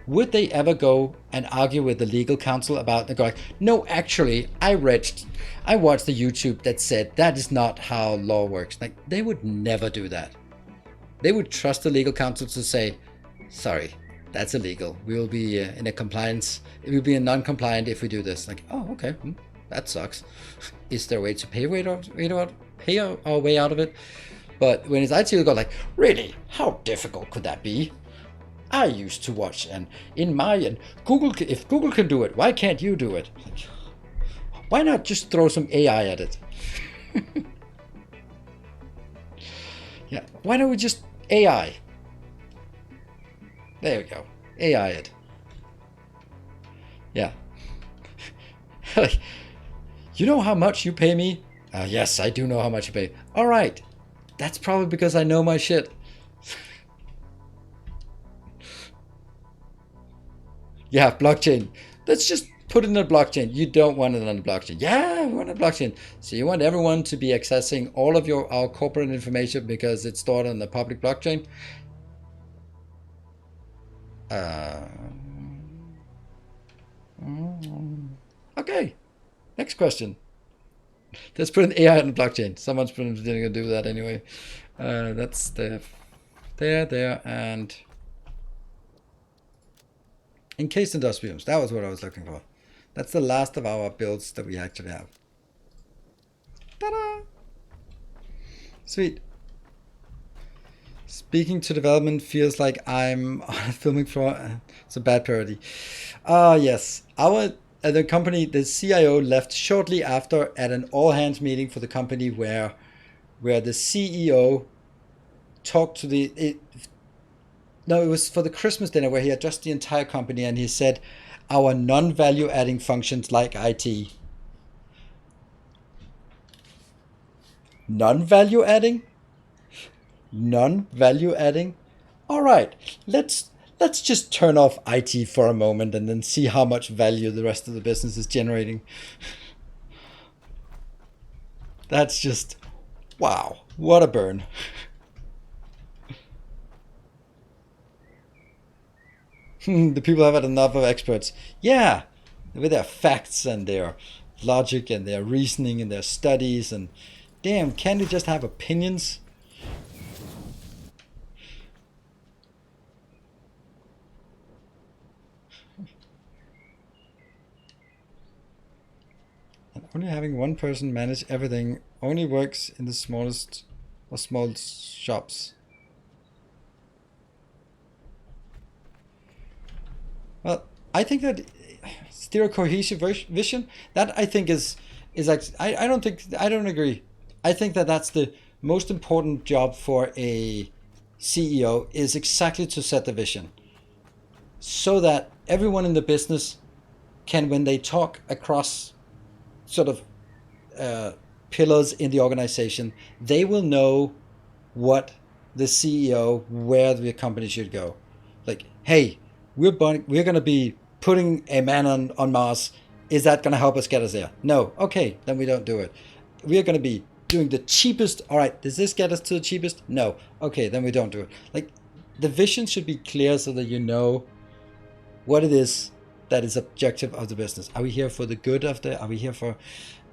would they ever go and argue with the legal counsel about it? Go like, no, actually, I watched the YouTube that said that is not how law works. Like, they would never do that. They would trust the legal counsel to say, sorry, that's illegal. We will be in a compliance. It will be a non-compliant if we do this. Like, oh, okay, that sucks. Is there a way to pay our way out of it? But when it's IT, you go like, really? How difficult could that be? I used to watch, and Google. If Google can do it, why can't you do it? Like, why not just throw some AI at it? Yeah, why don't we just AI? There we go. AI it. Yeah. Like, you know how much you pay me? Yes, I do know how much you pay. All right. That's probably because I know my shit. Yeah, blockchain. Let's just put it in a blockchain. You don't want it on a blockchain. Yeah, we want a blockchain. So you want everyone to be accessing all of our corporate information because it's stored on the public blockchain? Okay. Next question. Let's put an AI on the blockchain. Someone's going to do that anyway. That's there, and encased industrials. That was what I was looking for. That's the last of our builds that we actually have. Ta-da! Sweet. Speaking to development feels like I'm on a filming floor. It's a bad parody. Yes. The company, the CIO left shortly after at an all-hands meeting for the company where the CEO talked to it was for the Christmas dinner where he addressed the entire company and he said, our non-value adding functions like IT. Non-value adding? Non-value adding? All right, let's just turn off IT for a moment and then see how much value the rest of the business is generating. That's just, wow, what a burn. The people have had enough of experts. Yeah, with their facts and their logic and their reasoning and their studies, and damn, can't you just have opinions? And only having one person manage everything only works in the smallest or small shops. Well, I think that stereo cohesive vision, that I think is like, I don't agree. I think that that's the most important job for a CEO, is exactly to set the vision so that everyone in the business can, when they talk across sort of pillars in the organization, they will know what the CEO, where the company should go. Like, hey, we're going to be putting a man on Mars. Is that going to help us get us there? No. Okay, then we don't do it. We're going to be doing the cheapest. All right, does this get us to the cheapest? No. Okay, then we don't do it. Like, the vision should be clear so that you know what it is that is objective of the business. Are we here for the good of are we here for,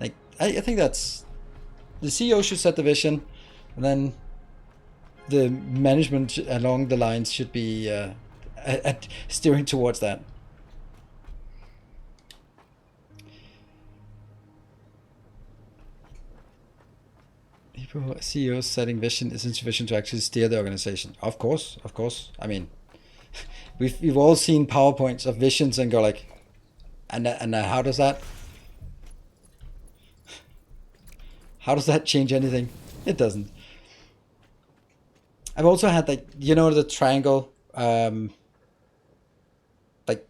like, I think that's, the CEO should set the vision, and then the management along the lines should be at steering towards that. People, CEOs setting vision is insufficient to actually steer the organization. Of course. I mean, we've all seen PowerPoints of visions and go like, and how does that change anything? It doesn't. I've also had, like, the triangle, like,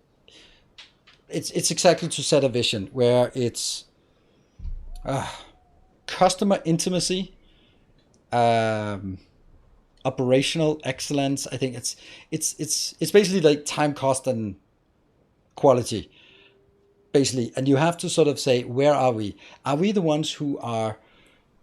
it's exactly to set a vision where it's customer intimacy, operational excellence. I think it's basically like time, cost, and quality, basically. And you have to sort of say, where are we? Are we the ones who are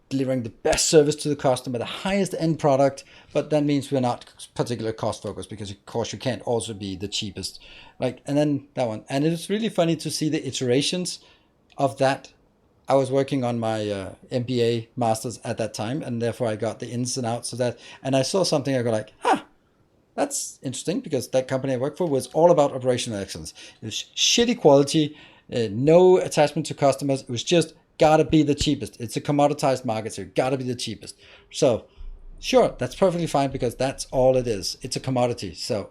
delivering the best service to the customer, the highest end product? But that means we're not particular cost focused, because of course you can't also be the cheapest. Like, and then that one. And it's really funny to see the iterations of that. I was working on my MBA masters at that time, and therefore I got the ins and outs of that. And I saw something, I go like, that's interesting, because that company I worked for was all about operational excellence. It was shitty quality, no attachment to customers. It was just gotta be the cheapest. It's a commoditized market, so gotta be the cheapest. So, sure, that's perfectly fine, because that's all it is. It's a commodity, so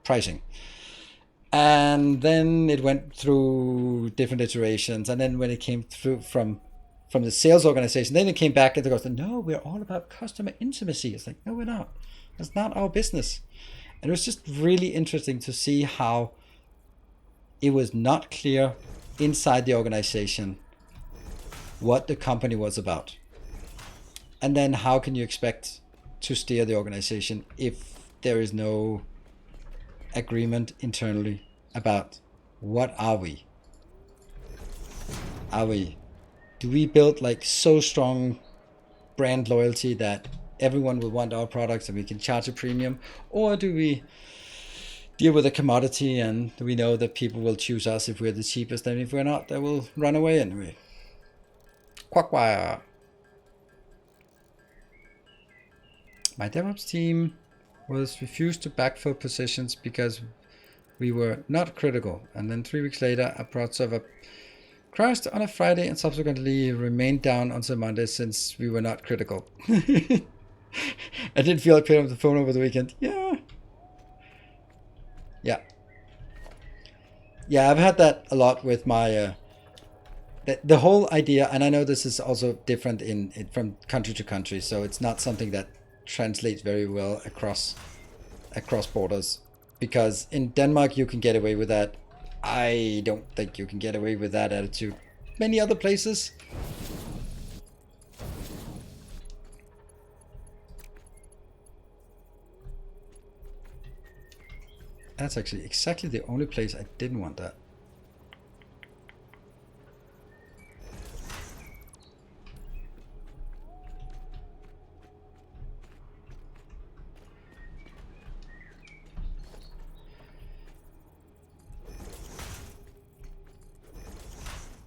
pricing. And then it went through different iterations, and then when it came through from the sales organization, then it came back and they go, no, we're all about customer intimacy. It's like, no, we're not. That's not our business. And it was just really interesting to see how it was not clear inside the organization what the company was about. And then how can you expect to steer the organization if there is no agreement internally about what are we? Do we build like so strong brand loyalty that everyone will want our products and we can charge a premium? Or do we deal with a commodity and we know that people will choose us if we're the cheapest, and if we're not, they will run away anyway? Quackwire. My DevOps team was refused to backfill positions because we were not critical, and then 3 weeks later a prod server crashed on a Friday and subsequently remained down until Monday since we were not critical. I didn't feel like picking up the phone over the weekend. Yeah, I've had that a lot with my the whole idea, and I know this is also different from country to country, so it's not something that translates very well across borders. Because in Denmark you can get away with that. I don't think you can get away with that attitude many other places. That's actually exactly the only place I didn't want that.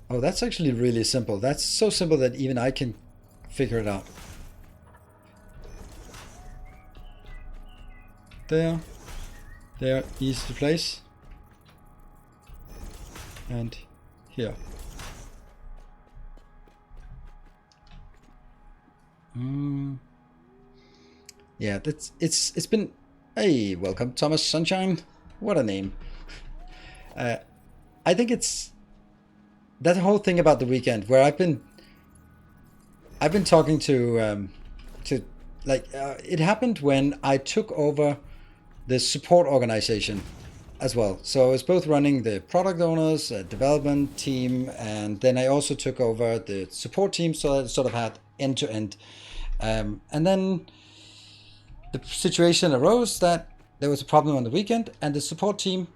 Oh, that's actually really simple. That's so simple that even I can figure it out. There, easy to place. And here. Yeah, it's been. Hey, welcome, Thomas Sunshine. What a name. I think it's that whole thing about the weekend where I've been talking to it happened when I took over the support organization as well. So I was both running the product owners, development team, and then I also took over the support team, so I sort of had end to end. And then the situation arose that there was a problem on the weekend, and the support team,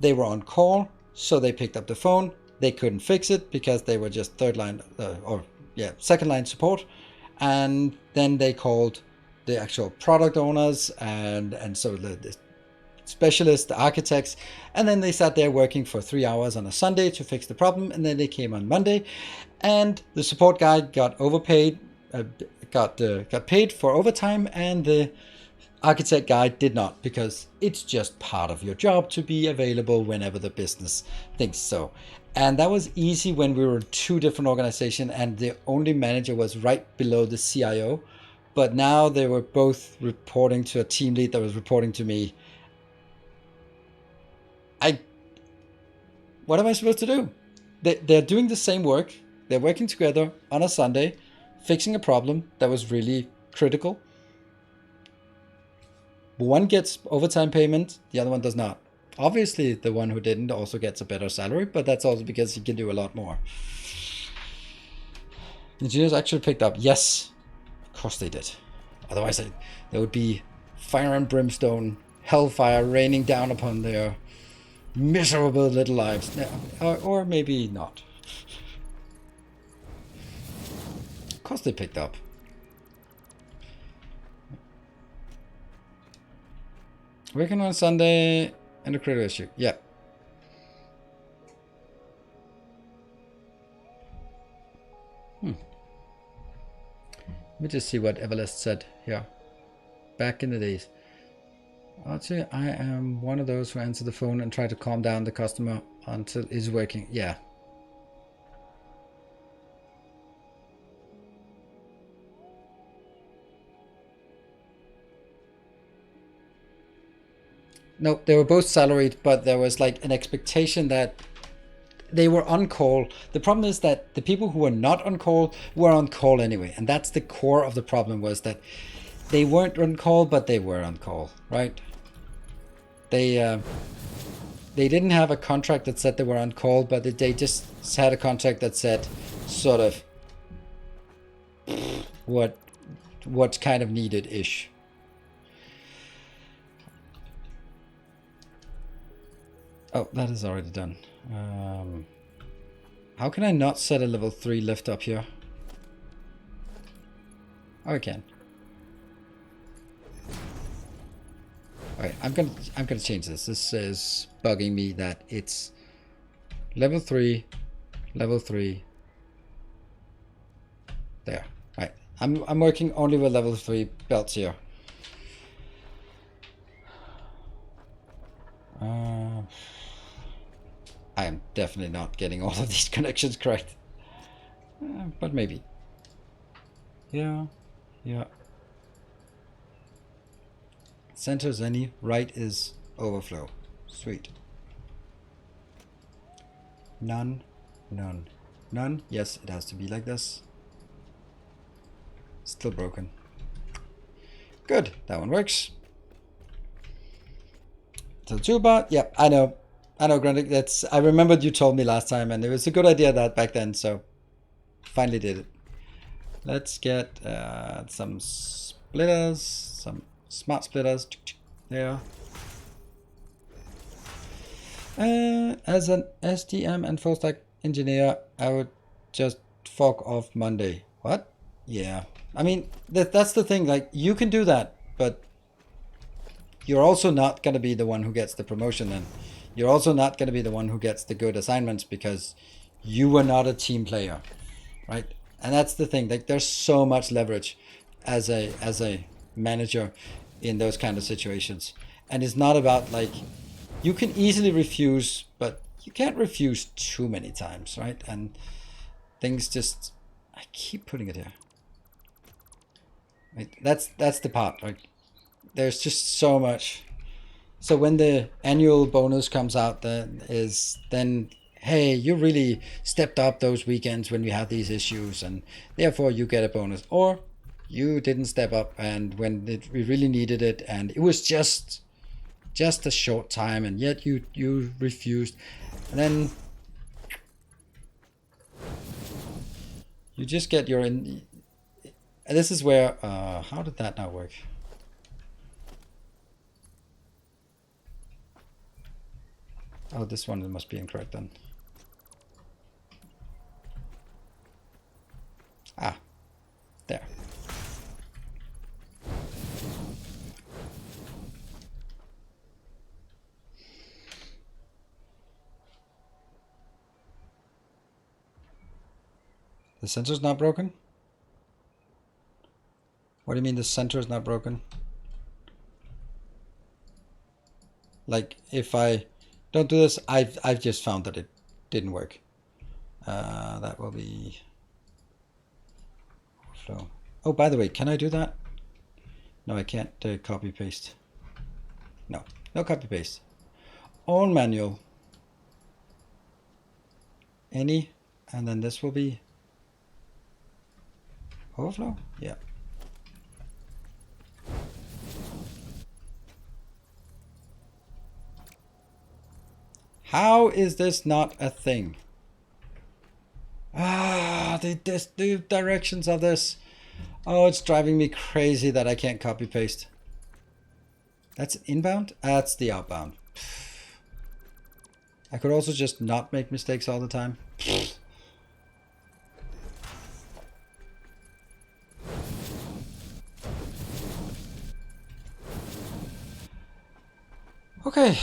they were on call, so they picked up the phone. They couldn't fix it because they were just second line support. And then they called the actual product owners and so the specialists, the architects, and then they sat there working for 3 hours on a Sunday to fix the problem. And then they came on Monday, and the support guy got overpaid, got paid for overtime, and the architect guy did not, because it's just part of your job to be available whenever the business thinks so. And that was easy when we were in two different organizations and the only manager was right below the CIO. But now they were both reporting to a team lead that was reporting to me. What am I supposed to do? They're doing the same work. They're working together on a Sunday, fixing a problem that was really critical. One gets overtime payment, the other one does not. Obviously, the one who didn't also gets a better salary, but that's also because he can do a lot more. Engineers actually picked up. Yes, Of course they did. Otherwise there would be fire and brimstone, hellfire raining down upon their miserable little lives. Or maybe not. Of course they picked up. Working on Sunday and a critical issue. Yeah. Let me just see what Everlast said here. Back in the days. Actually, I am one of those who answer the phone and try to calm down the customer until it's working. Yeah. No, they were both salaried, but there was like an expectation that they were on call. The problem is that the people who were not on call were on call anyway. And that's the core of the problem, was that they weren't on call, but they were on call, right? They didn't have a contract that said they were on call, but they just had a contract that said sort of what's kind of needed-ish. Oh, that is already done. How can I not set a level 3 lift up here? Oh, I can. Alright, I'm gonna change this. This is bugging me that it's level 3, level 3. There. Alright. I'm working only with level 3 belts here. I am definitely not getting all of these connections correct. But maybe. Yeah. Center is any, right is overflow. Sweet. None. Yes, it has to be like this. Still broken. Good, that one works. So toolbar, yep, I know, Grundig. I remembered you told me last time, and it was a good idea that back then. So finally did it. Let's get some splitters, some smart splitters. There. As an SDM and full stack engineer, I would just fork off Monday. What? Yeah. I mean, that's the thing. Like, you can do that, but you're also not going to be the one who gets the promotion then. You're also not going to be the one who gets the good assignments because you were not a team player, right? And that's the thing. Like, there's so much leverage as a manager in those kind of situations. And it's not about, like, you can easily refuse, but you can't refuse too many times, right? And things just, I keep putting it here. Right? That's the part. Like, there's just so much. So when the annual bonus comes out, then hey, you really stepped up those weekends when we had these issues, and therefore you get a bonus. Or you didn't step up, and when we really needed it, and it was just a short time, and yet you refused, and then you just get your in. This is where how did that not work? Oh, this one must be incorrect then. Ah, there. The sensor's not broken? What do you mean the center is not broken? Like, if I don't do this, I've just found that it didn't work. That will be flow. Oh, by the way, can I do that? No, I can't copy paste. No copy paste. All manual. Any, and then this will be overflow. Yeah. How is this not a thing? The directions of this. Oh, it's driving me crazy that I can't copy paste. That's inbound? That's the outbound. I could also just not make mistakes all the time. Okay.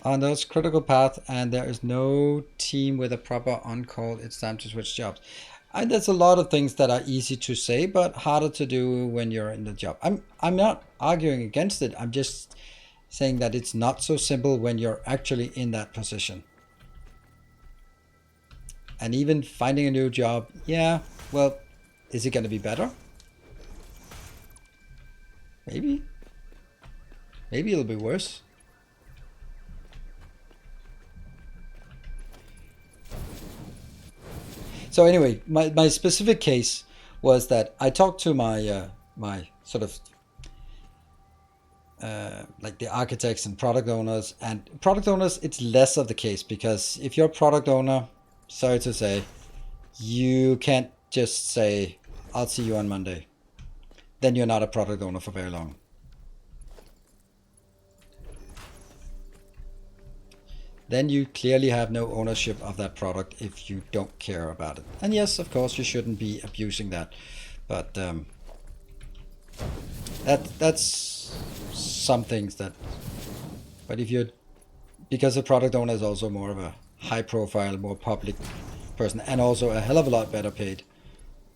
On those critical path, and there is no team with a proper on-call, it's time to switch jobs. There's a lot of things that are easy to say, but harder to do when you're in the job. I'm not arguing against it. I'm just saying that it's not so simple when you're actually in that position. And even finding a new job, yeah, well, is it going to be better? Maybe. Maybe it'll be worse. So anyway, my specific case was that I talked to my my sort of like the architects and product owners. And product owners, it's less of the case, because if you're a product owner, sorry to say, you can't just say, I'll see you on Monday. Then you're not a product owner for very long. Then you clearly have no ownership of that product if you don't care about it. And yes, of course, you shouldn't be abusing that. But that's some things that... But if you're... Because the product owner is also more of a high profile, more public person, and also a hell of a lot better paid.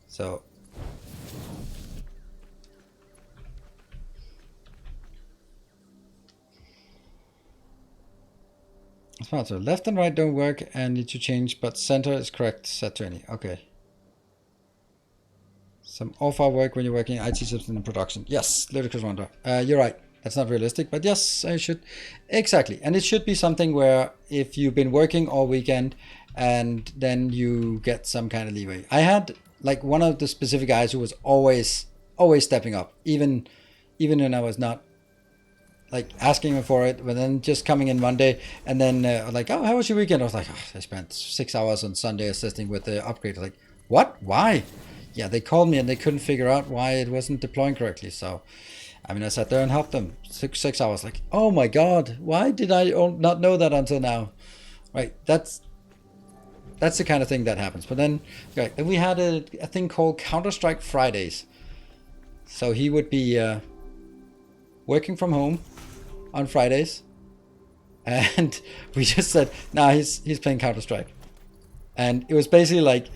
So... Smart. So left and right don't work and need to change, but center is correct. Set to any. Okay. Some off-hour work when you're working IT systems in production. Yes, ludicrous wonder. You're right. That's not realistic, but yes, I should. Exactly. And it should be something where if you've been working all weekend and then you get some kind of leeway. I had like one of the specific guys who was always stepping up, even when I was not like asking him for it, but then just coming in Monday and then like, oh, how was your weekend? I was like, oh, I spent 6 hours on Sunday assisting with the upgrade. Like, what? Why? Yeah, they called me and they couldn't figure out why it wasn't deploying correctly. So, I mean, I sat there and helped them 6 hours. Like, oh my God, why did I not know that until now? Right? That's the kind of thing that happens. But then, okay, then we had a thing called Counter-Strike Fridays. So he would be working from home on Fridays, and we just said, nah, he's playing Counter-Strike. And it was basically like,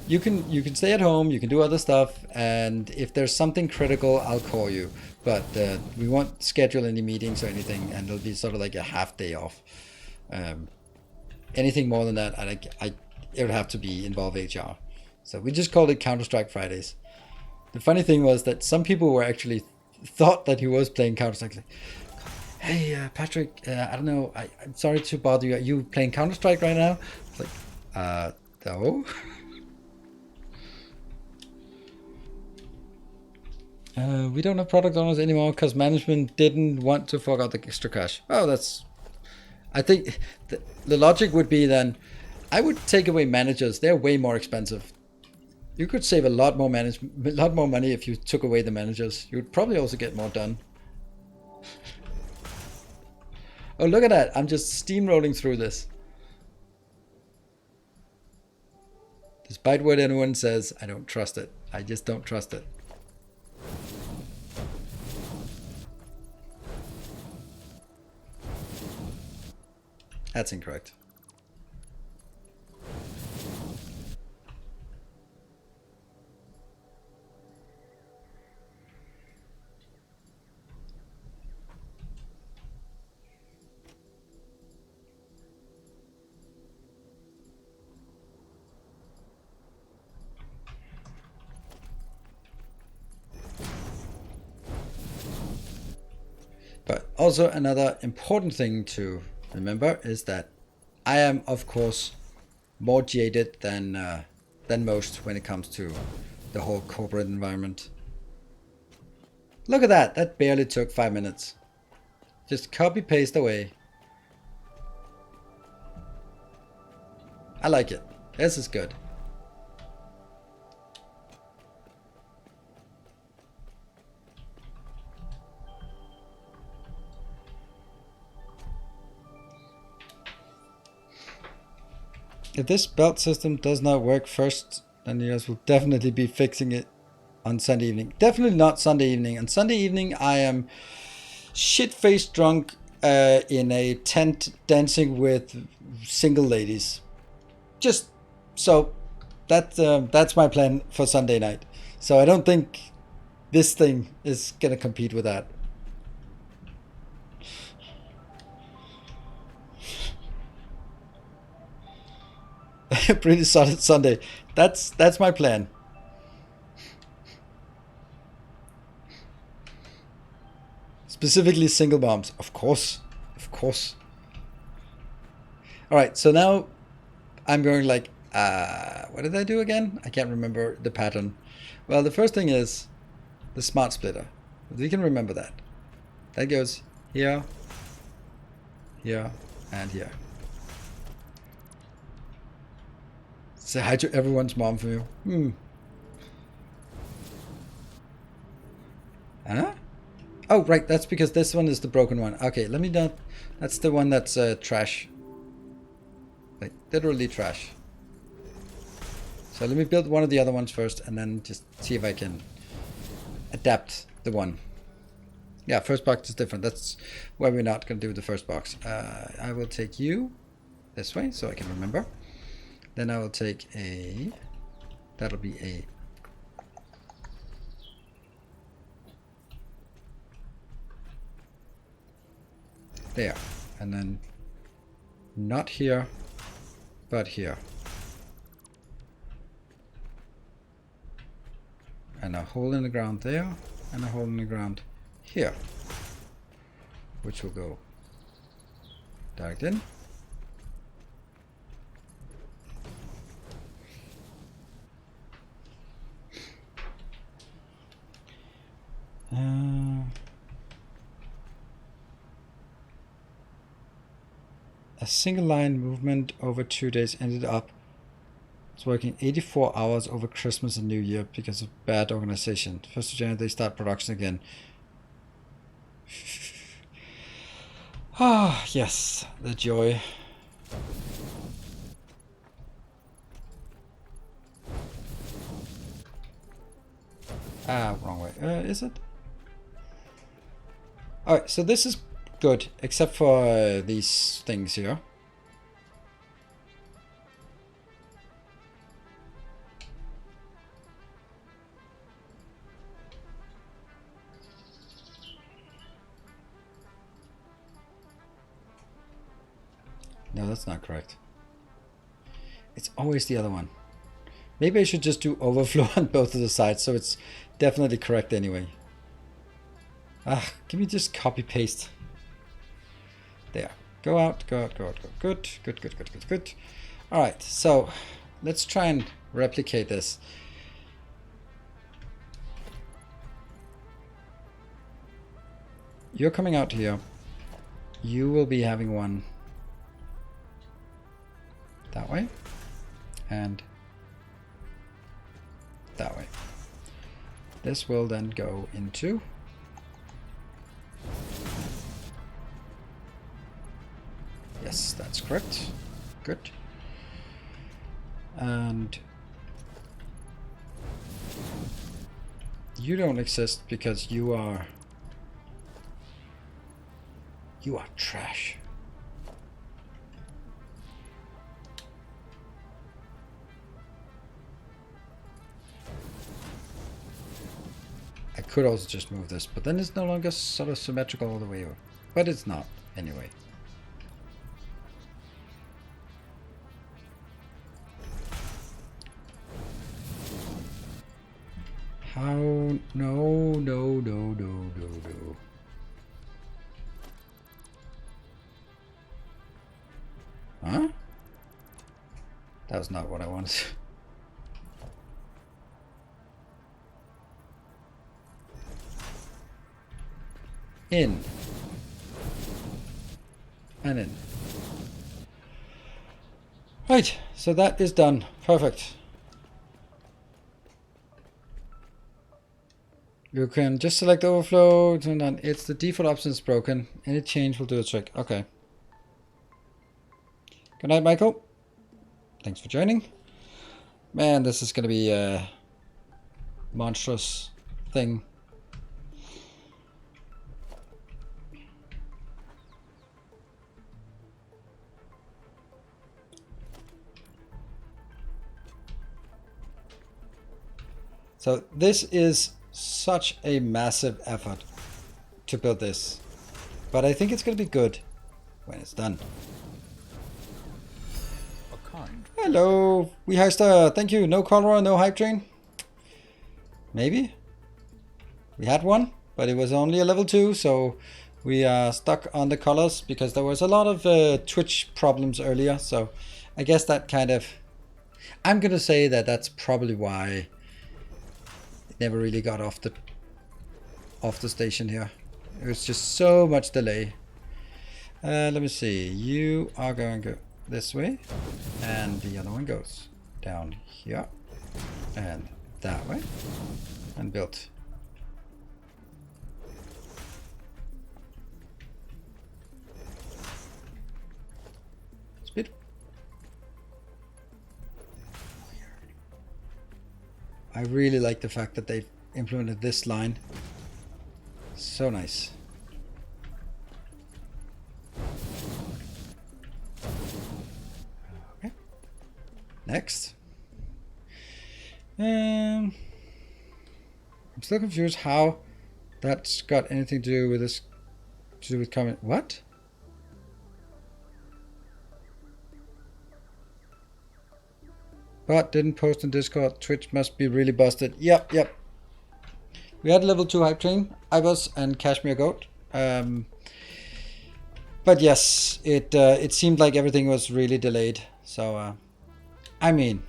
you can stay at home, you can do other stuff, and if there's something critical, I'll call you. But we won't schedule any meetings or anything, and it'll be sort of like a half day off. Anything more than that, it would have to be involve HR. So we just called it Counter-Strike Fridays. The funny thing was that some people were actually thought that he was playing Counter-Strike. Like, hey, Patrick, I don't know, I'm sorry to bother you. Are you playing Counter-Strike right now? It's like, no. We don't have product owners anymore because management didn't want to fork out the extra cash. Oh, that's... I think the logic would be then, I would take away managers. They're way more expensive. You could save a lot more money if you took away the managers. You would probably also get more done. Oh, look at that. I'm just steamrolling through this. Despite what anyone says, I don't trust it. I just don't trust it. That's incorrect. But also another important thing to remember is that I am, of course, more jaded than most when it comes to the whole corporate environment. Look at that. That barely took 5 minutes. Just copy paste away. I like it. This is good. If this belt system does not work first, then you guys will definitely be fixing it on Sunday evening. Definitely not Sunday evening. On Sunday evening, I am shit-faced drunk in a tent dancing with single ladies. Just so that's my plan for Sunday night. So I don't think this thing is gonna compete with that. Pretty solid Sunday. That's my plan. Specifically single moms, of course. All right, so now I'm going like, what did I do again? I can't remember the pattern. Well, the first thing is the smart splitter. We can remember that. That goes here, here, and here. Say hi to everyone's mom for you. Huh? Oh, right, that's because this one is the broken one. Okay, let me not... That's the one that's trash. Like, literally trash. So let me build one of the other ones first, and then just see if I can adapt the one. Yeah, first box is different. That's why we're not going to do the first box. I will take you this way, so I can remember. Then I will take a... That'll be a... There. And then not here, but here. And a hole in the ground there, and a hole in the ground here. Which will go direct in. A single line movement over 2 days ended up working 84 hours over Christmas and New Year because of bad organization. 1st of January they start production again. Ah, yes, the joy. Ah, wrong way. Is it? Alright, so this is good, except for these things here. No, that's not correct. It's always the other one. Maybe I should just do overflow on both of the sides, so it's definitely correct anyway. Ah, can we just copy paste? There. Go out, go out, go out, go out. Good, good, good, good, good, good. Alright, so let's try and replicate this. You're coming out here. You will be having one that way and that way. This will then go into yes, that's correct. Good. And you don't exist because you are trash. I could also just move this, but then it's no longer sort of symmetrical all the way over. But it's not, anyway. How? No, no, no, no, no, no. Huh? That was not what I wanted. In. And in. Right, so that is done. Perfect. You can just select overflow, turn on. It's the default option is broken. Any change will do the trick. Okay. Good night, Michael. Thanks for joining. Man, this is gonna be a monstrous thing. So this is such a massive effort to build this, but I think it's going to be good when it's done. Hello, Weeheister, thank you. No cholera, no hype train. Maybe we had one, but it was only a level 2, so we are stuck on the colors because there was a lot of Twitch problems earlier. So I guess that kind of, I'm gonna say that that's probably why it never really got off the station here. It was just so much delay. Let me see. You are going to go this way, and the other one goes down here and that way, and built. Speed. I really like the fact that they've implemented this line. So nice. Okay. Next. I'm still confused how that's got anything to do with this, to do with comment. What? But didn't post on Discord. Twitch must be really busted. Yep. We had level 2 hype train, Ibis and Cashmere Goat. But yes, it seemed like everything was really delayed. So, I mean,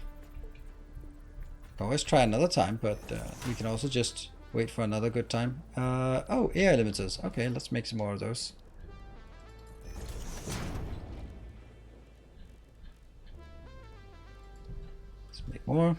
always try another time, but we can also just wait for another good time. Oh, AI limiters. Okay, let's make some more of those. Let's make more.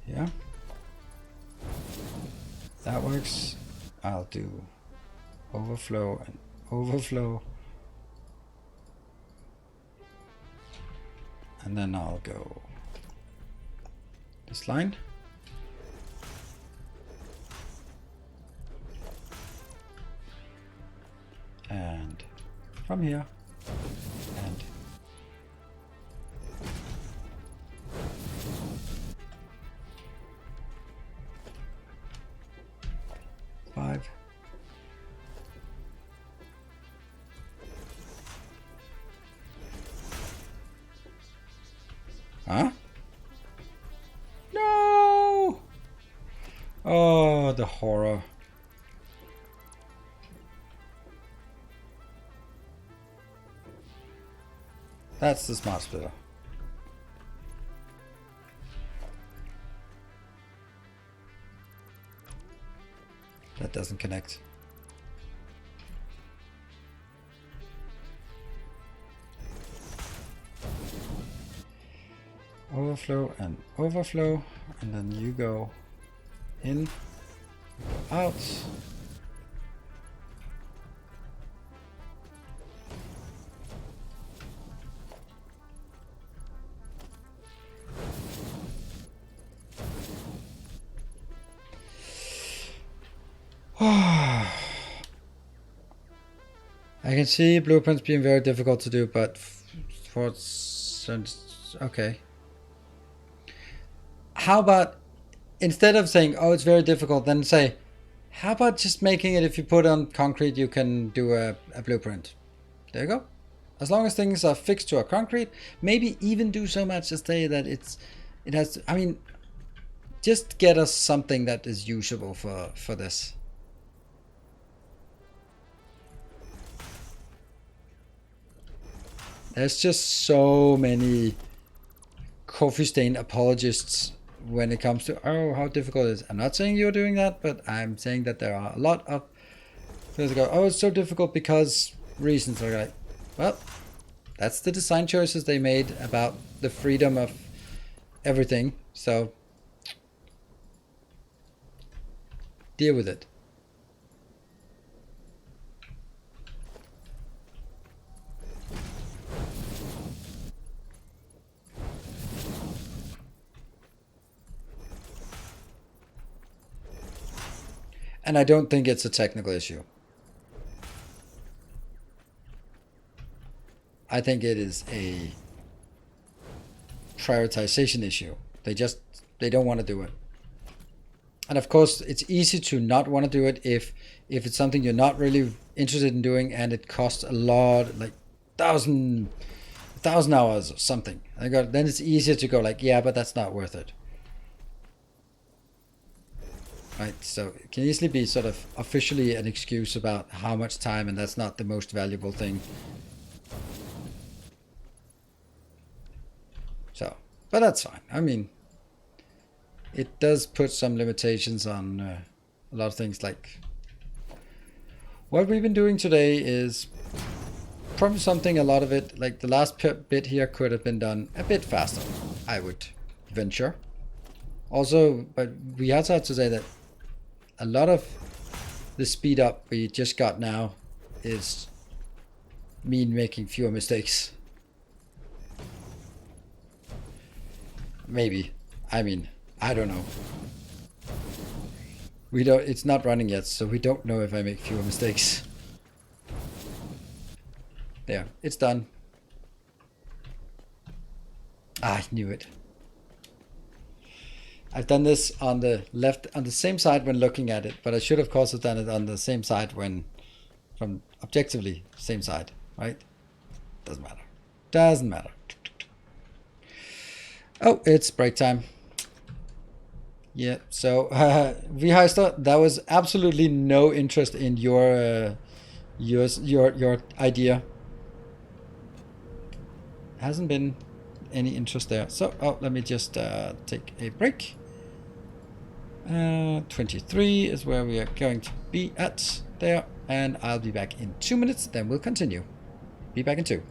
Yeah, that works. I'll do overflow and overflow, and then I'll go this line, and from here, and five. Huh? No! Oh, the horror. That's the smart splitter. That doesn't connect. Overflow and overflow, and then you go in, you go out. I can see blueprints being very difficult to do, but for okay. How about instead of saying, oh, it's very difficult, then say, how about just making it, if you put on concrete, you can do a blueprint. There you go. As long as things are fixed to a concrete, maybe even do so much as say that it has, I mean, just get us something that is usable for this. There's just so many coffee stain apologists when it comes to, oh, how difficult it is. I'm not saying you're doing that, but I'm saying that there are a lot of Because they go, oh, it's so difficult because reasons. They're like, well, that's the design choices they made about the freedom of everything. So deal with it. And I don't think it's a technical issue. I think it is a prioritization issue. They don't want to do it. And of course, it's easy to not want to do it if it's something you're not really interested in doing and it costs a lot, like 1,000 hours or something. Then it's easier to go like, yeah, but that's not worth it. Right, so it can easily be sort of officially an excuse about how much time, and that's not the most valuable thing. So, but that's fine. I mean, it does put some limitations on a lot of things. Like what we've been doing today is probably something, a lot of it, like the last bit here could have been done a bit faster, I would venture. Also, but we also have to say that a lot of the speed up we just got now is me making fewer mistakes. Maybe. I mean, I don't know. It's not running yet, so we don't know if I make fewer mistakes. There, it's done. I knew it. I've done this on the left, on the same side when looking at it, but I should of course have done it on the same side from objectively same side, right? Doesn't matter. Doesn't matter. Oh, it's break time. Yeah, so Vheister, that was absolutely no interest in your idea. Hasn't been any interest there. So, let me just take a break. 23 is where we are going to be at there, and I'll be back in 2 minutes, then we'll continue. Be back in 2.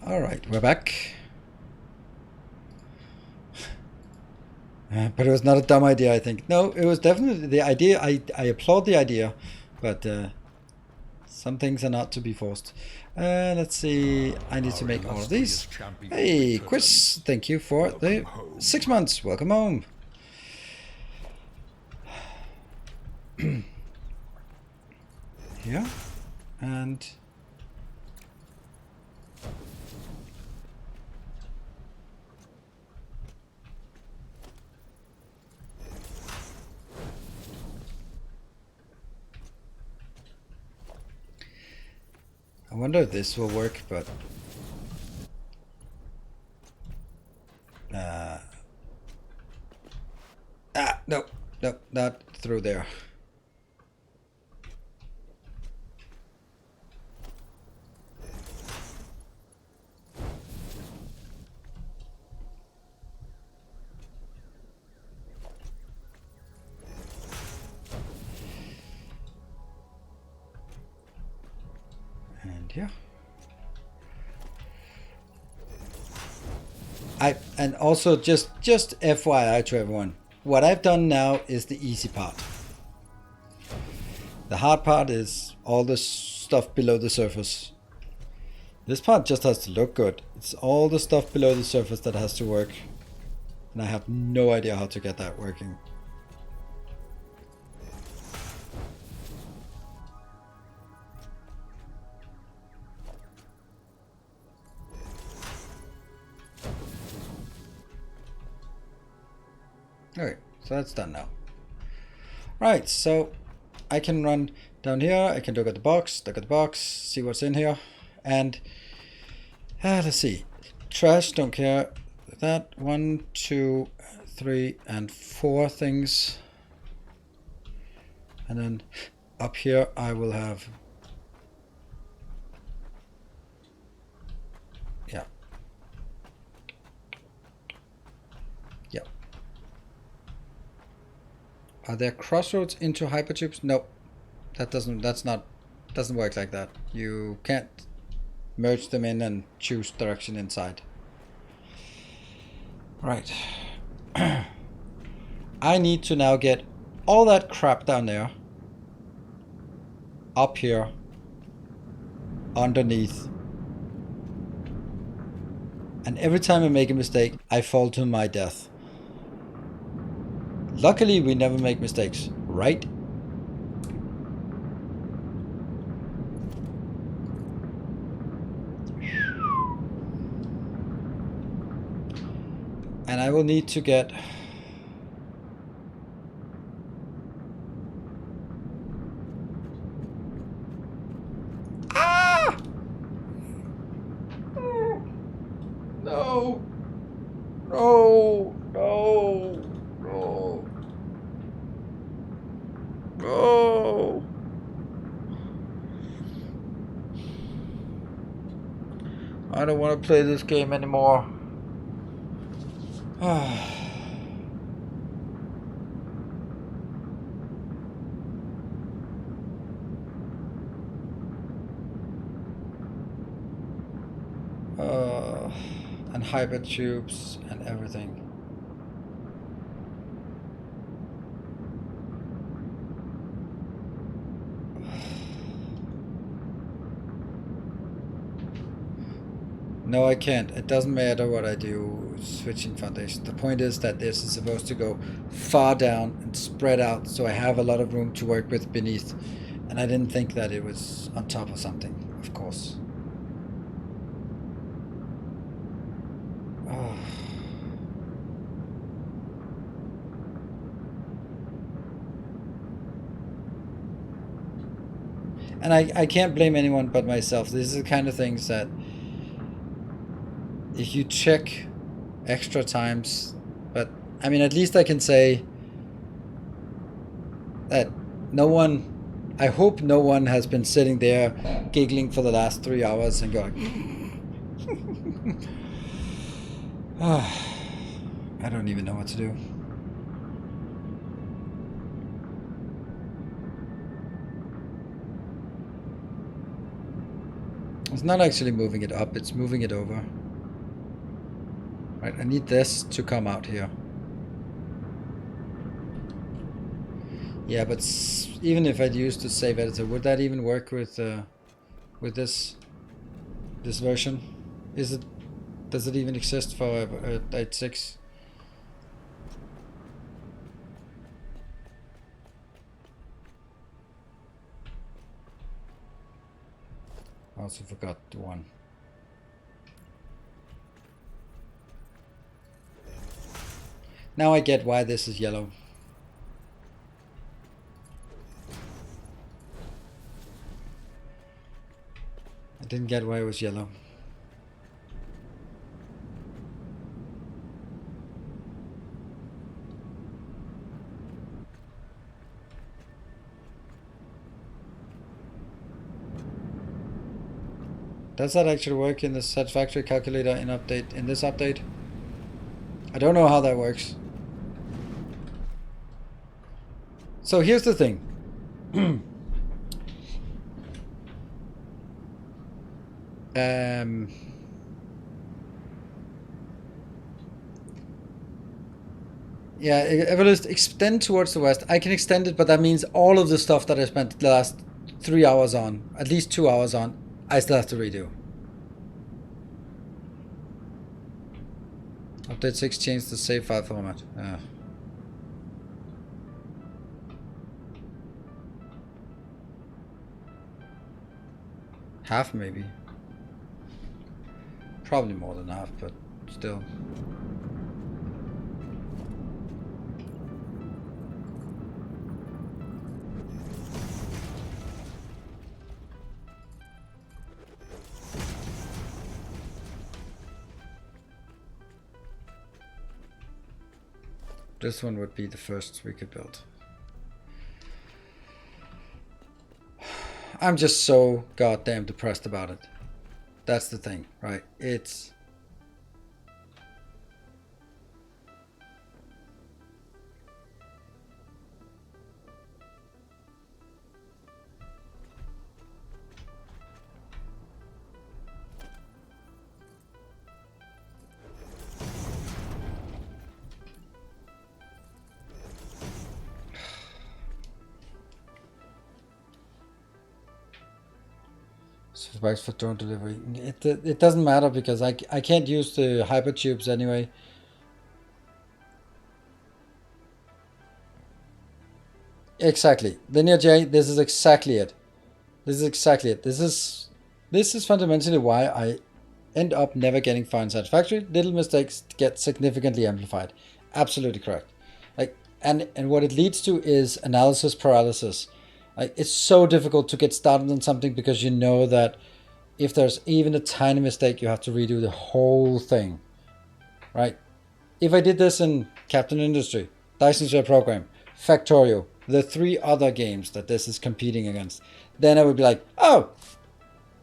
All right, we're back. But it was not a dumb idea, I think. No, it was definitely the idea. I applaud the idea, but some things are not to be forced. Let's see. I need to make all of these. Hey, Chris, thank you for the 6 months. Welcome home. Here, and I wonder if this will work, but no, not through there. And here. And also just FYI to everyone, what I've done now is the easy part. The hard part is all the stuff below the surface. This part just has to look good. It's all the stuff below the surface that has to work. And I have no idea how to get that working. Okay, so that's done now. Right, so I can run down here, I can look at the box, see what's in here, and let's see. Trash, don't care. That 1, 2, 3, and 4 things. And then up here I will have, yeah. Are there crossroads into hypertubes? No, doesn't work like that. You can't merge them in and choose direction inside. Right. I need to now get all that crap down there up here underneath. And every time I make a mistake, I fall to my death. Luckily, we never make mistakes, right? And I will need to get... Ah! No! No! No! No! No! I don't want to play this game anymore. And hybrid tubes and everything. No, I can't. It doesn't matter what I do switching foundation. The point is that this is supposed to go far down and spread out, so I have a lot of room to work with beneath. And I didn't think that it was on top of something, of course. Oh. And I can't blame anyone but myself. This is the kind of things that if you check extra times, but I mean, at least I can say that no one, I hope no one has been sitting there giggling for the last 3 hours and going, I don't even know what to do. It's not actually moving it up, it's moving it over. Right, I need this to come out here. Yeah, but even if I'd use the save editor, would that even work with this version? Does it even exist for 8.6? I also forgot the one. Now I get why this is yellow. I didn't get why it was yellow. Does that actually work in the Satisfactory calculator in this update? I don't know how that works. So here's the thing. Yeah, Everlist, extend towards the west. I can extend it, but that means all of the stuff that I spent the last 3 hours on, at least 2 hours on, I still have to redo. Update 6 changed the save file format. Half maybe. Probably more than half, but still. This one would be the first we could build. I'm just so goddamn depressed about it. That's the thing, right? It's... Survives for drone delivery. It doesn't matter because I can't use the hypertubes anyway. Exactly. Linear J, this is exactly it. This is exactly it. This is fundamentally why I end up never getting far in Satisfactory. Little mistakes get significantly amplified. Absolutely correct. Like and what it leads to is analysis paralysis. Like, it's so difficult to get started on something because you know that if there's even a tiny mistake, you have to redo the whole thing, right? If I did this in Captain Industry, Dyson Sphere Program, Factorio, the 3 other games that this is competing against, then I would be like, oh,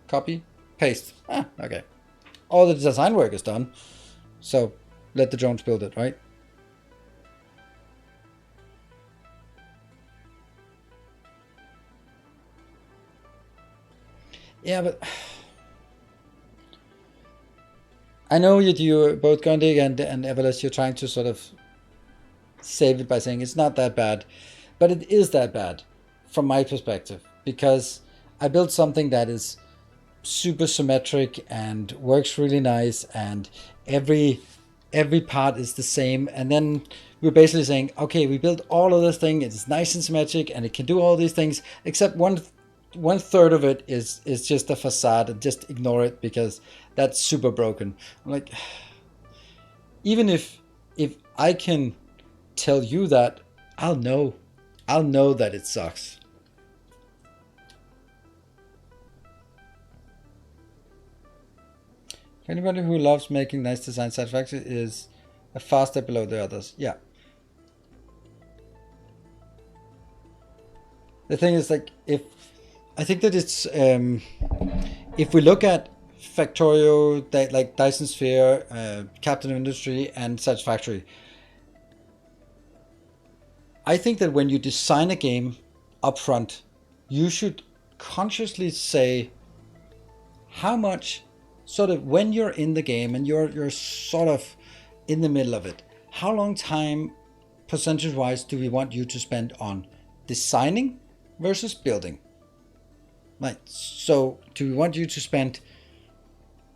copy, paste. Okay. All the design work is done, so let the drones build it, right? Yeah, but I know that you, both Gundig and Everlist, you're trying to sort of save it by saying it's not that bad, but it is that bad from my perspective, because I built something that is super symmetric and works really nice, and every part is the same, and then we're basically saying, okay, we built all of this thing, it's nice and symmetric, and it can do all these things, except one third of it is just a facade, and just ignore it because that's super broken. I'm like, even if I can tell you that, I'll know that it sucks. Anybody who loves making nice design Satisfactory is a far step below the others. Yeah. The thing is, like, I think that it's if we look at Factorio, like Dyson Sphere, Captain Industry, and Satisfactory, I think that when you design a game upfront, you should consciously say how much, sort of, when you're in the game and you're sort of in the middle of it, how long time percentage-wise do we want you to spend on designing versus building? Right. So do we want you to spend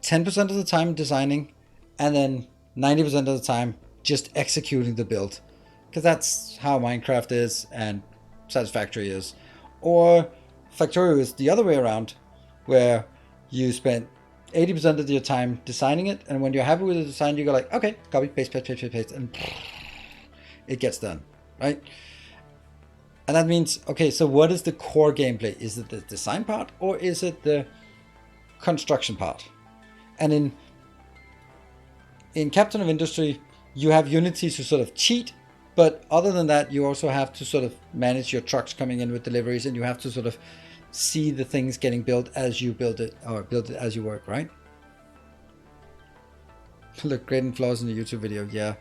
10% of the time designing and then 90% of the time just executing the build? Because that's how Minecraft is and Satisfactory is. Or Factorio is the other way around, where You spent 80% of your time designing it, and when you're happy with the design, you go like, okay, copy, paste, paste, paste, paste, paste, and it gets done, right? And that means, okay, so what is the core gameplay? Is it the design part, or is it the construction part? And in Captain of Industry, you have Unity to sort of cheat, but other than that, you also have to sort of manage your trucks coming in with deliveries, and you have to sort of see the things getting built as you build it, or build it as you work, right? Look, great flaws in the YouTube video, yeah.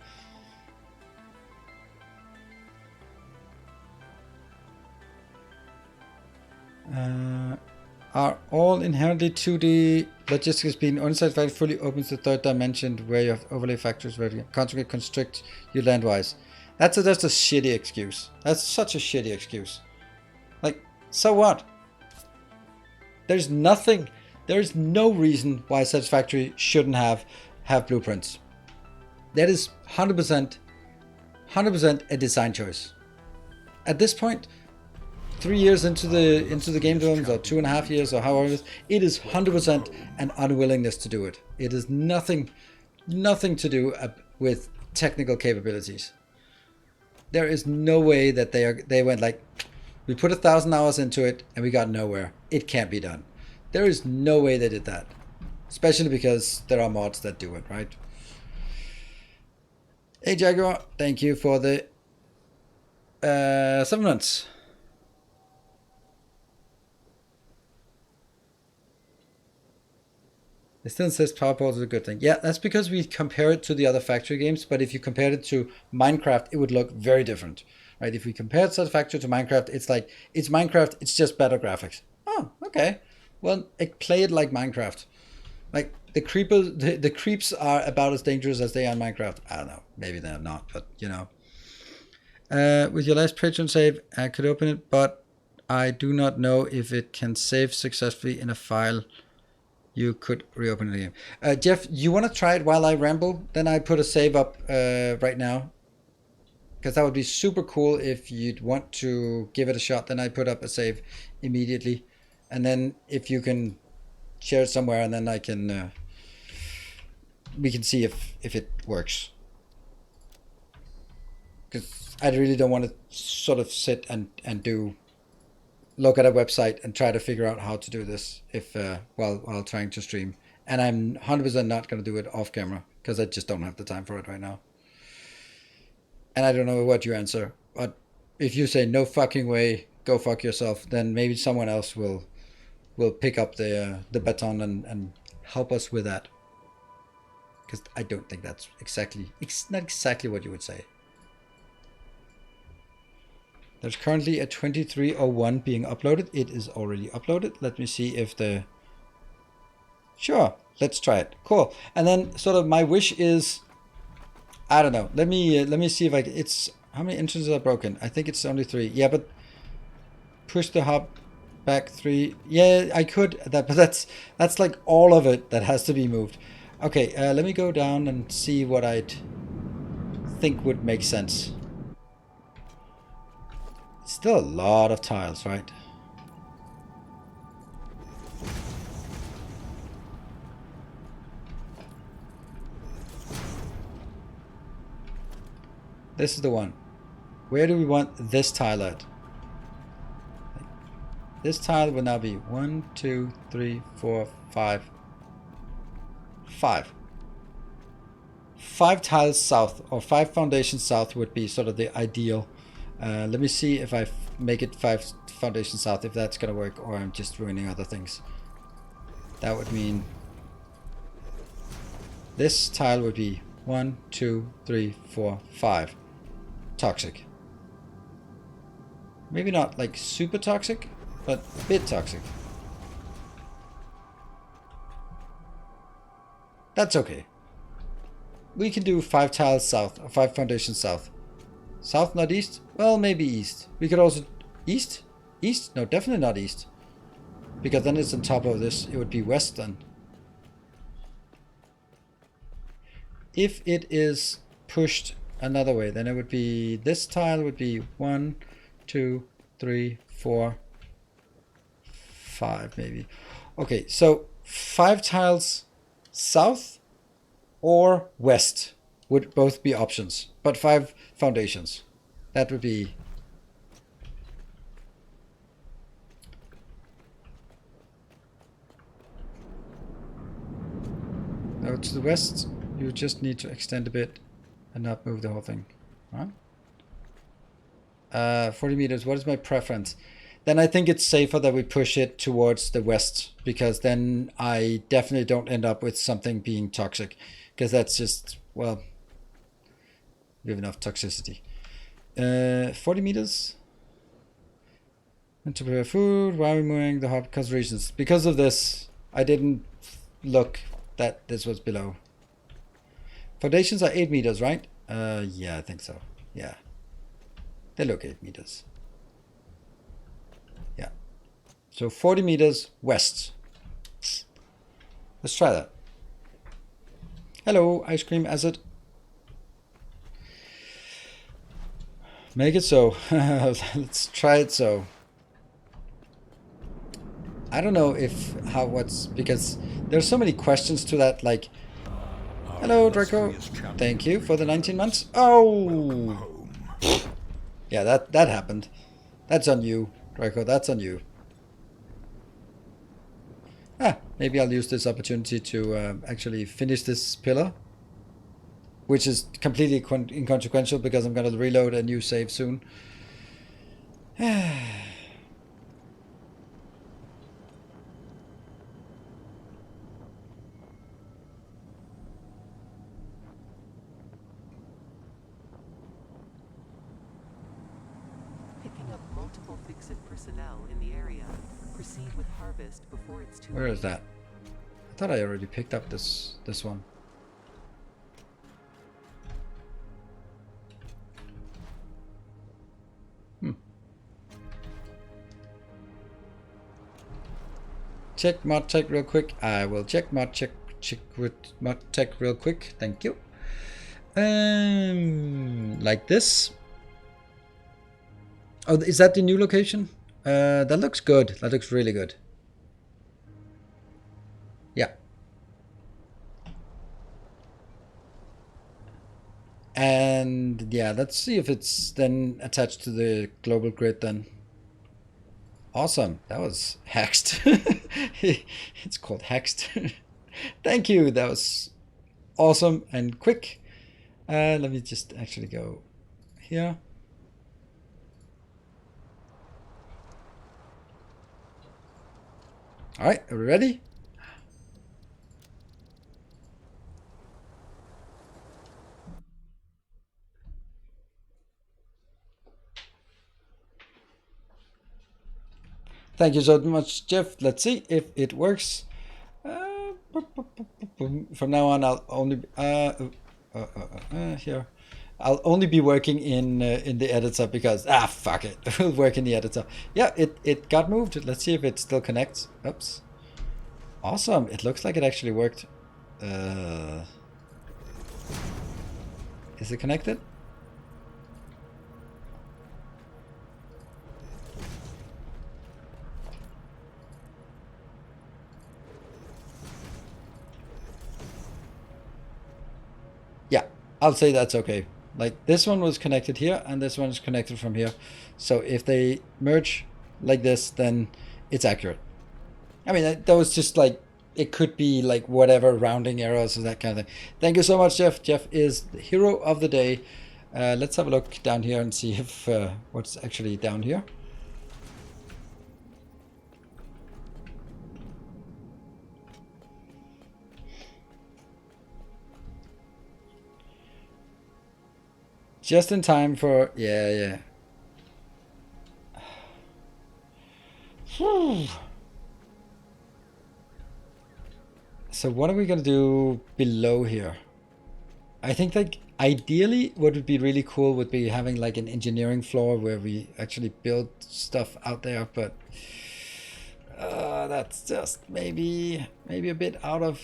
Are all inherently 2D logistics being Unsatisfactory fully opens the third dimension where you have overlay factors where you constantly constrict you land-wise? That's a shitty excuse. That's such a shitty excuse. Like, so what? There's no reason why Satisfactory shouldn't have blueprints. That is 100% a design choice. At this point, 3 years into the game development, or 2.5 years, or however it is 100% an unwillingness to do it. It is nothing to do with technical capabilities. There is no way that they went like, we put 1,000 hours into it and we got nowhere. It can't be done. There is no way they did that, especially because there are mods that do it, right? Hey Jaguar, thank you for the 7 months. It still says PowerPoint is a good thing. Yeah, that's because we compare it to the other factory games, but if you compared it to Minecraft, it would look very different, right? If we compared Satisfactory to Minecraft, it's like, it's Minecraft, it's just better graphics. Oh, okay. Well, play it like Minecraft. Like, the creeps are about as dangerous as they are in Minecraft. I don't know. Maybe they're not, but, you know. With your last Patreon save, I could open it, but I do not know if it can save successfully in a file. You could reopen the game. Jeff, you want to try it while I ramble? Then I put a save up right now. Because that would be super cool if you'd want to give it a shot. Then I put up a save immediately. And then if you can share it somewhere, and then I can... we can see if it works. Because I really don't want to sort of sit and look at a website and try to figure out how to do this while trying to stream. And I'm 100% not going to do it off camera because I just don't have the time for it right now. And I don't know what you answer, but if you say no fucking way, go fuck yourself, then maybe someone else will pick up the baton and help us with that. Because I don't think that's not exactly what you would say. There's currently a 2301 being uploaded. It is already uploaded. Let me see if the... Sure, let's try it. Cool. And then sort of my wish is... I don't know. Let me see if it's... How many entrances are broken? I think it's only 3. Yeah, but... Push the hub back 3. Yeah, I could. But that's like all of it that has to be moved. Okay, let me go down and see what I'd think would make sense. Still a lot of tiles, right? This is the one. Where do we want this tile at? This tile would now be 1, 2, 3, 4, 5. 5. 5 tiles south, or 5 foundations south would be sort of the ideal. Let me see if I make it 5 foundations south, if that's going to work, or I'm just ruining other things. That would mean this tile would be 1, 2, 3, 4, 5. Toxic. Maybe not like super toxic, but a bit toxic. That's okay. We can do 5 tiles south, or 5 foundations south. South, not east? Well, maybe east. We could also... East? East? No, definitely not east. Because then it's on top of this. It would be west then. If it is pushed another way, then it would be... This tile would be 1, 2, 3, 4, 5 maybe. Okay, so 5 tiles south or west would both be options, but 5 foundations. That would be... No, to the west, you just need to extend a bit and not move the whole thing. Huh? 40 meters, what is my preference? Then I think it's safer that we push it towards the west, because then I definitely don't end up with something being toxic, because that's just, well, we have enough toxicity. 40 meters. And to prepare food, why are we moving the hub? Because reasons. Because of this, I didn't look that this was below. Foundations are 8 meters, right? Yeah, I think so. Yeah. They look 8 meters. Yeah. So 40 meters west. Let's try that. Hello, ice cream acid. Make it so. Let's try it so. I don't know if because there's so many questions to that, like, hello Draco, thank you for the 19 months. Oh, yeah, that happened. That's on you, Draco, that's on you. Maybe I'll use this opportunity to actually finish this pillar, which is completely inconsequential because I'm going to reload a new save soon. Where is that? I thought I already picked up this one. Check mod tech real quick. I will check mod check with mod tech real quick. Thank you. Like this. Oh, is that the new location? That looks good. That looks really good. Yeah. And yeah, let's see if it's then attached to the global grid then. Awesome. That was hexed. It's called hexed. Thank you. That was awesome and quick. Let me just actually go here. All right, are we ready? Thank you so much, Jeff. Let's see if it works. From now on, I'll only here. I'll only be working in the editor because fuck it, we'll work in the editor. Yeah, it got moved. Let's see if it still connects. Oops. Awesome. It looks like it actually worked. Is it connected? Yeah, I'll say that's okay. Like this one was connected here and this one is connected from here. So if they merge like this, then it's accurate. I mean, that was just like, it could be like whatever rounding errors and that kind of thing. Thank you so much, Jeff. Jeff is the hero of the day. Let's have a look down here and see if what's actually down here. Just in time for, yeah. So what are we gonna do below here? I think like ideally what would be really cool would be having like an engineering floor where we actually build stuff out there, but that's just maybe a bit out of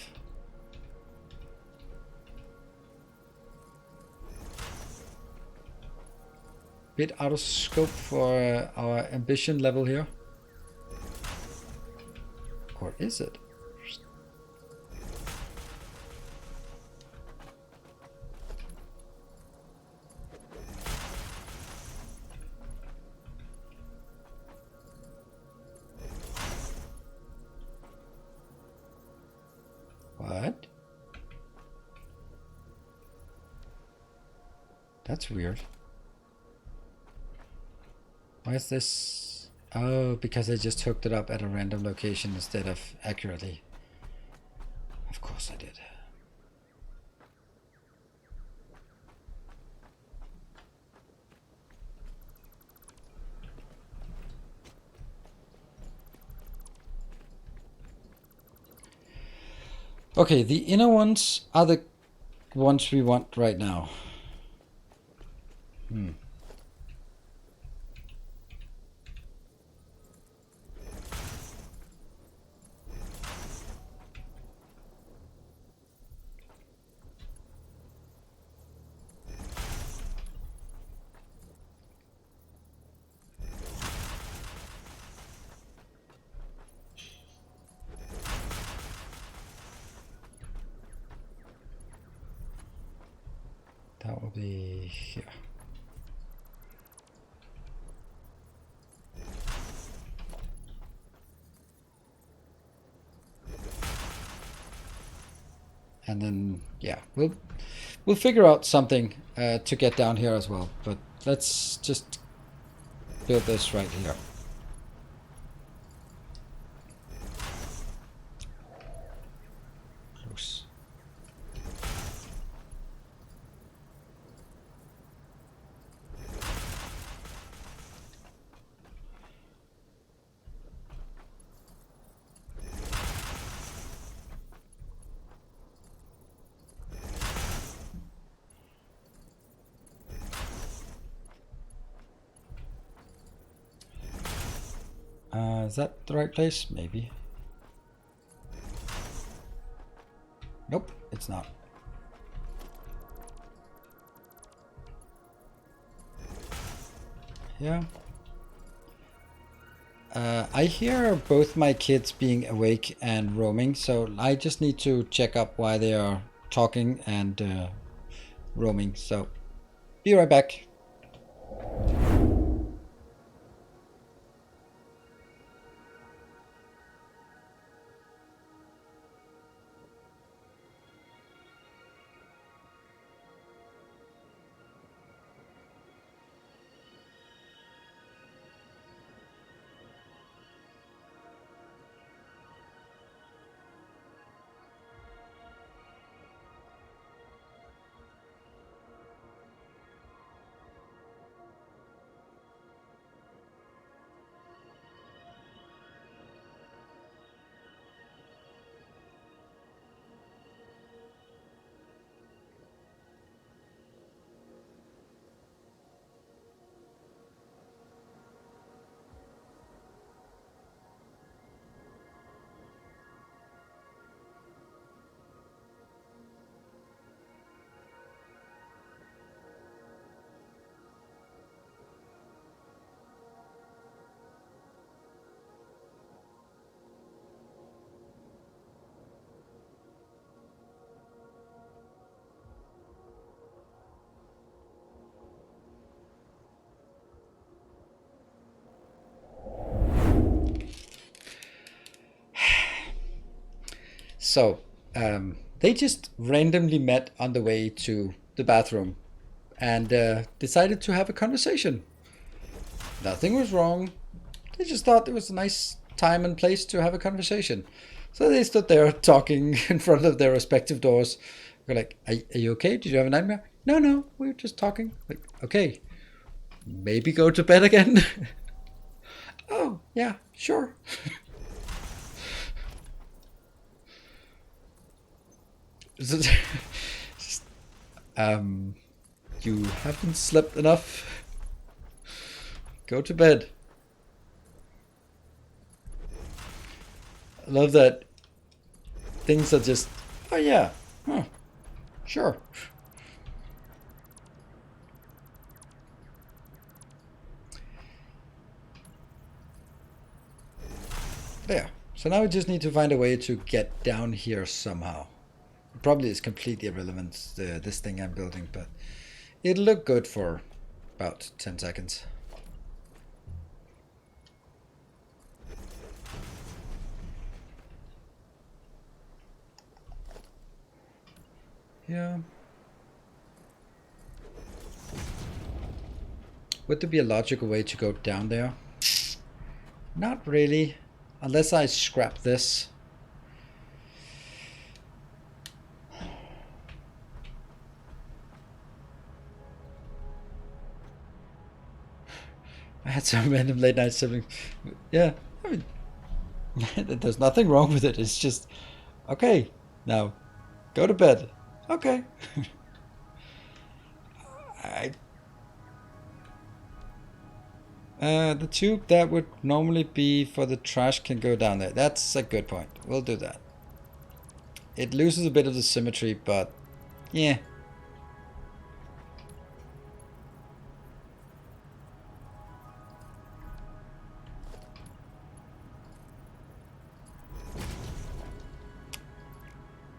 scope for our ambition level here. Or is it? That's weird. Why is this? Oh, because I just hooked it up at a random location instead of accurately. Of course I did. Okay, the inner ones are the ones we want right now. That will be here. And then, yeah, we'll figure out something to get down here as well. But let's just build this right here. Close. Is that the right place? Maybe. Nope, it's not. Yeah. I hear both my kids being awake and roaming, so I just need to check up why they are talking and roaming. So, be right back. So, they just randomly met on the way to the bathroom and decided to have a conversation. Nothing was wrong. They just thought it was a nice time and place to have a conversation. So they stood there talking in front of their respective doors. We're like, are you okay? Did you have a nightmare? No, no, we were just talking. Like, okay, maybe go to bed again. Oh, yeah, sure. You haven't slept enough. Go to bed. I love that things are just, oh yeah, huh, sure. There. So now we just need to find a way to get down here somehow. It probably is completely irrelevant, this thing I'm building, but it'll look good for about 10 seconds. Yeah. Would there be a logical way to go down there? Not really. Unless I scrap this. I had some random late night siblings. Yeah, I mean, there's nothing wrong with it. It's just, okay, now go to bed. Okay. The tube that would normally be for the trash can go down there. That's a good point. We'll do that. It loses a bit of the symmetry, but yeah.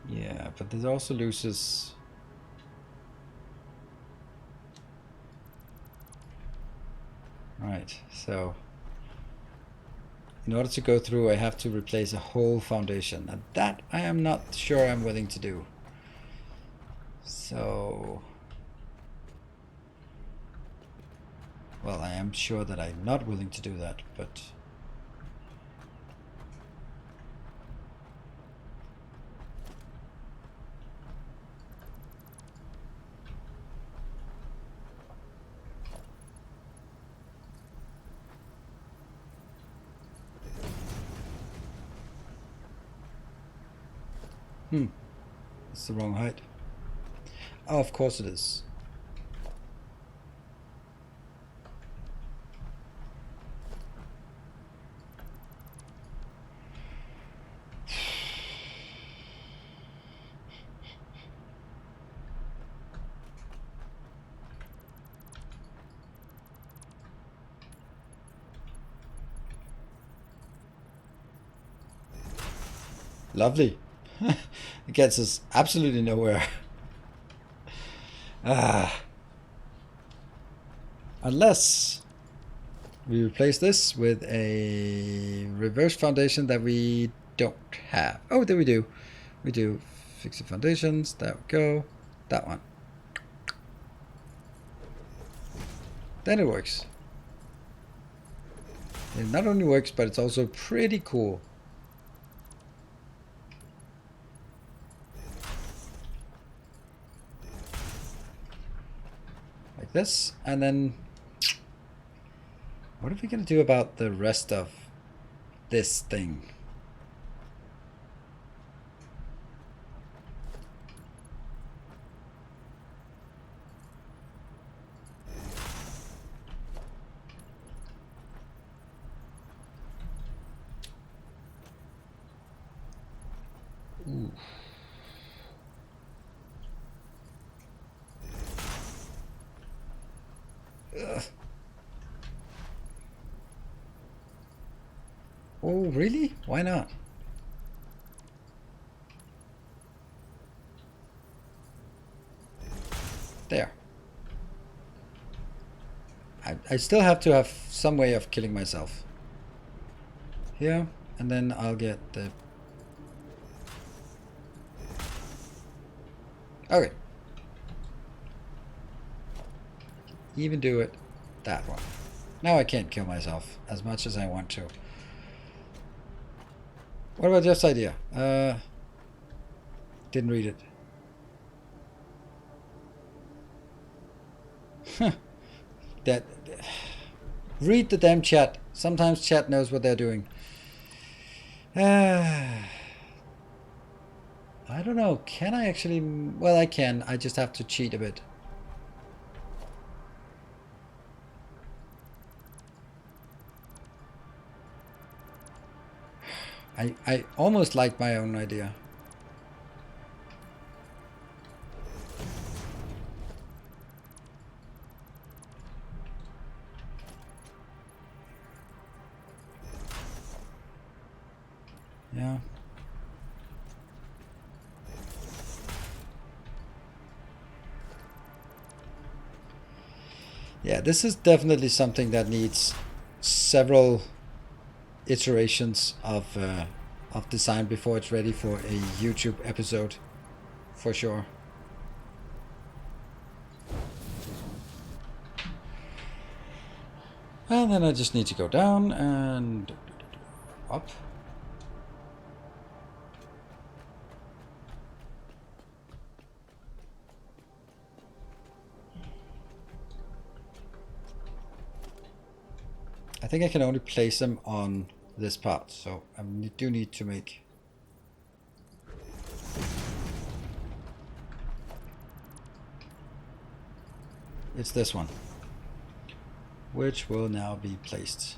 Yeah, but this also loses. Right, so in order to go through, I have to replace a whole foundation, and that I am not sure I'm willing to do. So, well, I am sure that I'm not willing to do that, but it's the wrong height. Oh, of course it is. Lovely. It gets us absolutely nowhere. Unless we replace this with a reverse foundation that we don't have. Oh, there we do. We do fix the foundations. There we go. That one. Then it works. It not only works, but it's also pretty cool. Like this, and then what are we gonna do about the rest of this thing? Ooh. Ugh. Oh, really? Why not? There. I still have to have some way of killing myself. Here, and then I'll get the... Okay. Even do it that one. Now I can't kill myself as much as I want to. What about Jeff's idea? Didn't read it. That read the damn chat. Sometimes chat knows what they're doing. I don't know. Can I actually? Well, I can. I just have to cheat a bit. I almost like my own idea. Yeah. Yeah, this is definitely something that needs several iterations of design before it's ready for a YouTube episode, for sure. And then I just need to go down and up. I think I can only place them on this part, so I do need to make... It's this one, which will now be placed.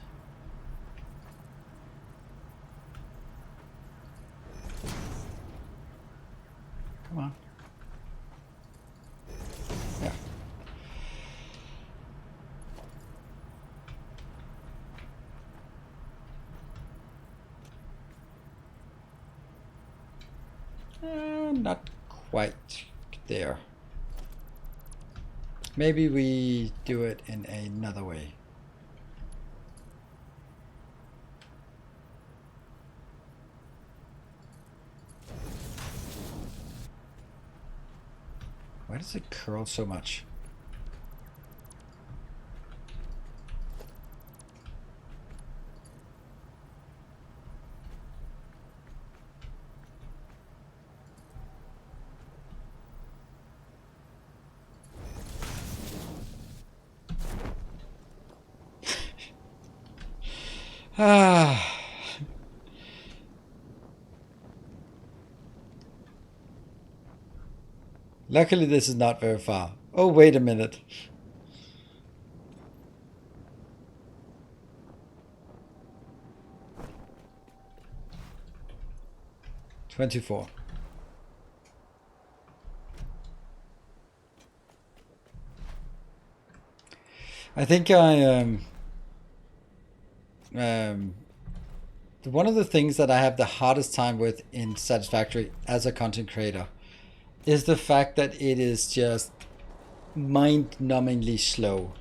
Come on. Yeah. Not quite there. Maybe we do it in another way. Why does it curl so much? Luckily this is not very far. Oh, wait a minute. $24. I think one of the things that I have the hardest time with in Satisfactory as a content creator is the fact that it is just mind-numbingly slow.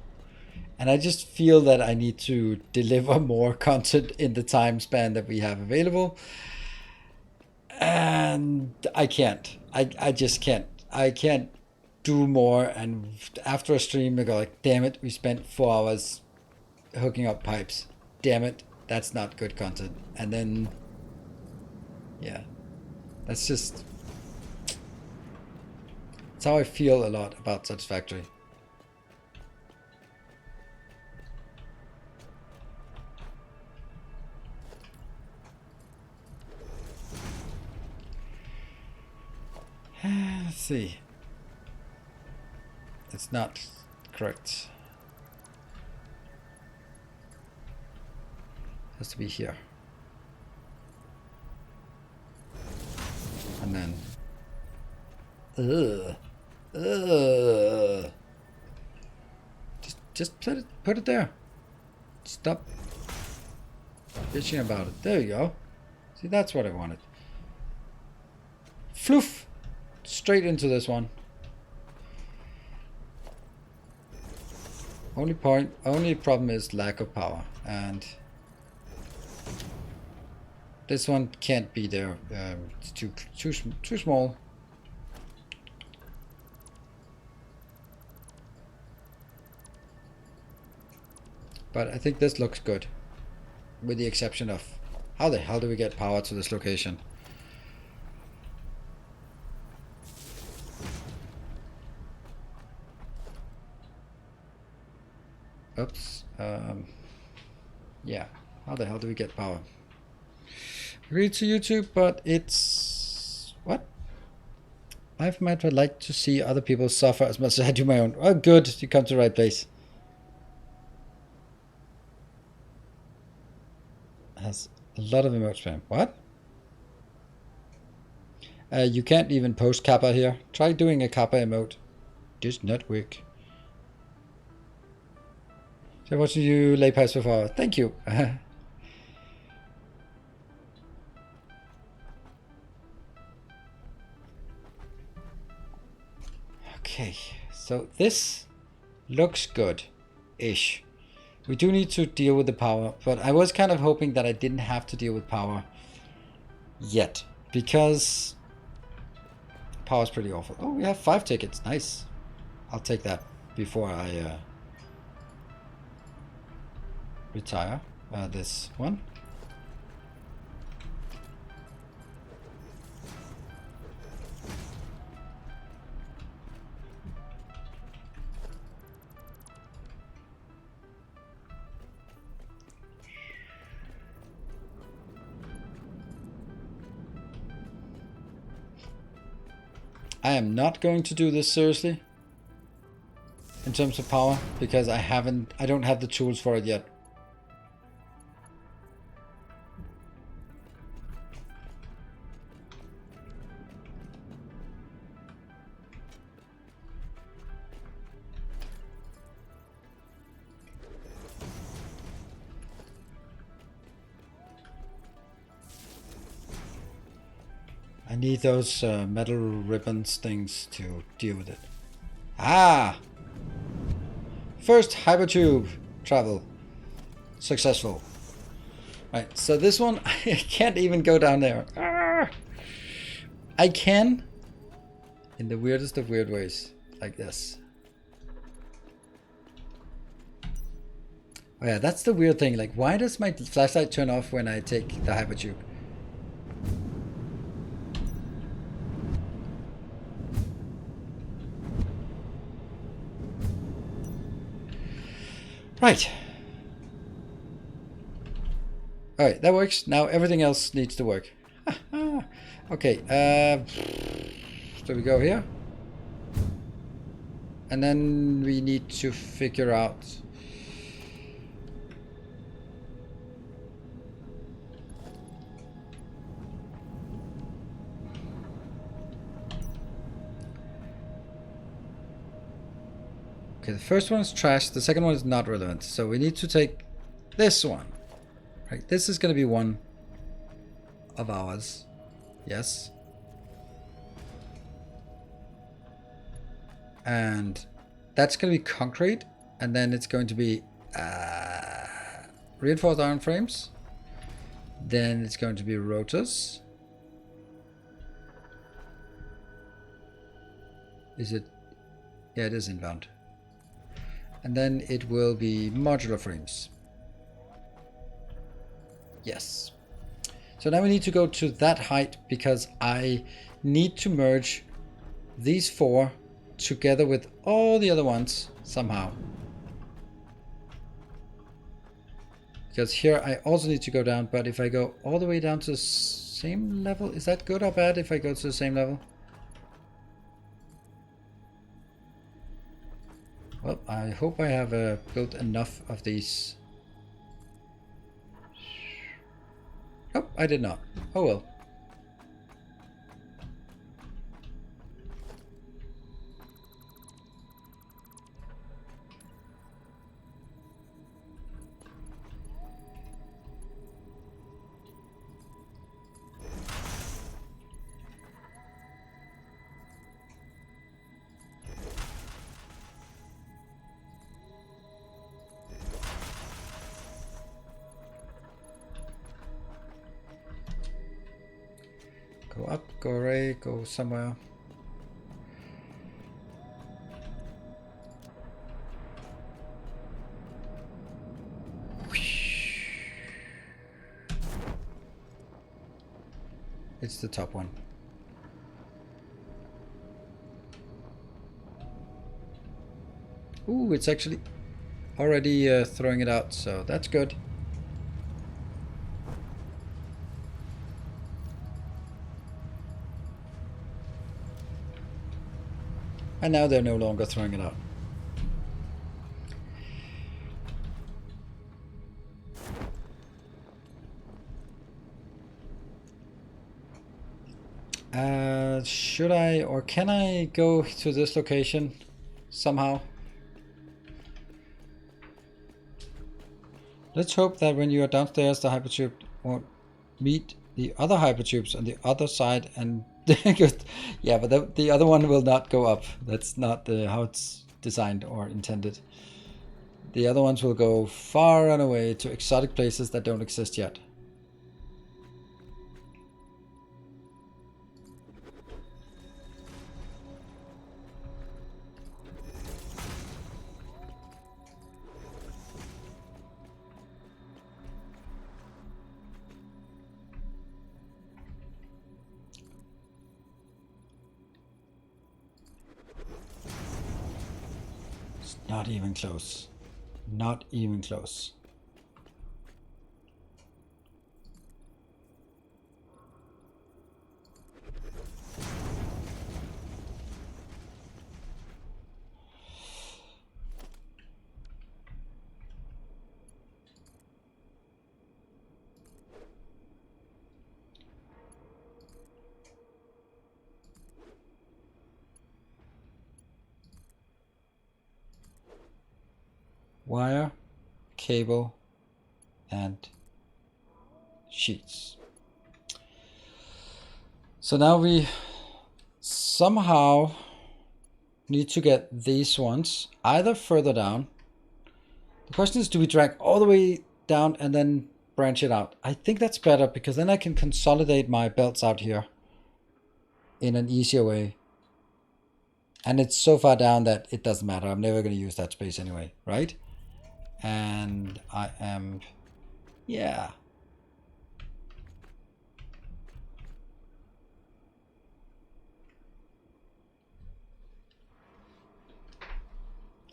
And I just feel that I need to deliver more content in the time span that we have available. And I can't. I just can't. I can't do more. And after a stream, I go like, damn it, we spent 4 hours hooking up pipes. Damn it, that's not good content. And then, yeah, that's just... That's how I feel a lot about Satisfactory. Let's see. It's not correct. It has to be here. And then... Just put it there. Stop bitching about it. There you go. See, that's what I wanted. Floof! Straight into this one. Only problem is lack of power, and this one can't be there. It's too small. But I think this looks good, with the exception of how the hell do we get power to this location? Oops. Yeah. How the hell do we get power? Read to YouTube, but it's... What? I might like to see other people suffer as much as I do my own. Oh, good. You come to the right place. Has a lot of emote spam. What? You can't even post kappa here. Try doing a kappa emote. Does not work. So watching you lay pipes before. Thank you. Okay, so this looks good-ish. We do need to deal with the power, but I was kind of hoping that I didn't have to deal with power yet, because power's pretty awful. Oh, we have 5 tickets. Nice. I'll take that before I... retire this one. I am not going to do this seriously in terms of power because I don't have the tools for it yet. I need those metal ribbons things to deal with it. Ah! First hypertube travel. Successful. Right, so this one, I can't even go down there. Ah! I can, in the weirdest of weird ways, like this. Oh yeah, that's the weird thing. Like, why does my flashlight turn off when I take the hypertube? Right. Alright, that works. Now everything else needs to work. Okay, so we go here. And then we need to figure out... Okay, the first one is trash, the second one is not relevant. So we need to take this one. Right, this is going to be one of ours. Yes. And that's going to be concrete. And then it's going to be reinforced iron frames. Then it's going to be rotors. Is it? Yeah, it is inbound. And then it will be modular frames. Yes. So now we need to go to that height because I need to merge these four together with all the other ones somehow. Because here I also need to go down, but if I go all the way down to the same level, is that good or bad if I go to the same level? Well, I hope I have built enough of these. Nope, I did not. Oh well. Go up, go away, go somewhere. It's the top one. Ooh, it's actually already throwing it out, so that's good. And now they're no longer throwing it out. Should I or can I go to this location somehow? Let's hope that when you are downstairs the hypertube won't meet the other hypertubes on the other side and yeah, but the other one will not go up. That's not how it's designed or intended. The other ones will go far and away to exotic places that don't exist yet. Not even close. Not even close. Wire, cable, and sheets. So now we somehow need to get these ones either further down. The question is, do we drag all the way down and then branch it out? I think that's better because then I can consolidate my belts out here in an easier way. And it's so far down that it doesn't matter. I'm never going to use that space anyway, right? And I am, yeah.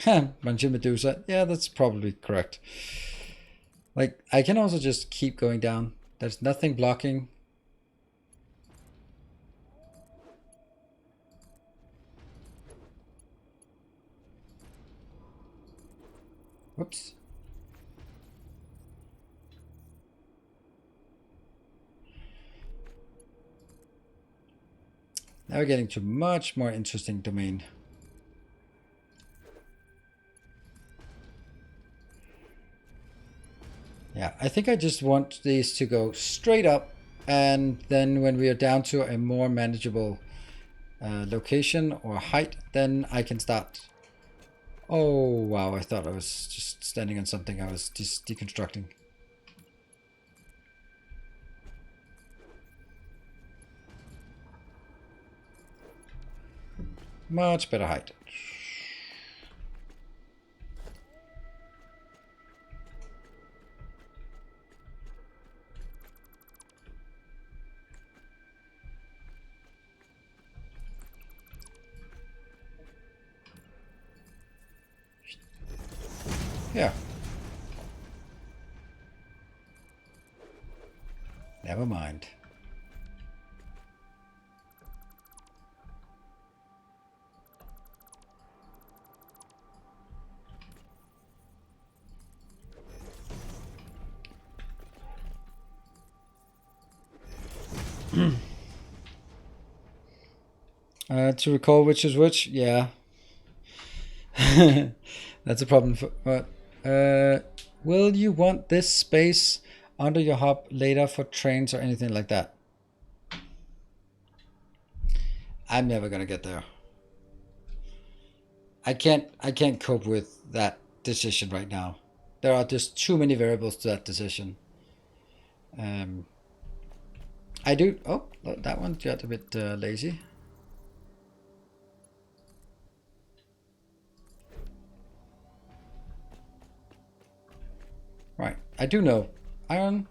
Bunch of Medusa. Yeah, that's probably correct. Like, I can also just keep going down. There's nothing blocking. Whoops. Now we're getting to much more interesting domain. Yeah, I think I just want these to go straight up, and then when we are down to a more manageable location or height, then I can start. Oh, wow, I thought I was just standing on something. I was just deconstructing. Much better height. Yeah. Never mind. To recall which is which, yeah. That's a problem. Will you want this space under your hub later for trains or anything like that? I'm never gonna get there. I can't cope with that decision right now. There are just too many variables to that decision. I do. Oh, that one got a bit lazy. Right, I do know iron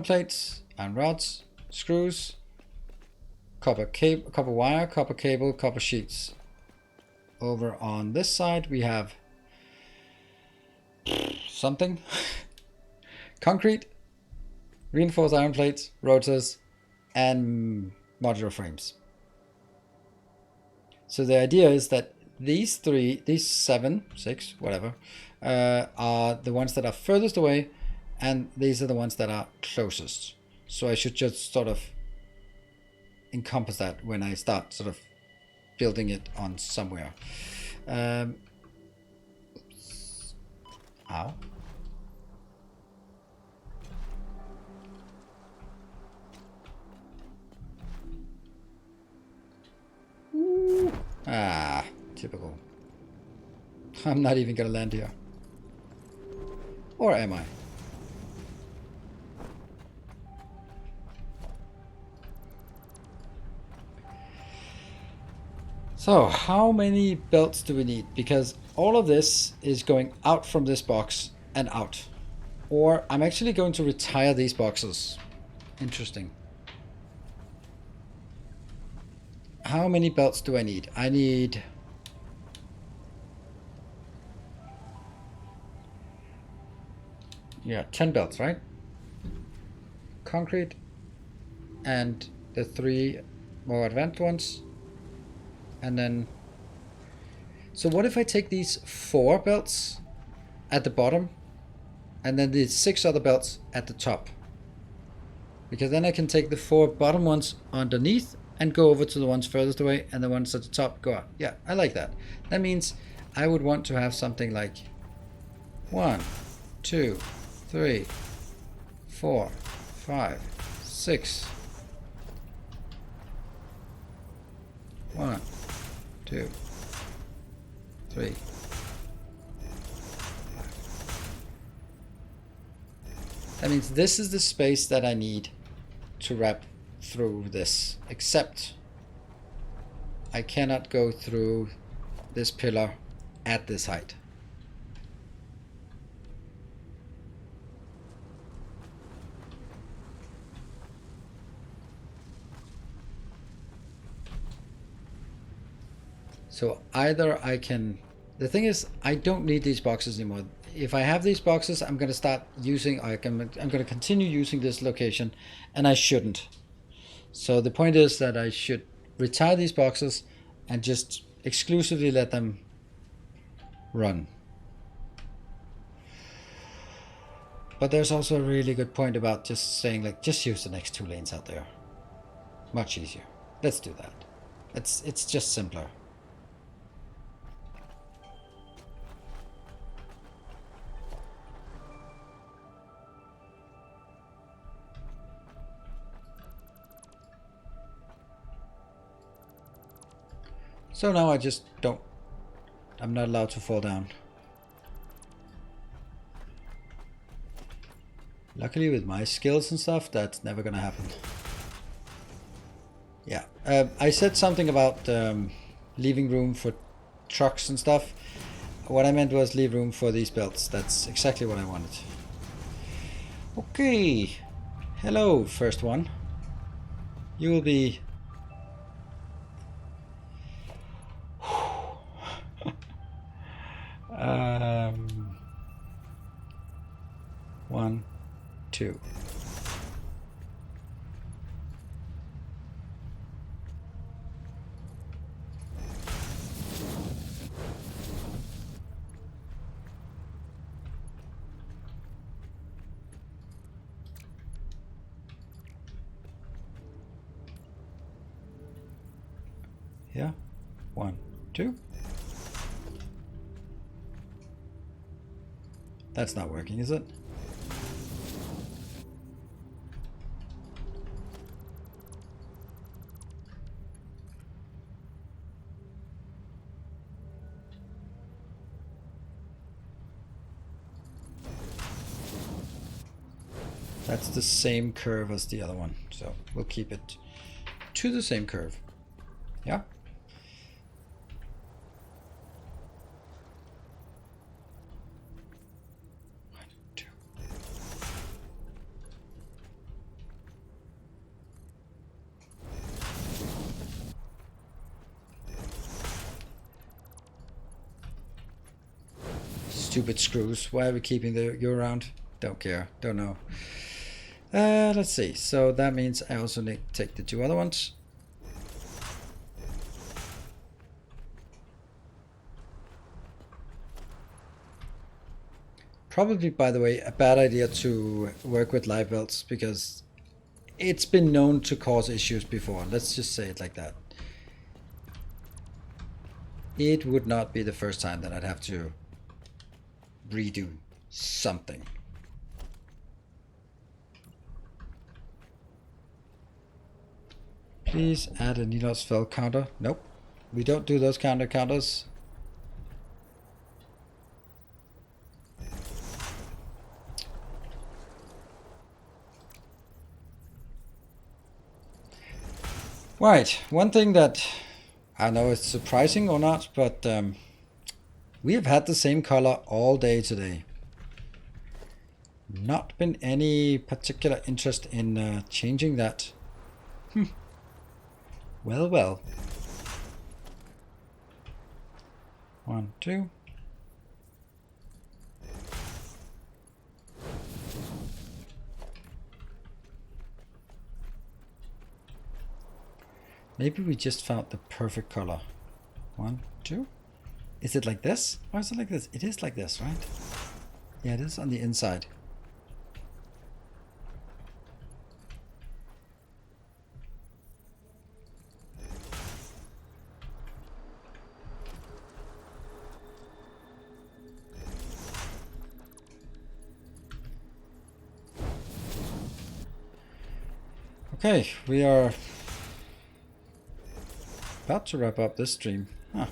plates, iron rods, screws, copper wire, copper cable, copper sheets. Over on this side we have something. Concrete, reinforced iron plates, rotors, and modular frames. So the idea is that these 7, 6, whatever, are the ones that are furthest away, and these are the ones that are closest. So I should just sort of encompass that when I start sort of building it on somewhere. Ow. Ooh. Ah, typical. I'm not even gonna land here. Or am I? So, how many belts do we need? Because all of this is going out from this box and out. Or I'm actually going to retire these boxes. Interesting. How many belts do I need? I need yeah, 10 belts, right? Concrete and the 3 more advanced ones. And then, so what if I take these 4 belts at the bottom and then the 6 other belts at the top? Because then I can take the 4 bottom ones underneath and go over to the ones furthest away, and the ones at the top go up. Yeah, I like that. That means I would want to have something like 1, 2, 3, 4, 5, 6. 1, 2, 3. That means this is the space that I need to wrap through this, except I cannot go through this pillar at this height. So either I can, the thing is, I don't need these boxes anymore. If I have these boxes, I'm going to start using, I'm going to continue using this location, and I shouldn't. So the point is that I should retire these boxes and just exclusively let them run. But there's also a really good point about just saying, like, just use the next 2 lanes out there. Much easier. Let's do that. It's just simpler. So now I just don't, I'm not allowed to fall down. Luckily with my skills and stuff, that's never gonna happen. Yeah, I said something about leaving room for trucks and stuff. What I meant was leave room for these belts. That's exactly what I wanted. Okay, hello first one. You will be... 1, 2. Yeah, 1, 2. That's not working, is it? That's the same curve as the other one, so we'll keep it to the same curve. Yeah. Stupid screws. Why are we keeping you around? Don't care. Don't know. Let's see. So that means I also need to take the 2 other ones. Probably, by the way, a bad idea to work with live belts because it's been known to cause issues before. Let's just say it like that. It would not be the first time that I'd have to redo something. Please add a needle spell counter. Nope. We don't do those counters. Right, one thing that I don't know it's surprising or not, but we have had the same color all day today. Not been any particular interest in changing that. Well, well. 1, 2. Maybe we just found the perfect color. 1, 2. Is it like this? Or is it like this? It is like this, right? Yeah, it is on the inside. Okay, we are about to wrap up this stream. Huh.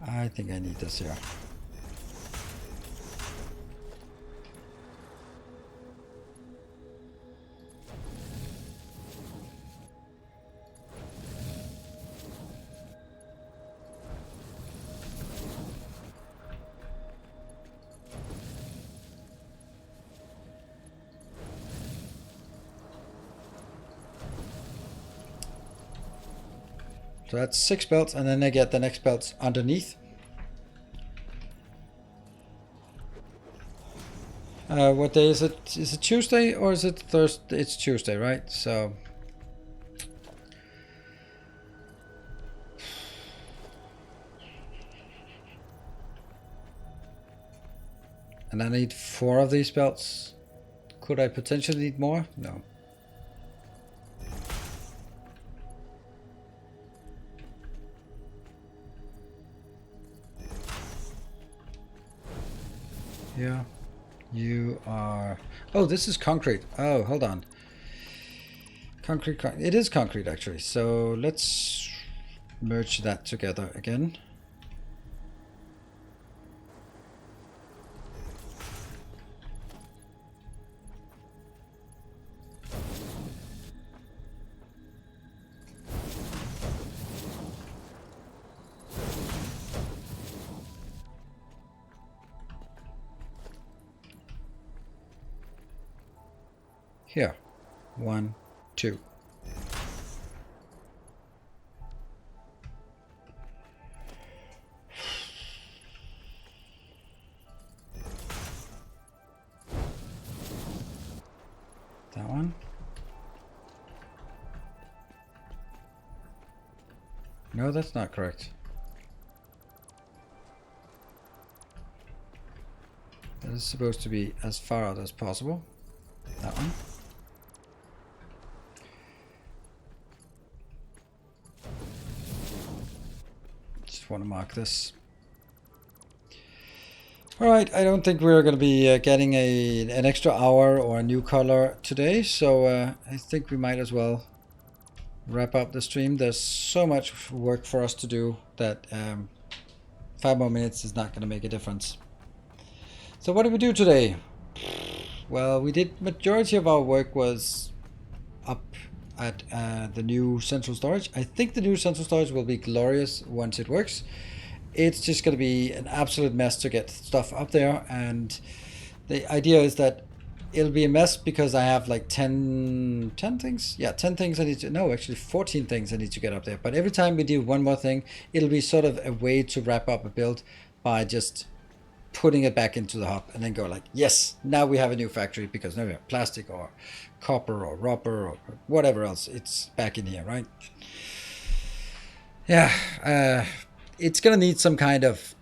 I think I need this here. So that's 6 belts, and then I get the next belts underneath. What day is it? Is it Tuesday or is it Thursday? It's Tuesday, right? So and I need 4 of these belts. Could I potentially need more? No. Yeah. You are... Oh, this is concrete. Oh, hold on. Concrete. It is concrete, actually. So let's merge that together again. Here. 1, 2. That one. No, that's not correct. That is supposed to be as far out as possible. That one. Just want to mark this. Alright, I don't think we're going to be getting an extra hour or a new color today, so I think we might as well wrap up the stream. There's so much work for us to do that 5 more minutes is not going to make a difference. So what did we do today? Well, we did majority of our work was up at the new central storage. I think the new central storage will be glorious once it works. It's just going to be an absolute mess to get stuff up there, and the idea is that it'll be a mess because I have like 10 things. Yeah, 10 things I need to, no, actually 14 things I need to get up there. But every time we do one more thing, it'll be sort of a way to wrap up a build by just putting it back into the hub and then go like, yes, now we have a new factory because now we have plastic or copper or rubber or whatever else. It's back in here, right? Yeah, it's gonna need some kind of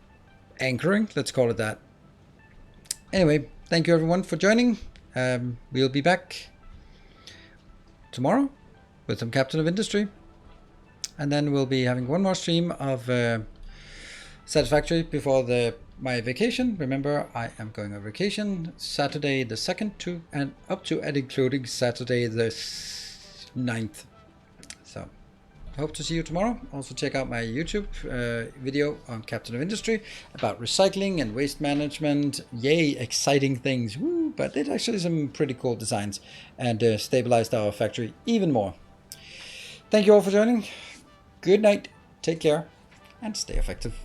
anchoring, let's call it that. Anyway, thank you everyone for joining. We'll be back tomorrow with some Captain of Industry, and then we'll be having one more stream of Satisfactory before my vacation. Remember, I am going on vacation Saturday the 2nd to and up to and including Saturday the 9th. So hope to see you tomorrow. Also check out my YouTube video on Captain of Industry about recycling and waste management. Yay, exciting things. Woo, but it's actually some pretty cool designs and stabilized our factory even more. Thank you all for joining. Good night, take care, and stay effective.